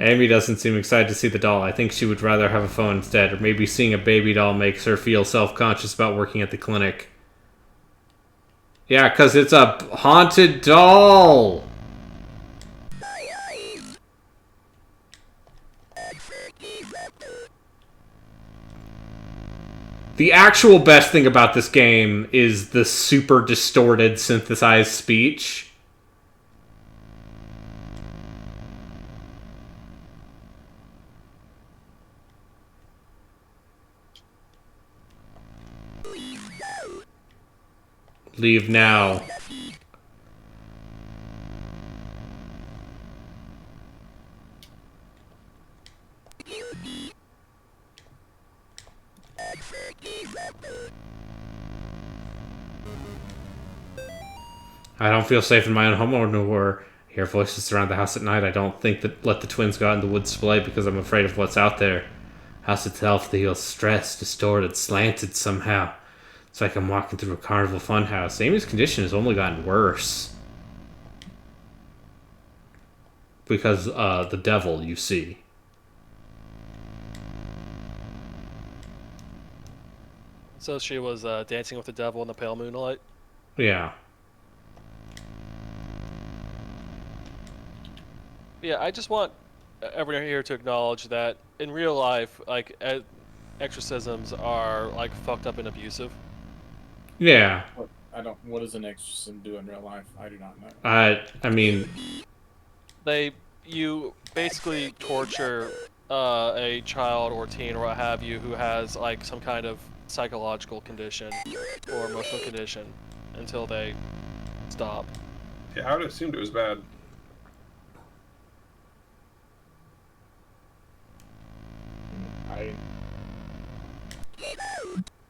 S1: Amy doesn't seem excited to see the doll. I think she would rather have a phone instead, or maybe seeing a baby doll makes her feel self-conscious about working at the clinic. Yeah, because it's a haunted doll! The actual best thing about this game is the super distorted synthesized speech. Leave now. I don't feel safe in my own home anymore. I hear voices around the house at night. I don't think that let the twins go out in the woods to play because I'm afraid of what's out there. House itself feels stressed, distorted, slanted somehow. It's like I'm walking through a carnival funhouse. Amy's condition has only gotten worse. Because, the devil, you see.
S13: So she was dancing with the devil in the pale moonlight?
S1: Yeah.
S13: Yeah, I just want everyone here to acknowledge that in real life, like, exorcisms are, like, fucked up and abusive.
S1: Yeah.
S12: What does an exorcism do in real life? I do not know.
S1: I mean...
S13: You basically torture a child or teen or what have you who has, like, some kind of psychological condition or emotional condition until they stop.
S3: Yeah, I would have assumed it was bad.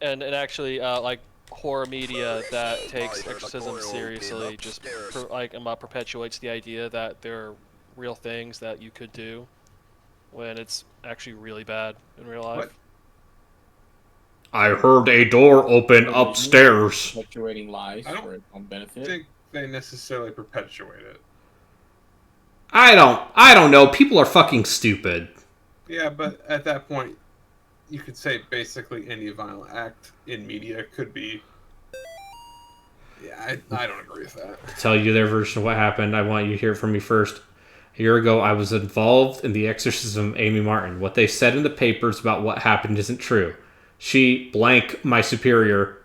S13: And actually, like, horror media that takes exorcism seriously just perpetuates the idea that there are real things that you could do when it's actually really bad in real life.
S3: What?
S1: I heard a door open upstairs.
S12: Perpetuating lies
S3: I
S12: for its own benefit.
S3: think they necessarily perpetuate it.
S1: I don't know. People are fucking stupid.
S3: Yeah, but at that point, you could say basically any violent act in media could be... Yeah, I don't agree with that.
S1: To tell you their version of what happened, I want you to hear it from me first. A year ago, I was involved in the exorcism of Amy Martin. What they said in the papers about what happened isn't true. She, blank, my superior,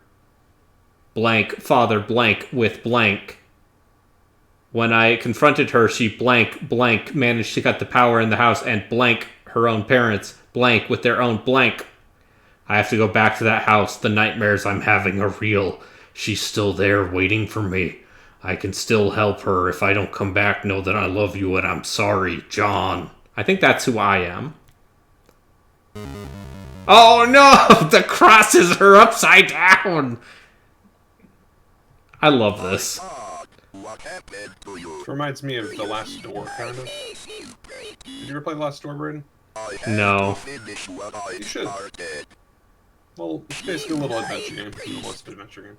S1: blank, father, blank, with blank. When I confronted her, she, blank, blank, managed to cut the power in the house and blank, her own parents, blank, with their own blank. I have to go back to that house. The nightmares I'm having are real. She's still there waiting for me. I can still help her. If I don't come back, know that I love you and I'm sorry, John. I think that's who I am. Oh no! The cross is her upside down! I love this.
S3: Reminds me of The Last Door, kind of. Did you ever play The Last Door, Braden?
S1: No.
S3: You should. Well, it's basically a little adventure game. A little adventure game.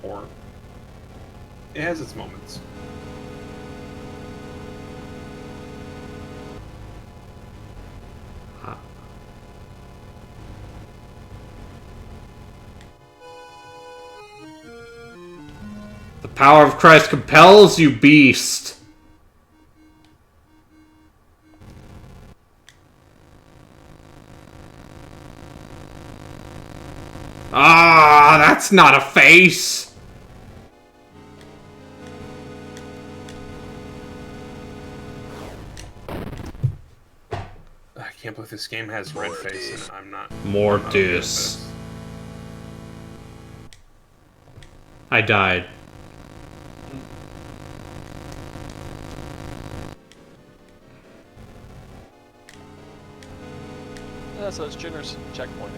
S3: Or it has its moments.
S1: The power of Christ compels you, beast. Ah, that's not a face.
S3: I can't believe this game has red face and I'm not.
S1: Mortis. I died.
S13: Yeah, so it's Jinner's checkpointing.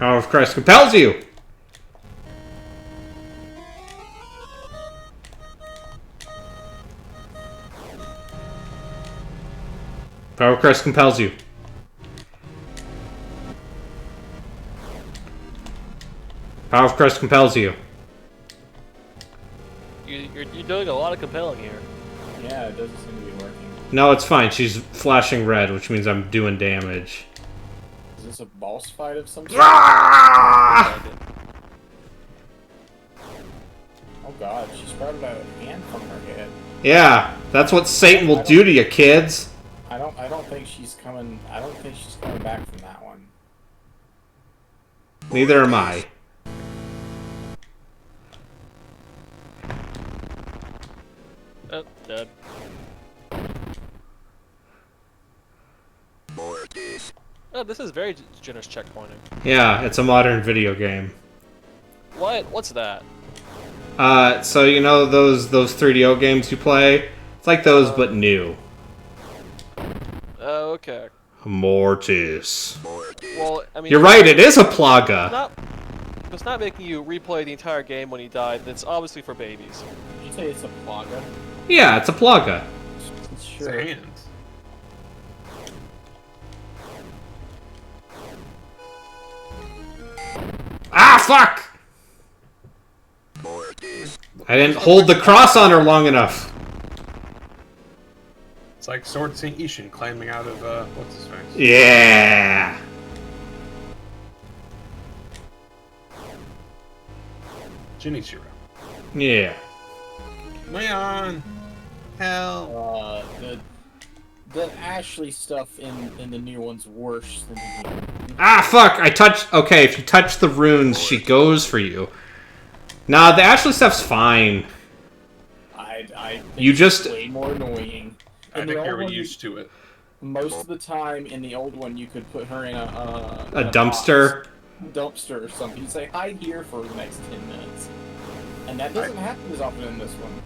S1: Power of Christ compels you! Power of Christ compels you. Power of Christ compels you.
S13: You're doing a lot of compelling here.
S12: Yeah, it doesn't seem to be working.
S1: No, it's fine. She's flashing red, which means I'm doing damage.
S12: Is this a boss fight of some sort?
S1: Ah!
S12: Oh god, she sprouted a hand from her head.
S1: Yeah, that's what Satan will do to you, kids.
S12: I don't think she's coming back from that one.
S1: Neither am I.
S13: Oh, dead. Oh, this is very generous checkpointing.
S1: Yeah, it's a modern video game.
S13: What? What's that?
S1: So you know those 3DO games you play? It's like those, but new.
S13: Oh, okay.
S1: Mortis.
S13: Well, I mean...
S1: You're right, it is a plaga!
S13: It's not making you replay the entire game when you die. It's obviously for babies.
S12: Did you say it's a plaga?
S1: Yeah, it's a plaga.
S12: Sure.
S3: Hands.
S1: Ah, fuck! I didn't hold the cross on her long enough.
S3: It's like Sword Saint Ishin climbing out of, what's his face?
S1: Yeah!
S3: Jinichiro.
S1: Yeah.
S3: Leon! Hell!
S12: The Ashley stuff in the new one's worse than the new.
S1: Ah, fuck! I touched... Okay, if you touch the runes, she goes for you. Nah, the Ashley stuff's fine.
S12: I think
S1: You just...
S12: it's way more annoying.
S3: I
S12: In
S3: think
S12: the
S3: you're
S12: old one,
S3: used to it.
S12: Most of the time, in the old one, you could put her in
S1: a dumpster?
S12: Dumpster or something. You say, hide here for the next 10 minutes. And that doesn't happen as often in this one.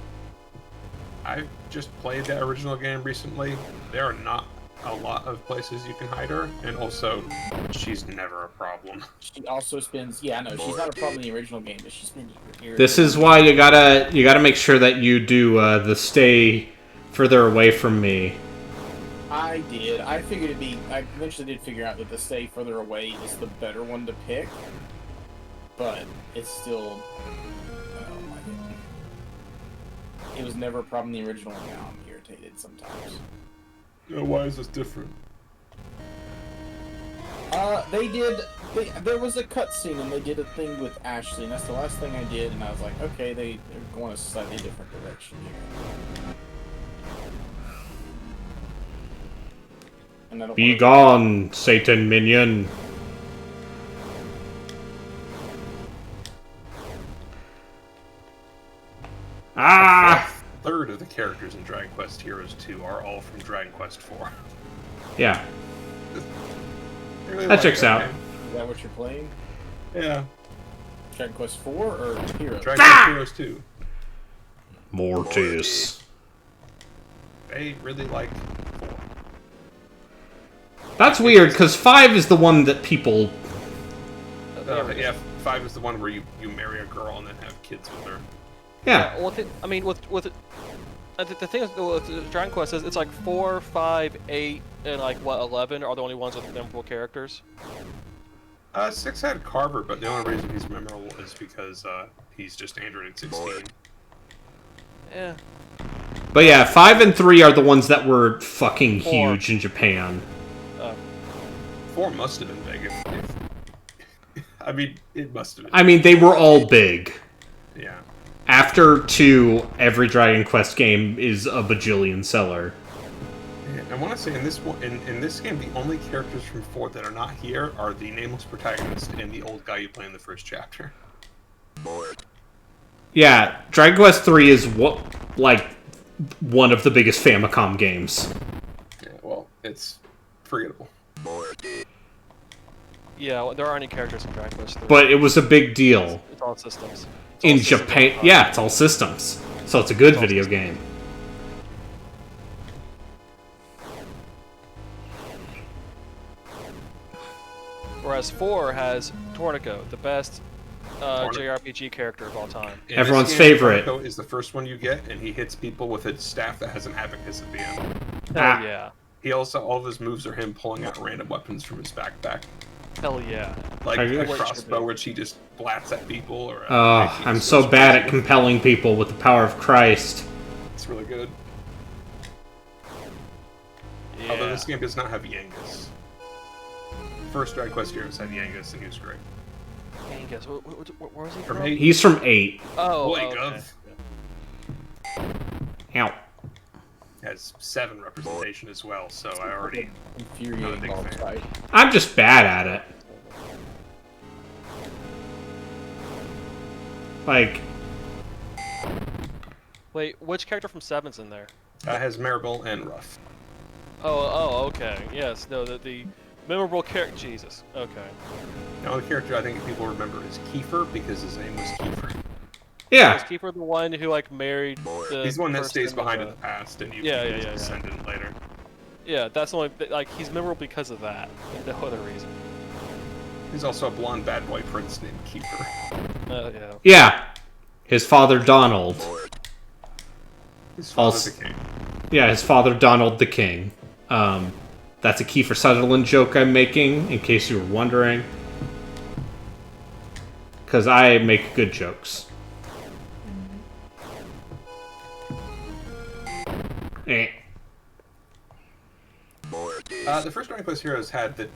S3: I've just played that original game recently. There are not a lot of places you can hide her, and also, she's never a problem.
S12: She also spends... Yeah, no, she's not a problem in the original game, but she's been here.
S1: This is why you gotta make sure that you do the stay further away from me.
S12: I did. I figured it'd be... I eventually did figure out that the stay further away is the better one to pick. But it's still... It was never a problem in the original, and now I'm irritated sometimes.
S3: Why is this different?
S12: There was a cutscene, and they did a thing with Ashley, and that's the last thing I did, and I was like, okay, they're going a slightly different direction here. And I don't
S1: Be gone, Satan minion. Ah!
S3: A third of the characters in Dragon Quest Heroes 2 are all from Dragon Quest 4.
S1: Yeah.
S3: Really
S1: That checks out.
S12: Is that what you're playing?
S3: Yeah.
S12: Dragon Quest 4 or Heroes?
S3: Dragon Quest Heroes 2.
S1: Mortis.
S3: They really like 4.
S1: That's weird, because 5 is the one that people...
S3: Yeah, 5 is the one where you marry a girl and then have kids with her.
S1: Yeah.
S13: Well, I mean, with the thing with Dragon Quest is it's like 4, 5, 8, and like what 11 are the only ones with memorable characters.
S3: 6 had Carver, but the only reason he's memorable is because he's just Android 16.
S13: Yeah.
S1: But yeah, 5 and 3 are the ones that were fucking huge in Japan.
S3: 4 must have been big. I mean, it must have been.
S1: I mean, they were all big.
S3: Yeah.
S1: After 2, every Dragon Quest game is a bajillion seller.
S3: Yeah, I want to say in this one, in this game, the only characters from 4 that are not here are the nameless protagonist and the old guy you play in the first chapter.
S1: Yeah, Dragon Quest 3 is one of the biggest Famicom games.
S3: Yeah, well, it's forgettable.
S13: Yeah, well, there aren't any characters in Dragon Quest 3.
S1: But it was a big deal.
S13: It's all systems.
S1: In Japan, yeah, it's all systems. So it's a good video game.
S13: Whereas 4 has Hornico, the best JRPG character of all time.
S3: In
S1: Everyone's
S3: this game,
S1: favorite.
S3: Hornico is the first one you get, and he hits people with a staff that has an abacus at the end.
S13: Hell yeah.
S3: He also, all of his moves are him pulling out random weapons from his backpack.
S13: Hell yeah.
S3: Like
S1: Are you-
S3: a crossbow, which he just blats at people. Or
S1: Oh, I'm so bad at compelling people with the power of Christ.
S3: It's really good.
S13: Yeah.
S3: Although this game does not have Yangus. First Dragon Quest Heroes had Yangus, and he was great.
S13: Angus, where was he
S3: From
S13: from?
S3: 8.
S1: He's from 8.
S13: Oh,
S3: Boy,
S13: okay.
S3: Gov
S1: Ow.
S3: has 7 representation as well, so I already not a
S12: Infuriating
S3: big
S12: boss
S3: fan.
S12: fight.
S1: I'm just bad at it. Like,
S13: Wait, which character from 7's in there?
S3: Has Maribel and Ruff.
S13: Oh, okay. Yes, no, the memorable character. Jesus. Okay.
S3: The only character I think people remember is Kiefer because his name was Kiefer.
S1: yeah.
S13: Is Keeper the one who like married the?
S3: He's the one that
S13: person
S3: stays
S13: in
S3: behind
S13: the-
S3: in the past, and you
S13: Yeah,
S3: become
S13: yeah,
S3: his
S13: yeah, yeah.
S3: descendant later.
S13: Yeah, that's the only like he's memorable because of that, and no other reason.
S3: He's also a blonde bad boy prince named Kiefer.
S13: Yeah.
S1: Yeah. His father, Donald.
S3: His father
S1: Also-
S3: the king.
S1: Yeah, his father, Donald the King. That's a Kiefer Sutherland joke I'm making, in case you were wondering. Because I make good jokes. Eh.
S3: The first Dragon Quest Heroes had the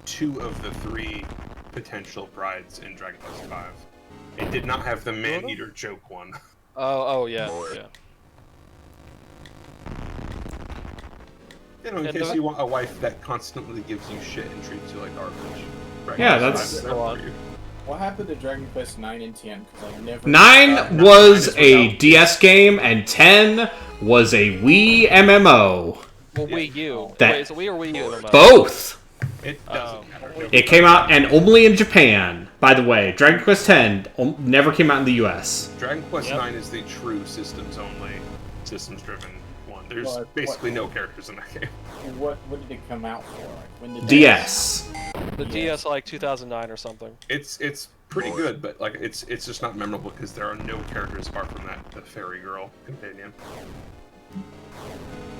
S3: 2 of the 3 potential brides in Dragon Quest V. It did not have the man-eater joke one.
S13: Oh, yeah, yeah.
S3: You know, in
S13: And
S3: case
S13: the-
S3: you want a wife that constantly gives you shit and treats you like garbage. Dragon
S1: Yeah,
S3: Quest
S1: that's-
S3: V is there for you.
S12: What happened to Dragon Quest 9 and 10? Because I never.
S1: 9 was a DS game, and 10 was a Wii MMO.
S13: Well, Wii U.
S1: That-
S13: Wait, is it Wii or Wii U? MMO?
S1: Both!
S3: It doesn't matter.
S1: It came out, and only in Japan. By the way, Dragon Quest 10 never came out in the US.
S3: Dragon Quest 9 is the true systems-only, systems-driven one. There's
S12: What-
S3: basically no characters in that game.
S12: What did it come out for? Like, when did
S1: DS.
S13: The DS like 2009 or something.
S3: It's pretty good, but like it's just not memorable because there are no characters apart from that the fairy girl companion.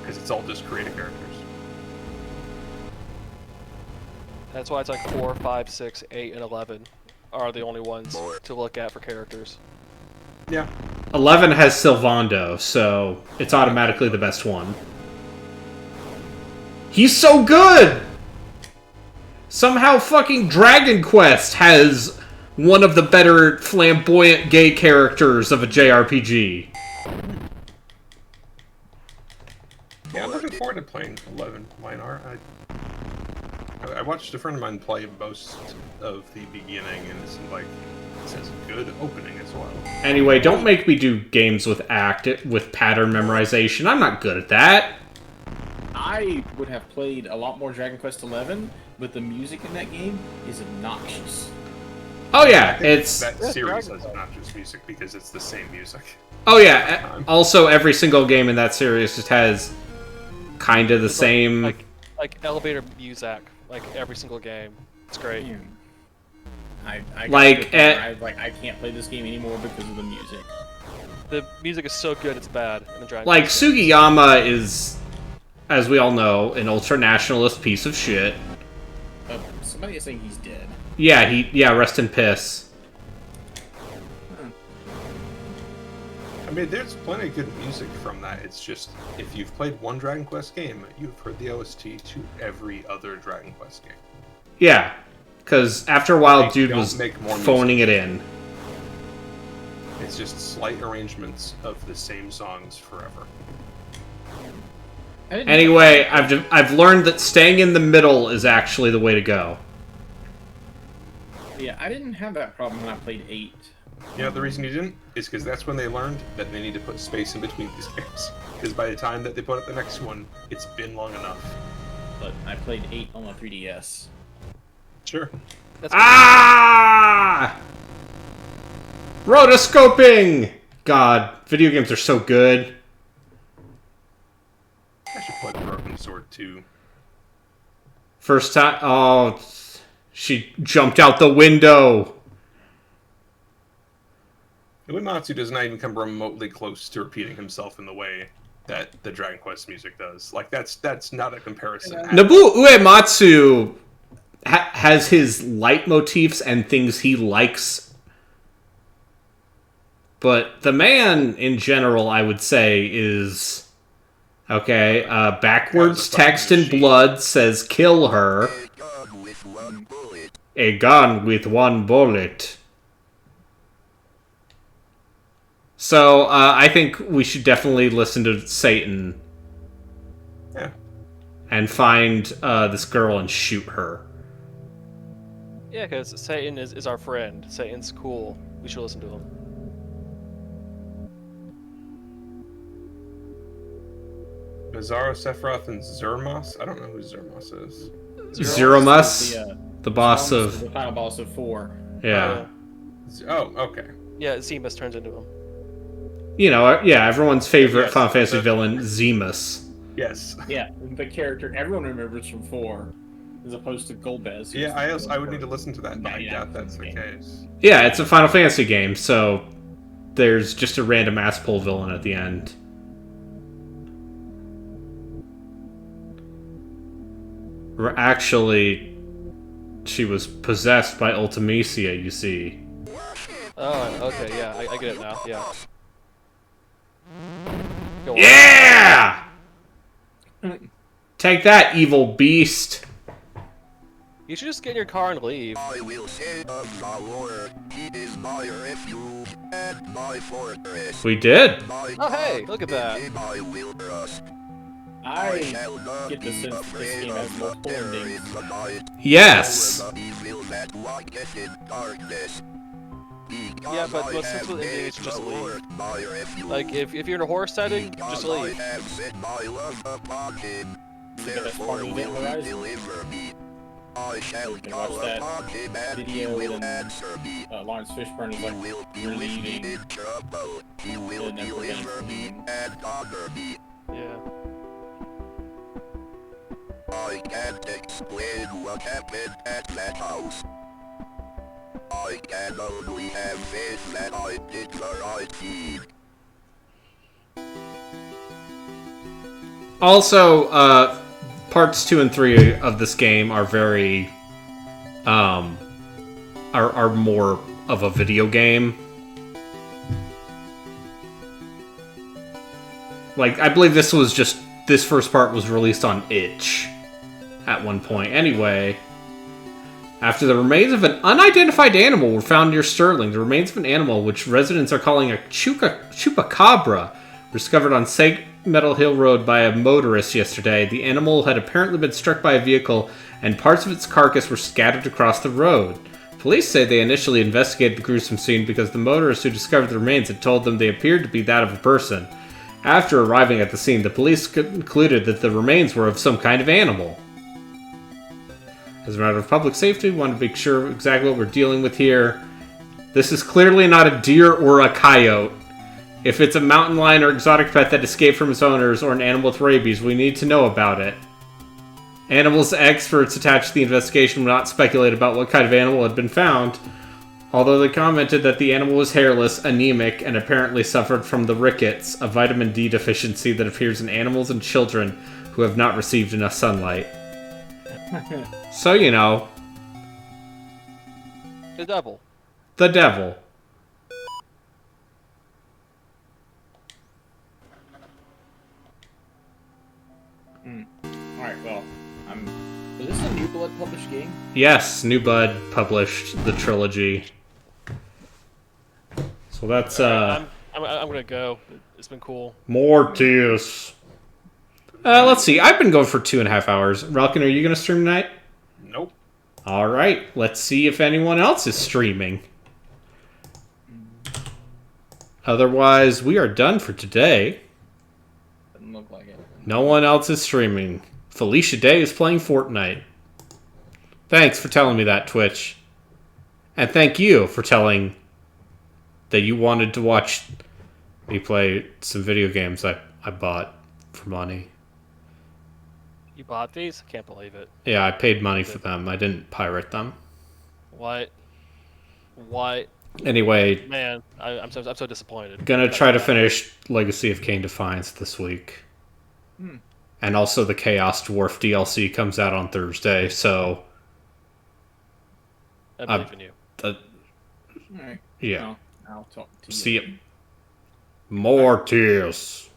S3: Because it's all just creative characters.
S13: That's why it's like 4, 5, 6, 8, and 11 are the only ones to look at for characters.
S3: Yeah.
S1: 11 has Sylvando, so it's automatically the best one. He's so good! Somehow fucking Dragon Quest has one of the better flamboyant gay characters of a JRPG.
S3: Yeah, I'm looking forward to playing 11 Linar. I watched a friend of mine play most of the beginning, and it seemed like it has a good opening as well.
S1: Anyway, don't make me do games with with pattern memorization. I'm not good at that.
S12: I would have played a lot more Dragon Quest 11, but the music in that game is obnoxious.
S1: Oh yeah,
S3: I think
S1: it's...
S3: that series has not just music because it's the same music.
S1: Oh yeah, also every single game in that series just has kind of the same...
S13: Like elevator music, like every single game. It's great.
S12: I
S1: Like,
S12: I can't play this game anymore because of the music.
S13: The music is so good, it's bad. In the Dragon
S1: Like,
S13: Quest.
S1: Sugiyama is, as we all know, an ultra-nationalist piece of shit.
S12: Somebody is saying he's dead.
S1: Yeah, rest in piss.
S3: I mean, there's plenty of good music from that. It's just, if you've played one Dragon Quest game, you've heard the OST to every other Dragon Quest game.
S1: Yeah, because after a while,
S3: They
S1: dude
S3: don't
S1: was
S3: make more
S1: phoning it in.
S3: It's just slight arrangements of the same songs forever.
S1: Anyway, I've learned that staying in the middle is actually the way to go.
S12: Yeah, I didn't have that problem when I played 8.
S3: You know, the reason you didn't is because that's when they learned that they need to put space in between these games. Because by the time that they put up the next one, it's been long enough.
S12: But I played 8 on the 3DS.
S3: Sure.
S1: Ah! Rotoscoping! God, video games are so good.
S3: I should play Broken Sword 2.
S1: First time... Oh... She jumped out the window.
S3: Uematsu does not even come remotely close to repeating himself in the way that the Dragon Quest music does. Like, that's not a comparison.
S1: Nobuo Uematsu has his leitmotifs and things he likes. But the man, in general, I would say, is... Okay, backwards text in blood says, kill her. A gun with one bullet. So, I think we should definitely listen to Satan.
S3: Yeah.
S1: And find this girl and shoot her.
S13: Yeah, because Satan is our friend. Satan's cool. We should listen to him.
S3: Bizarro, Sephiroth, and Zermos? I don't know who Zermos is.
S1: Zeromus, the boss of...
S12: The final boss of 4.
S1: Yeah.
S3: Oh, okay.
S13: Yeah, Zemus turns into him.
S1: You know, yeah, everyone's favorite Final Fantasy villain, Zemus.
S3: Yes.
S12: Yeah, the character everyone remembers from 4, as opposed to Golbez.
S3: Yeah, I would need to listen to that, but I doubt that's the case.
S1: Yeah, it's a Final Fantasy game, so there's just a random ass pull villain at the end. Actually, she was possessed by Ultimecia, you see.
S13: Oh, okay, yeah, I get it now, yeah. Go on.
S1: Yeah! Take that, evil beast!
S13: You should just get in your car and leave.
S15: I will say of the Lord, he is my refuge and my fortress.
S1: We did.
S13: Oh, hey, look at that.
S15: I will trust.
S12: I get the sense that this game has multiple endings.
S1: Yes.
S13: Yeah, but most simple ending is just leave. Like, if you're in a horror setting, just leave.
S12: You can watch that video when Lawrence Fishburne is like, you're leaving, and then prevent from leaving.
S13: Yeah.
S15: I can't explain what happened at that house. I can only have faith that I did the right thing.
S1: Also, parts 2 and 3 of this game are very, are more of a video game. Like, I believe this first part was released on itch at one point. Anyway, after the remains of an unidentified animal were found near Sterling, the remains of an animal which residents are calling a chupacabra were discovered on St. Metal Hill Road by a motorist yesterday. The animal had apparently been struck by a vehicle, and parts of its carcass were scattered across the road. Police say they initially investigated the gruesome scene because the motorist who discovered the remains had told them they appeared to be that of a person. After arriving at the scene, the police concluded that the remains were of some kind of animal. As a matter of public safety, we want to make sure exactly what we're dealing with here. This is clearly not a deer or a coyote. If it's a mountain lion or exotic pet that escaped from its owners, or an animal with rabies, we need to know about it. Animals experts attached to the investigation will not speculate about what kind of animal had been found, although they commented that the animal was hairless, anemic, and apparently suffered from the rickets, a vitamin D deficiency that appears in animals and children who have not received enough sunlight. So, you know.
S13: The devil.
S1: The devil.
S12: Alright, well, is this a New Blood published game?
S1: Yes, New Blood published the trilogy. So that's,
S13: I'm gonna go. It's been cool.
S1: Mortius. Let's see. I've been going for 2.5 hours. Relkin, are you gonna stream tonight?
S3: Nope.
S1: Alright, let's see if anyone else is streaming. Otherwise, we are done for today.
S12: Doesn't look like it.
S1: No one else is streaming. Felicia Day is playing Fortnite. Thanks for telling me that, Twitch. And thank you for telling that you wanted to watch me play some video games I bought for money.
S13: You bought these? I can't believe it.
S1: Yeah, I paid money for them. I didn't pirate them.
S13: What? What?
S1: Anyway,
S13: Man, I'm so disappointed.
S1: gonna try to finish Legacy of Kain Defiance this week. And also the Chaos Dwarf DLC comes out on Thursday, so...
S13: I believe in you.
S12: Alright.
S1: Yeah.
S12: Well, I'll talk to you.
S1: See ya. Mortis.